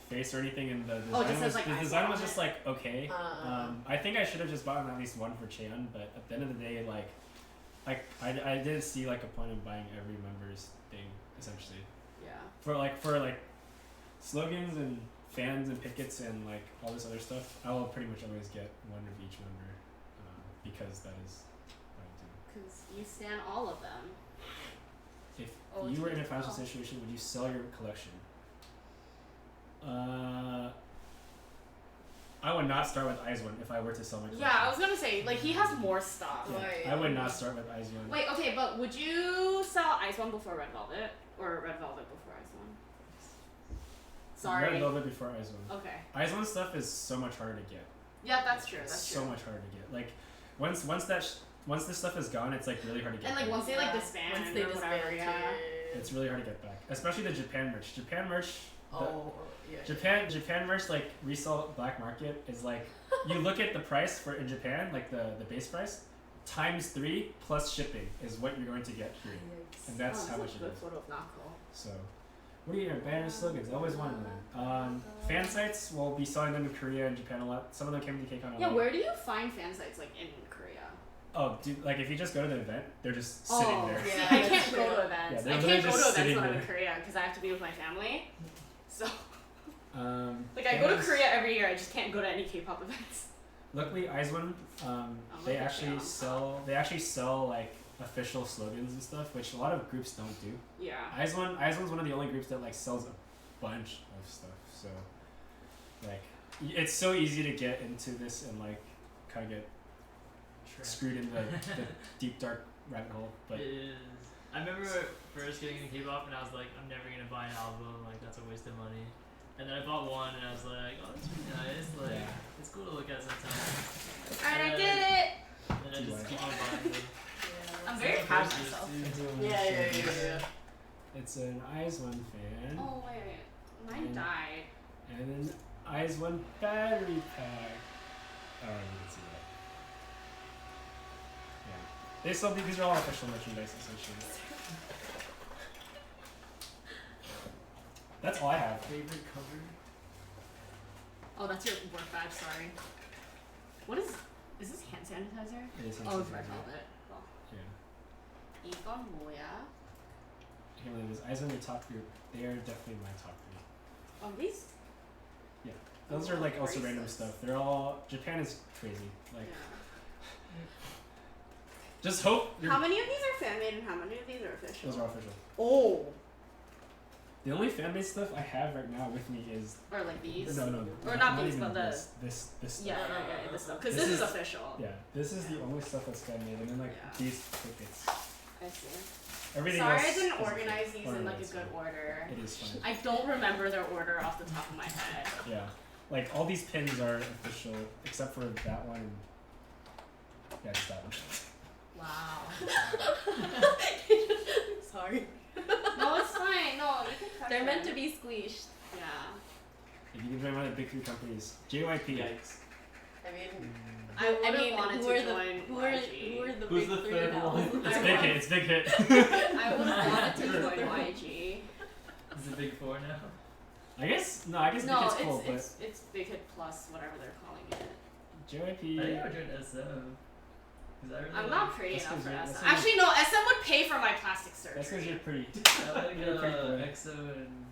face or anything, and the design Oh, it just says, was like, the eyes design on was it. just like okay. Uh. I think I should have just bought at least one for Cheon, but at the end of the day, like, I didn't see like a point of buying every member's thing essentially. Yeah. For like slogans and fans and pickets and like all this other stuff, I will pretty much always get one of each member because that is what I do. Because you stand all of them. If Oh, you were in a it's financial well. situation, would you sell your collection? I would not start with IZ*ONE if I were to sell my collection. Yeah, I was gonna say like he has more stuff. Yeah, Right. I would not start with IZ*ONE. Wait, okay, but would you sell IZ*ONE before Red Velvet or Red Velvet before IZ*ONE? Sorry. Red Velvet before IZ*ONE. Okay. IZ*ONE stuff is so much harder to get. Yeah, that's true. It's That's so true. much harder to get. Like once this stuff is gone, it's like really hard to get. And like back. once they like disband Once they or whatever, disband, yeah. It's really hard to get back, especially the Japan merch. Japan merch. Oh, yeah. Japan merch like resell black market is like you look at the price for in Japan, like the base price, times 3 plus shipping is what you're going to get here, and that's how much it is. Photo of Nako. So, what are your banners, slogans? I always wanted them. Fan sites will be selling them in Korea and Japan a lot. Some of them came to KCON. Yeah, where do you find fan sites like in Korea? Oh, dude, like if you just go to the event, they're just sitting there. See, Yeah, I that's can't true. go to Yeah, events. they're I literally can't go just to events sitting when I'm in there. Korea because I have to be with my family. So, like, I fans- go to Korea every year. I just can't go to any K-pop events. Luckily, IZ*ONE, they look at actually them. sell. They actually sell like official slogans and stuff, which a lot of groups don't do. Yeah. IZ*ONE's one of the only groups that like sells a bunch of stuff. So like it's so easy to get into this and like kind of get screwed in the deep dark rabbit hole. But it is. I remember first getting into K-pop and I was like, I'm never gonna buy an album. Like that's a waste of money. And then I bought one and I was like, oh, that's really nice. Like Yeah. it's cool to look at sometimes. Alright, I did it. And I just keep on buying them. I'm very proud of myself. Yeah. it's an IZ*ONE fan. Oh wait, mine And- died. And an IZ*ONE battery pack. Oh, you can see that. Yeah. They sell these are all official merchandise essentially. That's all I have. Favorite cover? Oh, that's your work badge. Sorry. What is this hand sanitizer? It is Oh, it's something red like that. velvet. Well, Yeah. 이건 뭐야? I can't believe this. IZ*ONE, the top group. They are definitely my top 3. Oh, these. Those are like also random stuff. They're all Japan is crazy. Like Yeah. just hope How many of these are fan made and how many of these are official? those are official. Oh. The only fan made stuff I have right now with me is Or like these. no. Or not these, even but the- this stuff. Yeah, this stuff. Because This this is is- official. Yeah, this is the only stuff that's fan made, and then like Yeah. these tickets. I see. Everything Sorry, else I didn't is organize these in like a organized, good so order. It is fine. I don't remember their order off the top of my head. Yeah, like all these pins are official except for that one. And yeah, just that one. Wow. Sorry. No, it's fine. No, you can touch They're meant them. to be squeezed. Yeah. If you can join one of the big 3 companies, JYP. Yikes. I mean, I would've wanted who to are join who are YG. the Who's big the 3 third now? one? It's big hit. It's big hit. I would have wanted to join YG. Is it Big 4 now? I guess no. I guess No, big hit's cool, it's Big Hit Plus, whatever they're calling it. but JYP. I think I would join SM. Cause I really I'm like, not pretty That's enough for 'cause SM. you're- Actually, no. SM would pay for my plastic That's because surgery. you're pretty. I like You're pretty cool. EXO and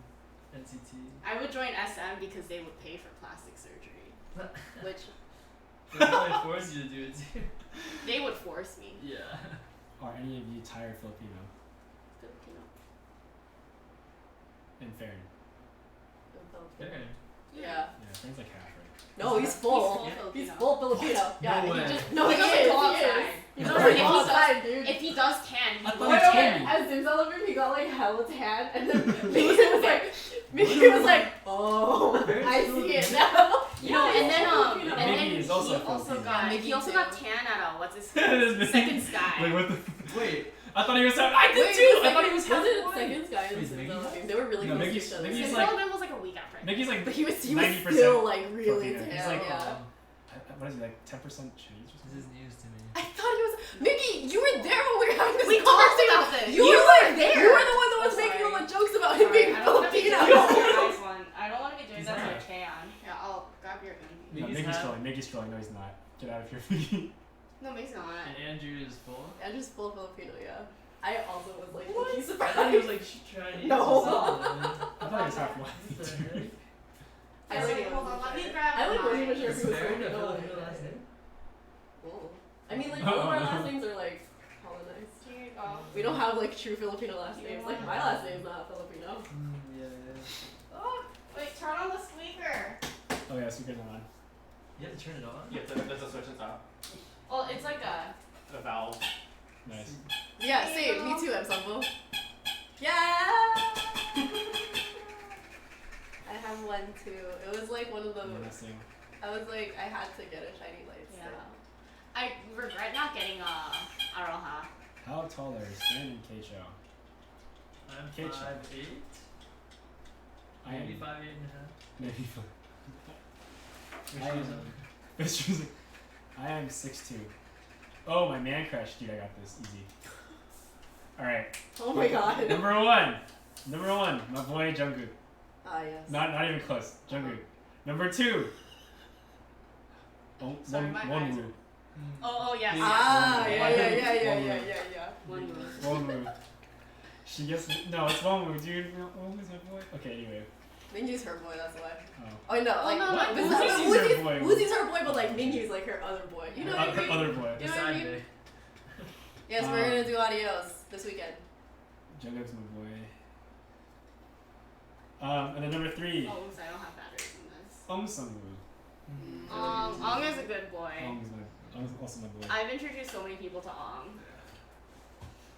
NCT. I would join SM because they would pay for plastic surgery, which They probably force you to do it too. they would force me. Yeah. Are any of you tired Filipino? Filipino. And Farron? Fair. Yeah. Yeah, Farron's like half, right? No, he's full. He's He's full full Filipino. Yeah, No he way. just He he doesn't is. go He is. outside. He No, doesn't he go does. outside, dude. If he does tan, he I thought would. he was tan. As Zim celebrated, he got like hella tan, and then Mickey was like, oh, Very I true. see it now. You know, and then Filipino. and then Mickey is he also also Filipino. got Mickey he also too. got tan at what's his It is Second Sky. Wait, what the? Wait, I thought he was. I did Wait, too. the I thought he was half wasn't white. Second Sky in Wait, Zim Mickey's- celebrating. They were really No, close Mickey's- to each other. Mickey's His like- celebrant was like a week after. I Mickey's like. But he was 90% still like really Filipino. tan. He's like, yeah. What is he like? 10% Chinese or This something? is news to me. I thought he was Mickey. You were there when we were having this We talked conversation. about this. You were like there. You were the one that was Oh, making all sorry. the jokes about him Sorry, being I don't want to be Filipino. doing that nice one. I don't want to be doing He's that to not. Cheon. Yeah, I'll grab your No, Mickey's Mickey's half- trolling. Mickey's trolling. No, he's not. Get out of here, Mickey. No, Mickey's not. And Andrew is full. I'm just full Filipino, yeah. I also was like, What? he's I surprised. thought he was like Chinese. No. or something. I thought he was half white. What the heck? I like Wait, hold on, let me grab I like wasn't even sure Is if he was Farron a Filipino. Filipino last name? I mean, like all of our last names are like colonized. Here you go. We don't have like true Filipino last You names. want Like my last name's not Filipino. Yeah. Oh, wait, turn on the speaker. Oh yeah, speaker's on. You have to turn it on. yeah, there's a switch on top. Well, it's like a. A valve. Nice. Yeah, same. Me too, Ensemble. Yeah. I have one too. It was like one of And then those. that's the- I was like, I had to get a shiny light. Yeah. I regret not getting Aroha. How tall are Stan and Keicho? I'm Kate 5'8". I am Maybe 5'8 and a half. maybe. Which I am. is, Which is- I am 6'2". Oh, my man crush, dude! I got this easy. All right. Oh my god. Number one, my boy Jungkook. Ah yes. Not even close. Jungkook. Number 2. Oh, Sorry, my eyes Wonwoo. Oh yes. Ah Yeah. yeah. One move. Wonwoo. She gets no. It's Wonwoo, dude. No, Wonwoo's my boy. Okay, anyway. Mingyu's her boy, that's why. Oh. Oh no, like no, what? no, This is Woozy's her boy. Woozy's her boy, but like Mingyu's like her other boy. You know what I Her mean? other boy. You know what I side mean? big. Yes, we're gonna do audios this weekend. Jungkook's my boy. And then number 3, Oh, oops, I don't have batteries in this. Sungwoo. Ong is a good boy. Ong's also my boy. I've introduced so many people to Ong.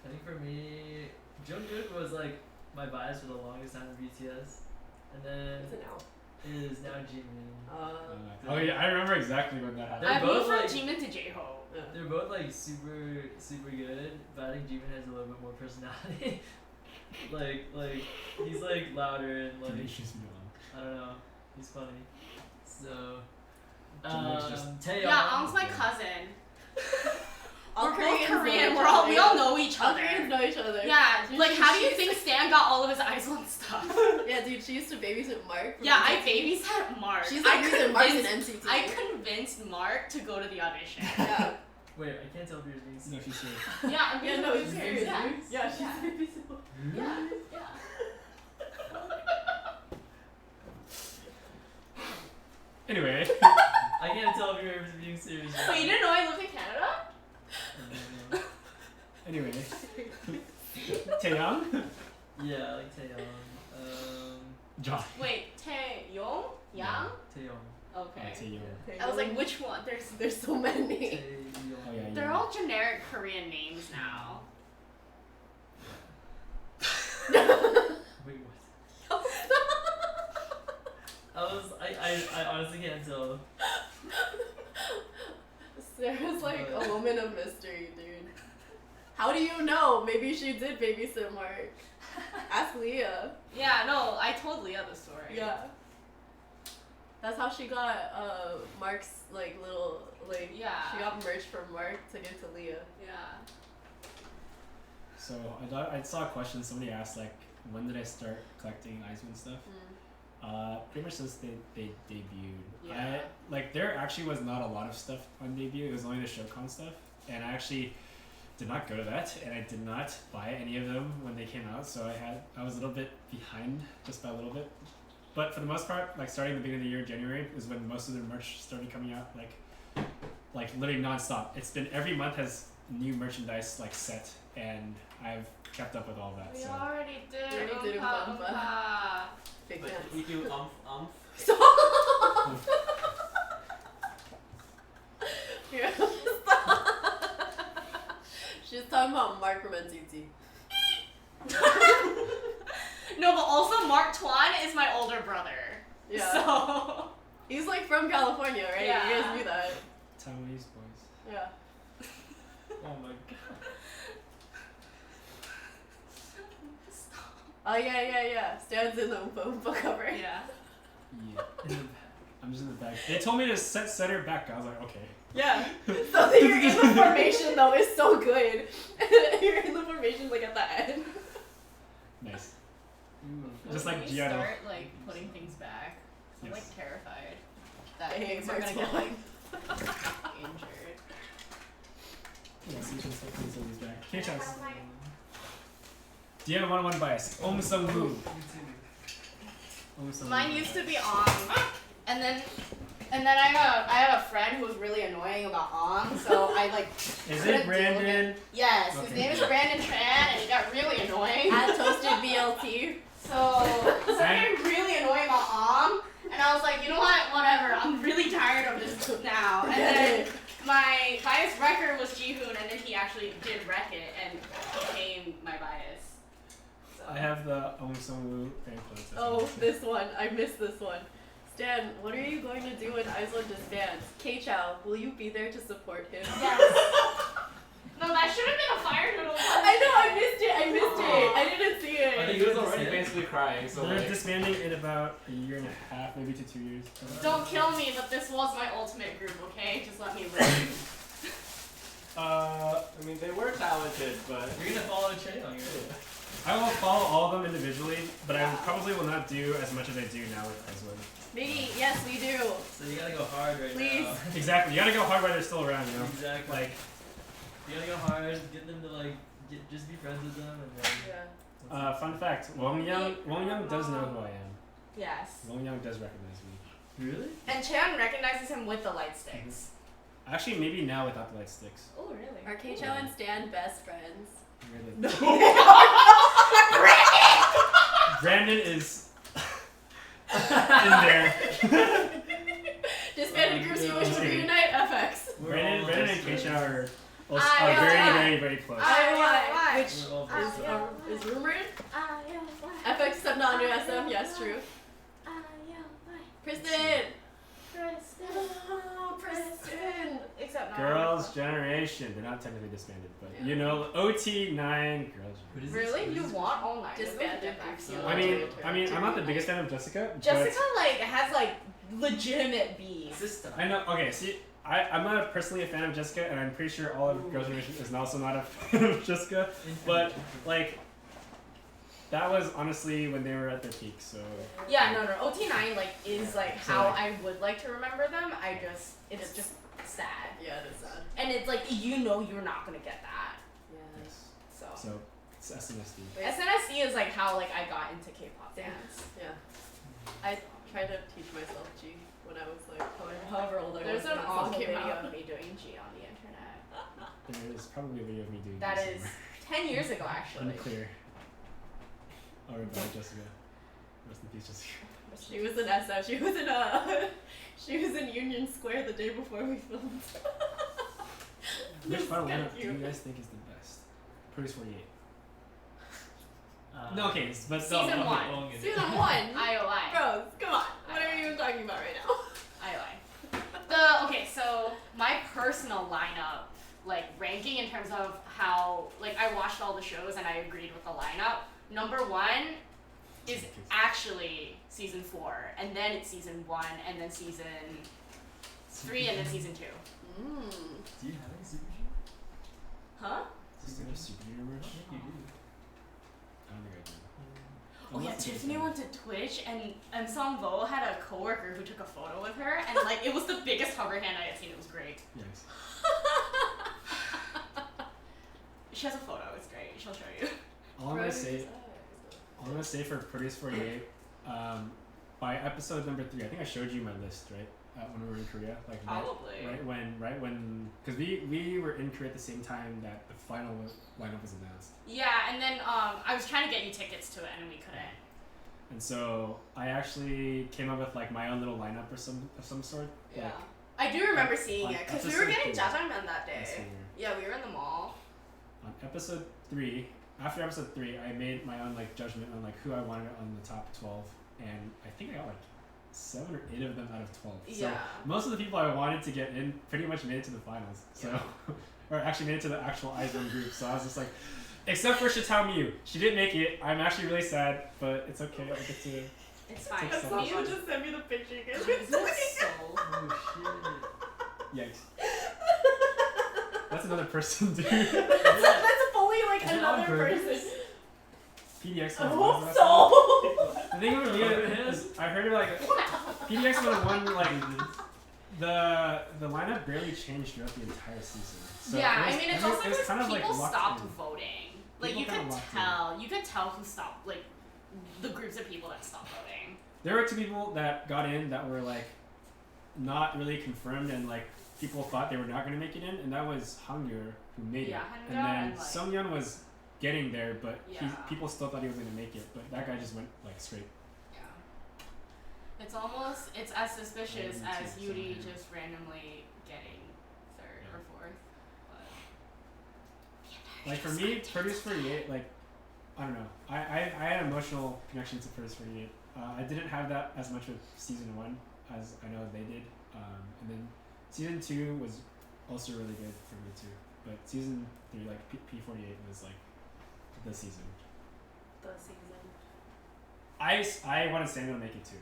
I think for me, Jungkook was like my bias for the longest time in BTS, and then What's it now? is now Jimin. Oh yeah, I remember exactly when that happened. They're I moved both from like- Jimin to J-Hope. They're both like super good, but I think Jimin has a little bit more personality. like he's like louder and like I don't know, he's funny. So Jimin's just- Taeyong. Yeah, Ong's my cousin. All We're both Koreans know Korean. each We all other. know each All other. Koreans know each other. Yeah, Dude, like she- how do you she think used Stan got all of his Iceland stuff? Yeah, dude, she used to babysit Mark. from Yeah, I NCT. babysat Mark. She's I like using Mark in convinced- NCT. I convinced Mark to go to the audition. Yeah. Wait, I can't tell if you're being No, serious. she's serious. Yeah, I'm Yeah, no, being it's serious. serious, Yeah, dude. Yeah, she's yeah. babysitting. Yeah, yeah. Anyway, I can't tell if you're being serious. Wait, you didn't know I lived in Canada? anyway. Taeyong? Yeah, I like Taeyong. John. Wait, Taeyong? Yang? Taeyong. Okay. Taeyong. I was like, which one? There's so many. Taeyong. Oh yeah, They're all generic Korean names now. Wait, what? I honestly can't tell. Sarah's like a woman of mystery, dude. How do you know? Maybe she did babysit Mark. Ask Leah. Yeah, no, I told Leah the story. Yeah. That's how she got Mark's like little like Yeah. she got merch from Mark to give to Leah. Yeah. So I saw a question. Somebody asked like, when did I start collecting Iceman stuff? Pretty much since they debuted. Yeah. There actually was not a lot of stuff on debut. It was only the ShowCon stuff, and I actually did not go to that, and I did not buy any of them when they came out. So I was a little bit behind, just by a little bit. But for the most part, like starting the beginning of the year, January is when most of their merch started coming out, like literally nonstop. It's been every month has new merchandise like set, and I've kept up with all that. We So already did. We already did Oompa Oompa. Oompa. Big But fans. we do Stop! Yeah, stop. She's talking about Mark from NCT. No, but also Mark Twan is my older brother. Yeah. So. He's like from California, right? Yeah. You guys knew that. Taiwanese boys. Yeah. Oh my god. Stop. Oh yeah. Stan's in the Oompa Oompa cover. Yeah. Yeah. I'm just in the back. They told me to set center back. I was like, okay. Yeah. So that you're in the formation though is so good. You're in the formation like at the end. Nice. Ooh. Just When like we Giotto. start like putting things back, I'm Yes. like terrified that I hate things are Mark's gonna get mom. like injured. Yeah, so you can set these back. K-Chance. Do you have a one-on-one bias? Sung-woo. Mine used to be on, and then I have a friend who was really annoying about on, so I like. Is couldn't it deal with Brandon? Yes, his Okay. name is Brandon Tran, and he got really annoying. At Toasted BLT. So he became really annoying about and I was like, you know what, whatever, I'm really tired of this now. And then my bias wrecker was Jihoon, and then he actually did wreck it and became my bias. So. I have the Sung-woo fan clothes. Oh, this one. I missed this one. Stan, what are you going to do when Iceland disbands? K-Chow, will you be there to support him? Yes. No, that should have been a fire noodle. I know, I missed it. I didn't see I it. think he was already basically crying, so They're like, disbanding in about a year and a half, maybe to 2 years. Don't kill me, but this was my ultimate group, okay? Just let me live. I mean they were talented, but You're gonna follow Chaeyoung, right? I will follow all of them individually, but I probably will not do as much as I do now with Iceland. Maybe, yes, we do. So you gotta go hard right Please. now. Exactly. You gotta go hard while they're still around, you know? Exactly. Like, You gotta go hard, get them to like, just be friends with them, and then. Yeah. fun fact, Wong Young does know who I am. Yes. Wong Young does recognize me. Really? And Chan recognizes him with the light sticks. Actually, maybe now without the light sticks. Oh, really? Are K-Cho and Stan best friends? Really. Brandon is in there. Disbanded groups you wish to Okay. reunite, FX. Brandon and Keisha are I very, know. very, very close. I which We're all best friends. is rumored. FX stepped on your SM, yes, true. Kristen! Oh, Kristen! Except not. Girls' Generation. They're not technically disbanded, but you know, OT9 Girls' What is Really? this? You want all nine? Disbanded of groups them? you I want mean, to I'm not the biggest fan of Jessica. Jessica like has like legitimate beef. Sister. But I know. Okay, see, I'm not personally a fan of Jessica, and I'm pretty sure all of Girls' Generation is also not a fan of Jessica. But like, that was honestly when they were at their peak. So Yeah, no. OT9 like is like So, how like- I would like to remember them. It's just sad, Yeah, it is sad. and it's like you're not gonna get that. Yeah. so it's SNSD. SNSD is like how like I got into K-pop dance. Yeah. I tried to teach myself G when I was like however old I was. There's an when that song awful came video out. of me doing G on the internet. There is probably a video of me doing That this is somewhere. 10 years ago actually. Unclear. Or about Jessica. Rest in peace, Jessica. She was in SF. She was in she was in Union Square the day before we filmed. Which final That's lineup do you cute. guys think is the best? Produce 48. No, Okay, but Season one. Season 1. IOI. Bros, come on. What are you even talking about right now? IOI. Okay, so my personal lineup, like ranking in terms of how, like I watched all the shows and I agreed with the lineup. Number 1 is actually season 4, and then it's season 1, and then season 3, and then season 2. Mm. Do you have any super G? Huh? Is there a superhero merch? I think you do. I don't think I do. Oh yeah, Unless it's Tiffany like- went to Twitch, and Songbo had a coworker who took a photo with her, and like it was the biggest hover hand I had seen. It was great. Yes. She has a photo. It's great. She'll show you. All I'm gonna say for Produce 48, by episode number 3, I think I showed you my list, right? When we were in Korea, like Probably. right when, because we were in Korea at the same time that the final lineup was announced, Yeah, and then I was trying to get you tickets to it, and we couldn't. and so I actually came up with like my own little lineup of some sort. Yeah. I do remember seeing on it because we were episode getting 3. jajangmyeon that day. Let's see here. Yeah, we were in the mall. On episode 3, after episode 3, I made my own like judgment on like who I wanted on the top 12, and I think I got like 7 or 8 of them out of 12. So Yeah. most of the people I wanted to get in pretty much made it to the finals. So, or actually made it to the actual Ice1 group. So I was just like, except for Shitao Miyu, she didn't make it. I'm actually really sad, but it's okay. I get to. It's fine. Take some- Someone just sent me the picture again. This is so. Oh Yikes. That's another person, dude. That's fully like Is it on another purpose? person. PDX. I won hope last so. time. The thing with me is, I heard like PDX would have won like the lineup barely changed throughout the entire season. So Yeah, it was, I mean it's it also was because kind of like people locked stopped in. voting. Like People you kinda could locked in. you could tell who stopped. Like the groups of people that stopped voting. There were 2 people that got in that were like not really confirmed, and like people thought they were not going to make it in, and that was Hangyeol who made Yeah, it, Hangyeol and then and, like- Sungyeon was getting there, but Yeah. people still thought he was going to make it, but that guy just went like straight. Yeah. It's as suspicious Yeah, me as too, Yuri same here. just randomly getting 3rd Yeah. or 4th. But Like for me, Produce 48, like I don't know, I had an emotional connection to Produce 48. I didn't have that as much with season 1 as I know they did, and then season 2 was also really good for me too. But season 3, like P48, was like the season. The season. I wanted Samuel to make it too.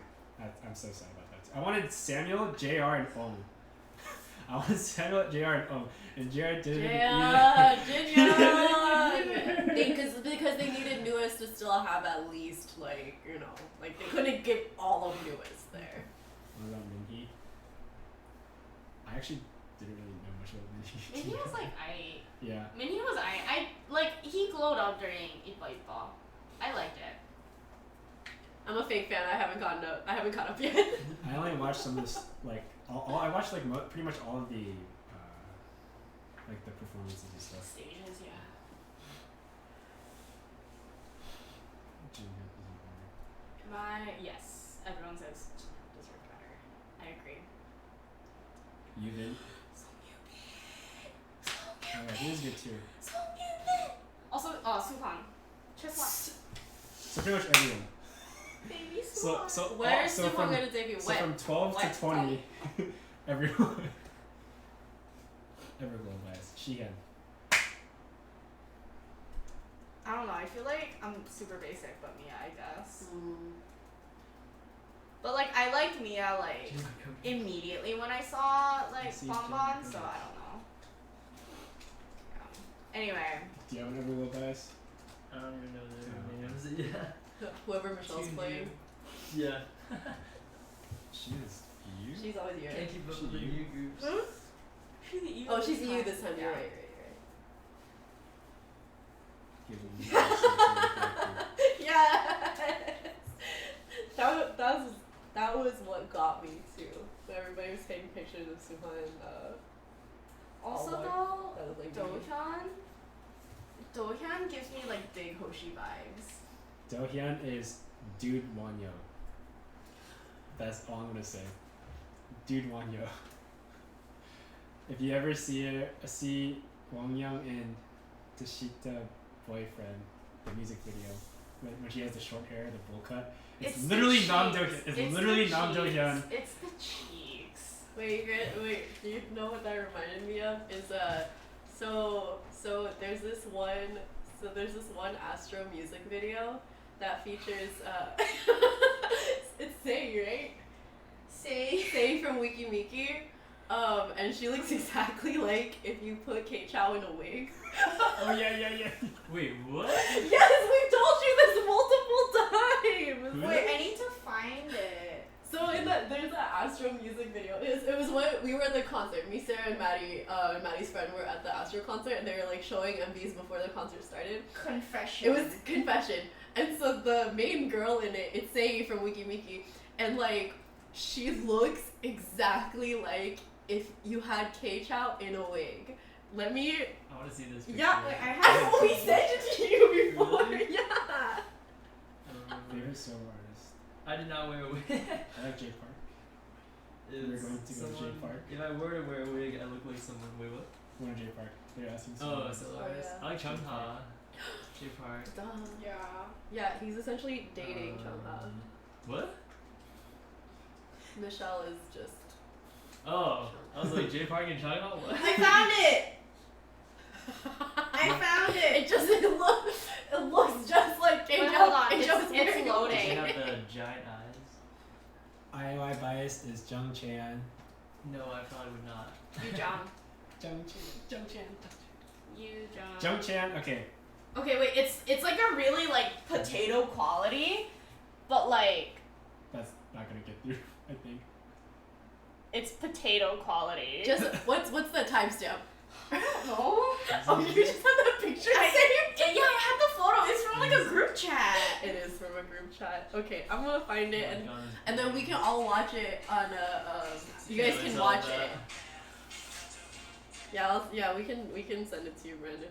I'm so sad about that. I wanted Samuel, JR, and Om. I wanted Samuel, JR, and Om, and JR didn't Yeah, because they needed Newest to still have at least like like they couldn't give all of Newest there. What about Minhee? I actually didn't really know much about Minhee. Minnie was like I. Yeah. Minnie was I like he glowed up during Ippa Ippa. I liked it. I'm a fake fan. I haven't caught up yet. I only watched some of this, like, I watched, like, pretty much all of the like the performances and stuff. Stages, yeah. Junior isn't Yes, everyone says deserved better. I agree. better. Yubin. Oh yeah, he is good too. Also, Suhan. Just one. So pretty much everyone. Baby So Suhan. so Where is so Suhan from gonna debut? so When? from 12 When? to 20, everyone. Everglow bias. Shigen. I don't know. I feel like I'm super basic, but Mia, I guess. But like, I liked Mia like immediately when I saw like See, Bonbon, Jin- so I don't know. Yeah. Anyway, Do you have an Everglow bias? I don't even know their Oh, names. Yeah. Whoever Michelle's playing. Yeah. She is you. She's always here. Can't keep up She with the you? new groups. Oh, she's EU this time. Yeah. You're right. Giving me Yes. That was what got me too. When everybody was taking pictures of Suhan and also All though, that was like Dohyun gives me like big Hoshi vibes. Dohyun is Dude Wanyo. That's all I'm gonna say. Dude Wanyo. If you ever see Wang Yang and Tashita Boyfriend, the music video, when she has the short hair, the bowl cut, it's the literally cheeks. Nam Dohyun. It's literally the Nam cheeks. Dohyun. It's the cheeks. Wait, do you know what that reminded me of? Is so there's this one Astro music video that features it's Sei, right? Sei from Wiki Miki. And she looks exactly like if you put Kate Chow in a wig. Oh yeah. Wait, what? Yes, we've told you this multiple times. Who? Wait, I need to find it. So there's an Astro music video. It was when we were at the concert. Me, Sarah, and Maddie, Maddie's friend, were at the Astro concert, and they were like showing MVs before the concert started. Confession. It was Confession, and so the main girl in it, it's Sei from Wiki Miki, and like she looks exactly like if you had K-Chow in a wig. Let me. I want to see this picture. Yeah, Wait, I I have. we sent it to you before. Really? Yeah. Favorite solo artist. I did not wear a wig. I like J Park. We're going to go to J someone- Park. If I were to wear a wig, I look like someone. Wait, what? One J Park. They're asking. Oh, someone. solo Oh, artist. yeah. I like Chungha. J Park. Duh. Yeah. Yeah, he's essentially dating Chungha. What? Michelle is just. Oh, I was like J Park and Chungha. What? I found it. I found it. It looks just like Wait, K-Chow. hold on. K-Chow's It's wearing a Does he loading. have the giant eyes? IOI bias is Jung Chan. No, I probably would not. You, John. Jung Chan. You, John. Jung Chan. Okay. Okay, wait. It's like a really like potato quality, but like That's not gonna get through. I think. it's potato quality. Just what's the timestamp? I don't know. Oh, you just have that picture. Yeah, I had the photo. It's from like a group chat. It is from a group chat. Okay, I'm gonna find it Oh my God. and then we can all watch it on you guys can watch it. Yeah, we can send it to you, Brandon.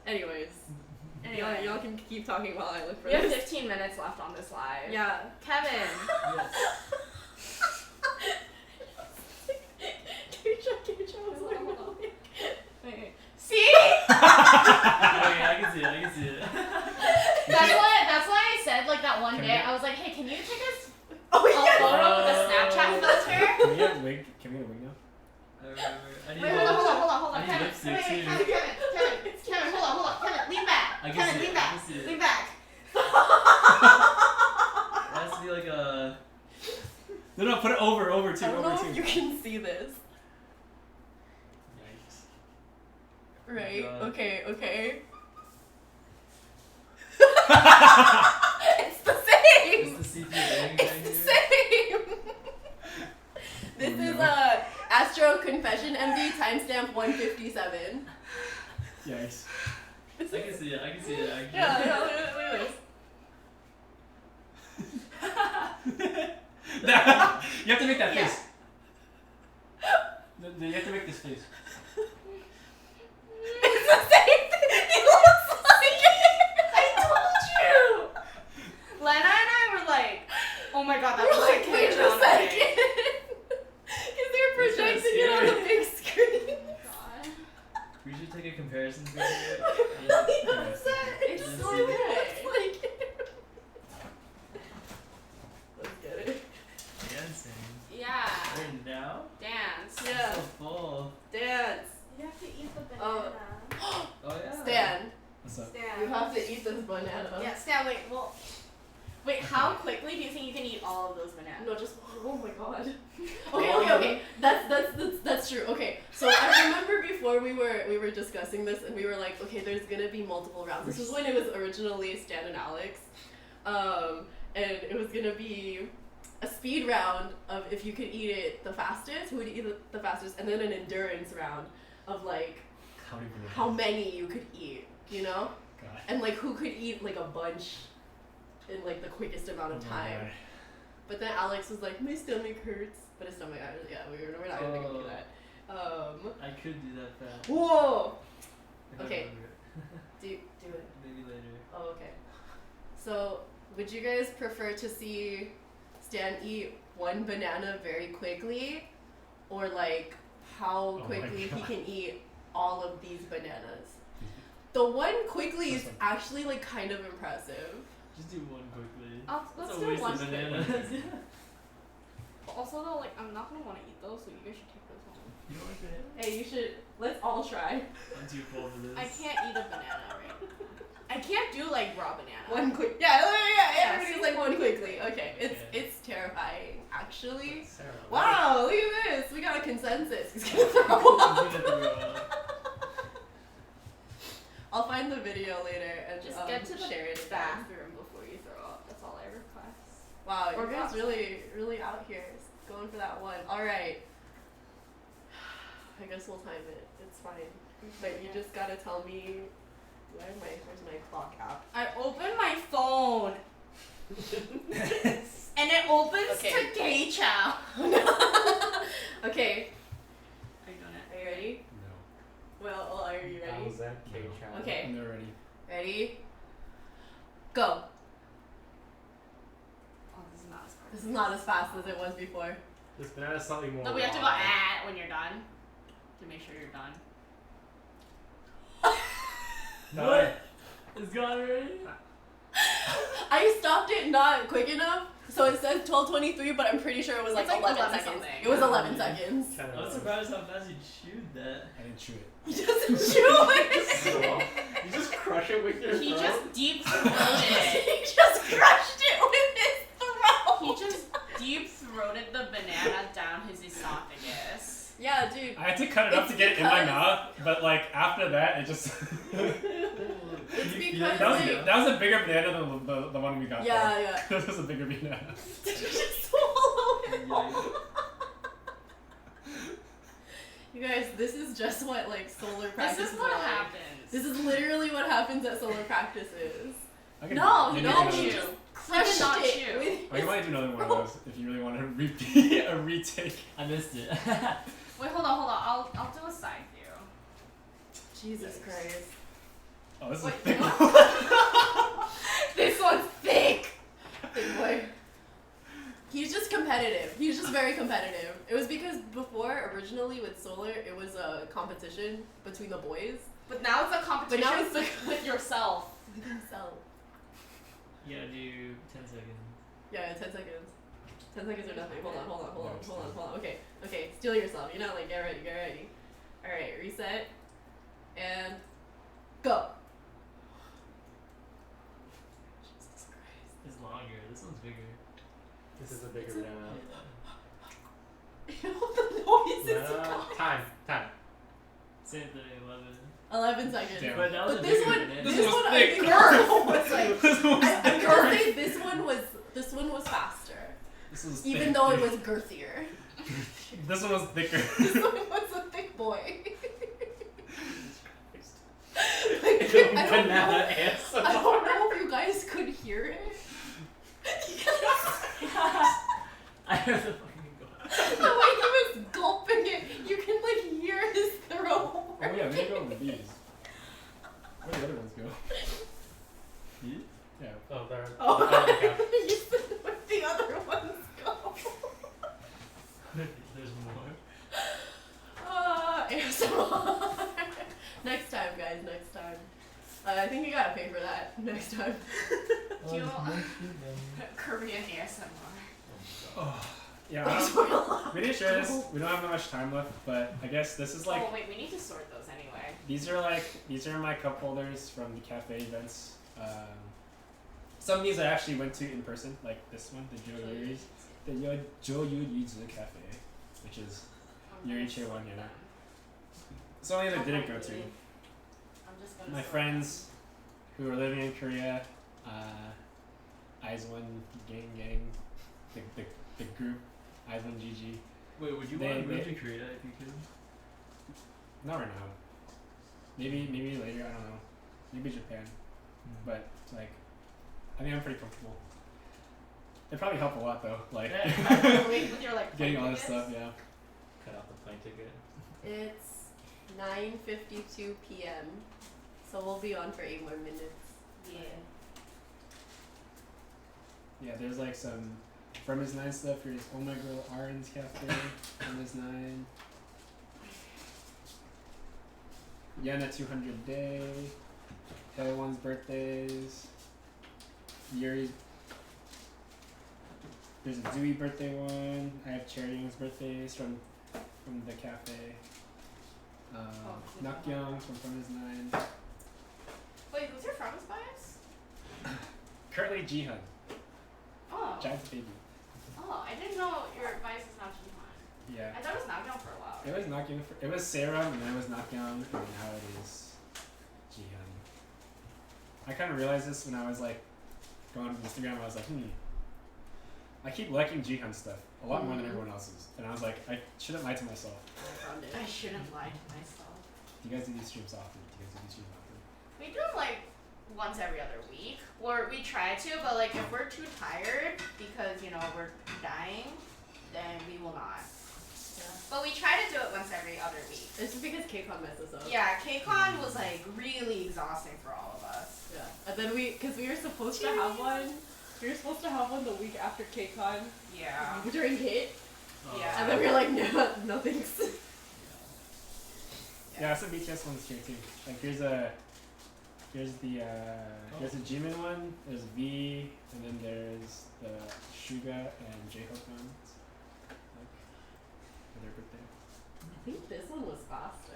Anyways, Anyway, y'all can keep talking while I look for we have this. 15 minutes left on this live. Yeah. Kevin. Yes. K-Chow was like, Hold on. really? Wait. See? Okay, I can see it. That's why I said like that one Can day we- I was like, hey, can you take us Oh a yeah. photo with a Snapchat filter? Can we get a wig? Can we get a wig now? I remember. I need Wait, to- hold on, I need Kevin. lipstick Wait, too. Kevin, hold on. Kevin, lean back. I can Kevin, see lean it, back. I can see it. Lean back. It has to be like a. No, put it over two, I don't know over if two. you can see this. Yikes. Right? God. Okay. It's the It's same. the see-through thing It's right the here. same. This Oh, is no. Astro Confession MV timestamp 157. Yikes. I can see it. Actually. Yeah, look at this. You have to make that Yeah. face. You have to make this face. Please. It's the same thing. He looks like it. I told you. Lena and I were like, oh my god, that We're was like, like wait a K-drama second. thing. Because they're projecting it on the big screen. God. We should take a comparison video. It's Let's so see. good. Like, let's get it. Dancing. Yeah. Right now? Dance. Yeah. So full. Dance. You have to eat the Oh. banana. Oh yeah. Stan, What's up? Stan. you have to eat this banana. Yeah, Stan, wait, well. Wait, how quickly do you think you can eat all of those bananas? No, just oh my god. Okay. That's true. Okay, so I remember before we were discussing this and we were like, okay, there's gonna be multiple rounds. This was when it was originally Stan and Alex, and it was gonna be a speed round of if you could eat it the fastest, who would eat it the fastest, and then an endurance round of like How many bananas? how many you could eat, you know, God. and like who could eat like a bunch in like the quickest amount of Oh my time. God. But then Alex was like, my stomach hurts. But his stomach, yeah, we're not gonna do that. I could do that fast. Whoa! If I Okay. remember it. Do it. Maybe later. Oh, okay. So, would you guys prefer to see Stan eat one banana very quickly, or like how Oh my quickly he God. can eat all of these bananas? The one quickly is This one. actually like kind of impressive. Just do one quickly. Let's It's a do waste one of bananas. Also, though, like, I'm not gonna want to eat those, so you guys should take those home. You don't like bananas? Hey, you should. Let's all try. I'm too full for this. I can't eat a banana, right? I can't do, like, raw banana. One quick. Yeah. Yeah, Everybody's see? like one quickly. Okay, it's Yeah. it's terrifying actually. Sarah, Wow, look at this. We got a consensus. He's gonna throw I'm up. gonna throw up. I'll find the video later and Just get to the share it. again. bathroom before you throw up. That's all I request. Wow, Or you guys not. really out here going for that one. All right. I guess we'll time it. It's fine. But you just gotta tell me. Where's my clock app? I opened my phone, and it opens Okay. to gay chow. Okay, Are you doing it? are you ready? No. Well, are you ready? How's that cake No. challenge? Okay. I'm not ready. Ready? Go. Oh, this is not as far. This is not as fast as it was before. This banana's slightly more No, we have to go raw. when you're done. To make sure you're done. What? It's gone already? I stopped it not quick enough, so it says 12:23, but I'm pretty sure it was like It's like 11 11 seconds. something. It was 11 seconds. Kind I'm of surprised how fast you chewed that. I didn't chew it. He doesn't chew it. so, you just crush it with your He throat? just deep throated it. He just crushed it with his throat. He just deep throated the banana down his esophagus. Yeah, dude. I had to cut it up It's to get it in my because- mouth, but like after that, it just. It's You feel because that was like, that was a bigger banana than the one we got. yeah. That was a bigger banana. Did you just swallow it? Yeah. You guys, this is just what like solar This practices is what are like. happens. This is literally what happens at solar practices. I can No, maybe no, do another- you chew. just He crushed did not it chew. with I might do another one of those if you really want to repeat a retake. I missed it. Wait, hold on. I'll do a side view. Jesus Christ. Oh, this is Wait, thick. This one's thick. Big boy. He's just competitive. He's just very competitive. It was because before, originally with solar, it was a competition between the boys. But now it's a competition now it's with yourself. With himself. You gotta do 10 seconds. Yeah, 10 seconds. 10 seconds or nothing. Hold on. Okay. Steal yourself. You know, like, get ready. Alright, reset. And go. Jesus Christ. It's longer. This one's bigger. This is a bigger banana. You know the noises you got? Time. Same thing, 11. 11 seconds. Damn. But that was But a this bigger one, banana. this This one, was I thick. think was like, This one was I'm thicker. gonna say this one was faster, This was even thick. though it was girthier. This one was thicker. This one was a thick boy. Banana and I don't know if you guys could hear it. I heard the fucking go. The way he was gulping it, you can like hear his yeah, they go with these. Where do the other ones go? These? Yeah. Oh, they're. Oh, they're on the couch. you said where the other ones go. There's more. ASMR. Next time, guys. Next time. I think you gotta pay for that next time. Do you Oh, Korean ASMR? Oh, yeah. I don't- we didn't share this. We don't have that much time left, but I guess this is like. Oh wait, we need to sort those anyway. These are my cup holders from the cafe events. Some of these I actually went to in person, like this one, the Jo Yuzu Cafe, which is Yuriche one, you know. Some of these I didn't go to. I'm just gonna My sort friends who are living in Korea, Aizwan gang, the group, Aizwan GG. Wait, would you They- want to move they- to Korea if you could? Not right now. Maybe later. I don't know. Maybe Japan. But like, I think I'm pretty comfortable. It probably helped a lot though. Like them. Wait, with your like getting plane all this tickets? stuff. Yeah. Cut out the plane ticket. It's 9:52 p.m. So we'll be on for 8 more minutes. Yeah. Yeah. There's like some from his 9 stuff. Here's Oh My Girl Arin's Cafe from his 9. Yana 200 Day. Taewan's birthdays. Yuri's. There's a Dewey birthday one. I have Cherry Young's birthdays from the cafe. Nakyoung from his 9. Wait, who's your friend's bias? Currently Jihan. Oh. Giant's baby. Oh, I didn't know your bias is not Jihan. Yeah. I thought it was Nakyeon for a while. It was Nakyoung. It was Sarah, and then it was Nakyoung, and now it is Jihan. I kind of realized this when I was like going on Instagram. I was like, I keep liking Jihan stuff a lot more than everyone else's, and I was like, I shouldn't lie to myself. I shouldn't lie to myself. Do you guys do these streams often? We do them like once every other week, or we try to, but like if we're too tired because we're dying, then we will not. Yeah. But we try to do it once every other week. It's just because KCON messes up. Yeah, KCON was like really exhausting for all of us. Yeah. And then because we were supposed to have one. We were supposed to have one the week after KCON. Yeah. During HIT. Yeah. And then we were like, no thanks. Yeah, some BTS ones here too. Like here's the Jimin one. There's V, and then there's the Suga and J-Hope ones. Like for their birthday. I think this one was faster.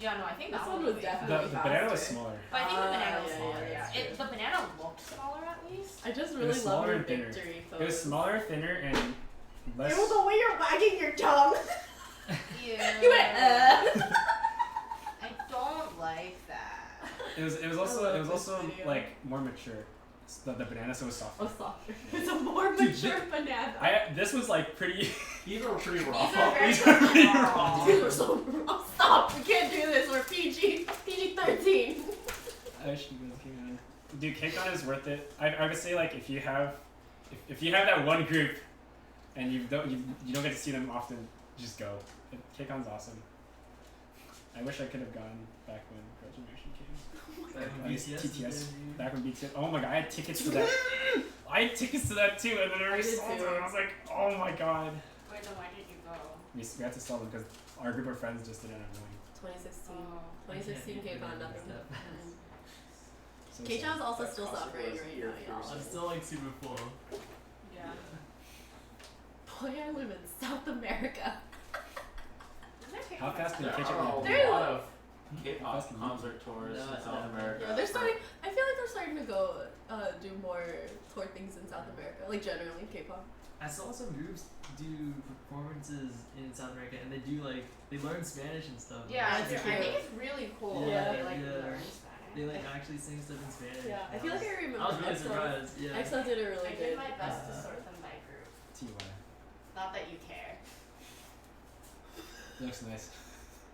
Yeah, no, I think This that one was was way definitely faster. The banana was faster. smaller. But I think the banana was yeah, smaller. yeah, Yeah, that's the banana looked smaller at least. I just It really was love smaller the and thinner. victory pose. It was smaller, thinner, and less. It was the way you're wagging your tongue. Yeah. You went, I don't like that. It was I also love it was this also video. like more mature. The banana so was softer. Oh, softer. It's a more Dude, mature banana. This was like pretty. These are pretty These raw. are very These are pretty raw. These were so raw. Stop. We can't do this. We're PG-13. I wish you guys came on. Dude, KCON is worth it. I would say like if you have that one group, and you don't get to see them often, just go. KCON's awesome. I wish I could have gone back when graduation came. Back when I was BTS TTS. was there, Back when BTS. Oh my god, I had tickets to that. I had tickets to that too, and then I I did sold too. them. I was like, oh my god. Wait, then why did you go? We had to sell them because our group of friends just didn't end up going. 2016. Oh. 2016 KCON, nothing. So KCON's also That still concert suffering was right your now, y'all. I'm still like super full. Yeah. Boy, I live in South America. How fast did There it catch are up? a They're lot like- of K-pop concert tours No, in South no. America. Yeah, they're starting. I feel like they're starting to go do more tour things in South America, like generally K-pop. I saw some groups do performances in South America, and they learn Spanish and stuff. Yeah, That's I cute. think it's really cool Yeah. that they like Yeah. learn Spanish. They like actually sing stuff in Spanish. Yeah, I and feel like I remember. I was really EXO. surprised. Yeah. EXO did a really I good. did my best to sort them by group. TY. Not that you care. Looks nice.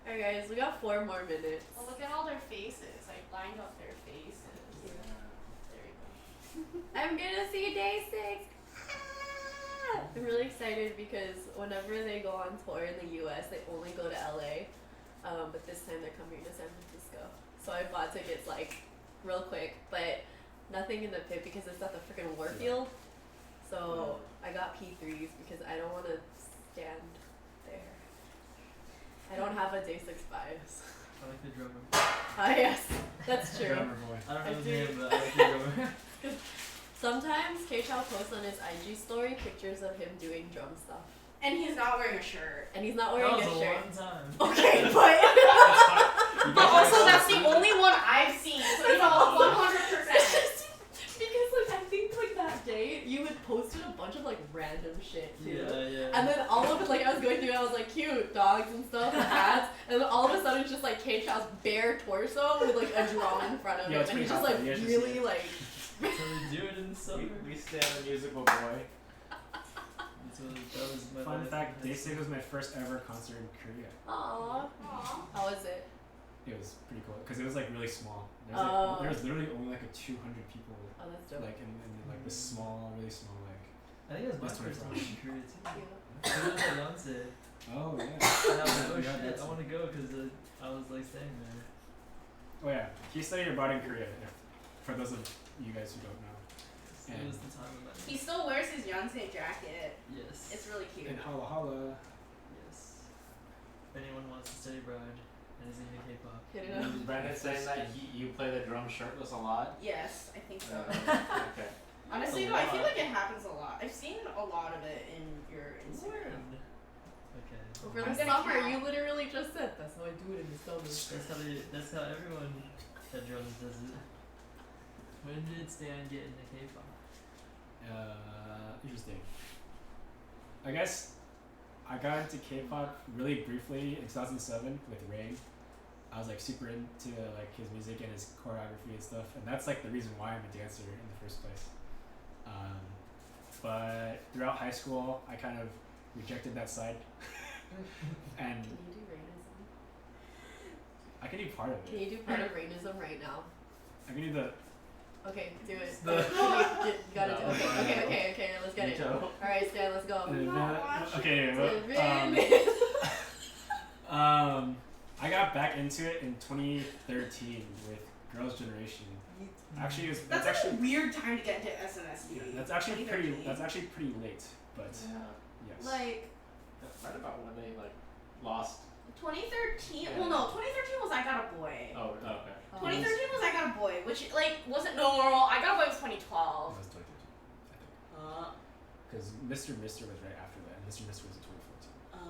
Alright, guys, we got 4 more minutes. Well, look at all their faces. I lined up their faces. There you go. I'm gonna see day 6. I'm really excited because whenever they go on tour in the US, they only go to LA. but this time they're coming to San Francisco. So I bought tickets like real quick, but nothing in the pit because it's at the freaking Warfield. So I got P3s because I don't want to stand there. I don't have a day 6 bias. I like the drummer. Ah, yes, that's true. Drummer boy. I don't know I his do. name, but I like the drummer. Sometimes K-Chow posts on his IG story pictures of him doing drum stuff. And he's not wearing a shirt. And he's not That wearing was a a shirt. long time. Okay, but But also, that's the only one I've seen, so it's all 100%. because like I think like that day you had posted a bunch of like random shit too. Yeah. And then all of it, like I was going through it, I was like, cute, dogs and stuff, and cats. And then all of a sudden it's just like K-Chow's bare torso with like a drum in front of Yeah, him. it's And he's pretty just like hot. You guys should really see it. like, So we do it in the summer. We stand a musical boy. That was my Fun life fact: in Day high 6 was my first ever concert in Korea. aww. Aw. How was it? It was pretty cool because it was like really small. Oh. There was literally only like a 200 people, Oh, that's dope. like in like this small, really small like. I think it was my That's first 24 time in Korea too. Yeah. It was at Yonsei. Oh yeah. And I was like, oh Yeah, shit, that's- I want to go because I was like staying there. Oh yeah. He studied abroad in Korea. For those of you guys who don't know. It And- was the time of my life. He still wears his Yonsei jacket. Yes. It's really cute. And holla holla. Yes. If anyone wants to study abroad and is into K-pop. Hit it up. Brandon saying that you play the drum shirtless a lot. Yes, I think so. Okay. Honestly, A though, I feel lot. like it happens a lot. I've seen a lot of it in your Instagram. Okay. Over I'm the gonna summer, count. you literally just said that's how I do it in the summer. That's how everyone that drums does it. When did Stan get into K-pop? Interesting. I guess I got into K-pop really briefly in 2007 with Rain. I was like super into like his music and his choreography and stuff, and that's like the reason why I'm a dancer in the first place. But throughout high school, I kind of rejected that side, and Can you do Rainism? I can do part of Can it. you do part of Rainism right now? I can do the. Okay, do it. The- You gotta No, do it. no. Okay, let's get it. Veto. Alright, Stan, let's go. Okay. Rainism. I got back into it in 2013 with Girls' Generation. Actually, it's That's actually a weird time to get into SNSD. yeah, that's actually pretty 2013. pretty late, but yes. Like, That's right about when they like lost. 2013? Yeah. Well, no, 2013 was I Got a Boy. Oh, okay. 2013 was I Got a Boy, which, like, wasn't normal. I Got a Boy was 2012. It was 2013, I think. Because Mr. Mister was right after that, and Mr. Mister was in 2014.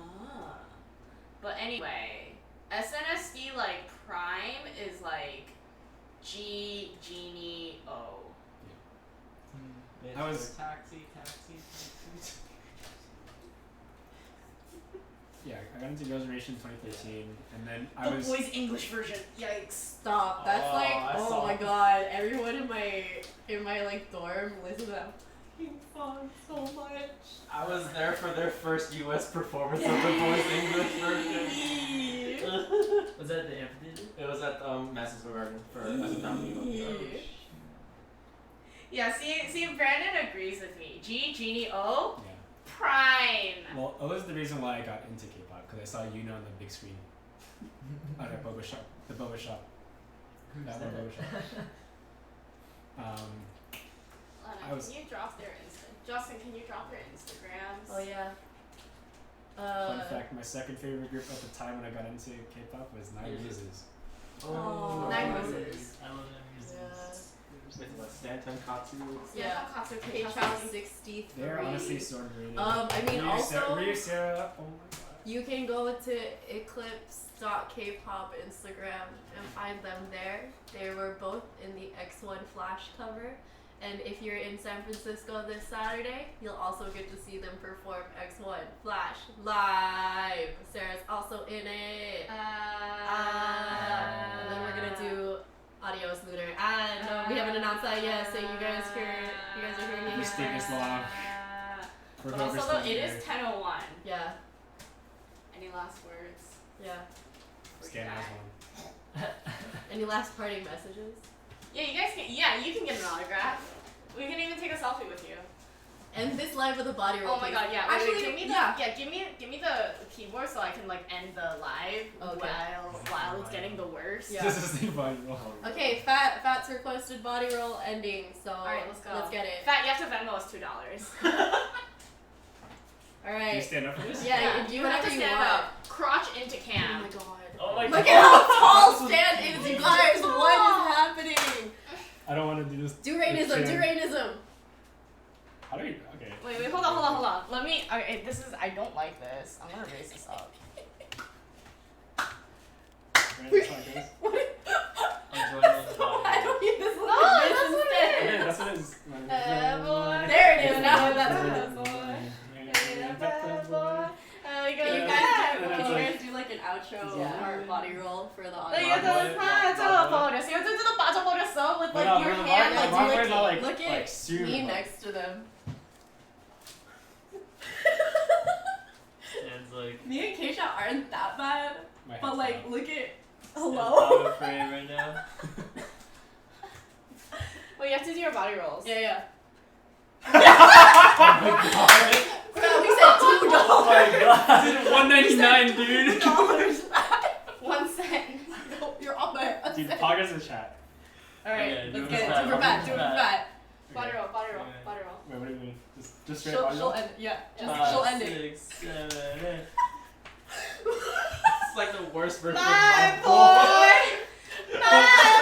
But anyway, SNSD, like, Prime is, like, G, Genie, O. I was- taxi. Yeah, I got into Girls' Generation in 2013, and then I The was. boys' English version. Yikes. Stop. That's Oh, like, I oh saw. my god. Everyone in my like dorm listens to that fucking song so much. I was there for their first U.S. performance of the boys' English version. Was that the amphitheater? It was at Madison Square Garden for as a nominee. Yeah, see, Brandon agrees with me. G, Genie, O, Yeah. Prime. Well, it was the reason why I got into K-pop because I saw Yuno on the big screen at a boba shop. The boba shop. Who's That that? one boba shop. I was- Can you drop their Justin, can you drop their Instagrams? Oh yeah. Fun fact: my second favorite group at the time when I got into K-pop was Nine Is it? Muses. Oh. Nine Nine Muses. Muses. I love Nine Muses. With what? Stan Tonkatsu. Yeah. Katsu, K-Chow 63. They're honestly so underrated. I mean Ryu also Ryu Sarah, oh my god. you can go to eclipse.kpop Instagram and find them there. They were both in the X1 Flash cover. And if you're in San Francisco this Saturday, you'll also get to see them perform X1 Flash live. Sarah's also in it. And then we're gonna do Adios Lunar. No, we haven't announced that yet, so you guys are hearing it Mistake here is first. long. For But also, whoever's though, still it there. is 10:01. Yeah, Any last words? yeah. Scan has one. Any last parting messages? Yeah, you guys can. Yeah, you can get an autograph. We can even take a selfie with you. End this live with a body roll. Oh my please. god, yeah. Actually, Wait, give me the give me the keyboard so I can like end the live Okay. while it's getting the worst. Yeah. This is the body roll. Okay, Fat's requested body roll ending, so Alright, let's go. let's get it. Fat, you have to Venmo us $2. Do you Alright. stand up for this? Yeah, do you whatever have to you stand want. up. Crotch into Oh cam. my god. Oh my Look god. at how tall Stan is, you guys! What is happening? I don't want to do this. Do-rainism, Chin. do-rainism. How do you? Okay. Wait, hold on. Let me. Okay, this is. I don't like this. I'm gonna raise this up. Right, that's how it goes. I'm joining on the body. I don't need this No, look that's what it instead. Yeah, that's what it is. boy. There it is now, that's what it is. Can you guys do like an outro Yeah. or body roll for the Like, audience? you have to 빠져버렸어. You have to do the 빠져버렸어 with like your hand like my licking. like, Look at like super me hard. next to them. Stan's like, Me and Keisha aren't that bad, My but head's like down. look at Stan's hello. out of frame right now. Wait, you have to do your body rolls. Yeah. Oh my god. Bro, we said $2. Oh my god. Dude, $1.99, dude. $2. 1 cent. No, you're on my. Dude, podcast in chat. Alright, Okay, do let's it get it. fat, Do it fat. Do it fat. fat. Body roll. Wait, what do you mean? Just straight She'll body roll? end. Yeah, she'll 5, end it. 6, 7, 8. It's like the worst version of My my boy. My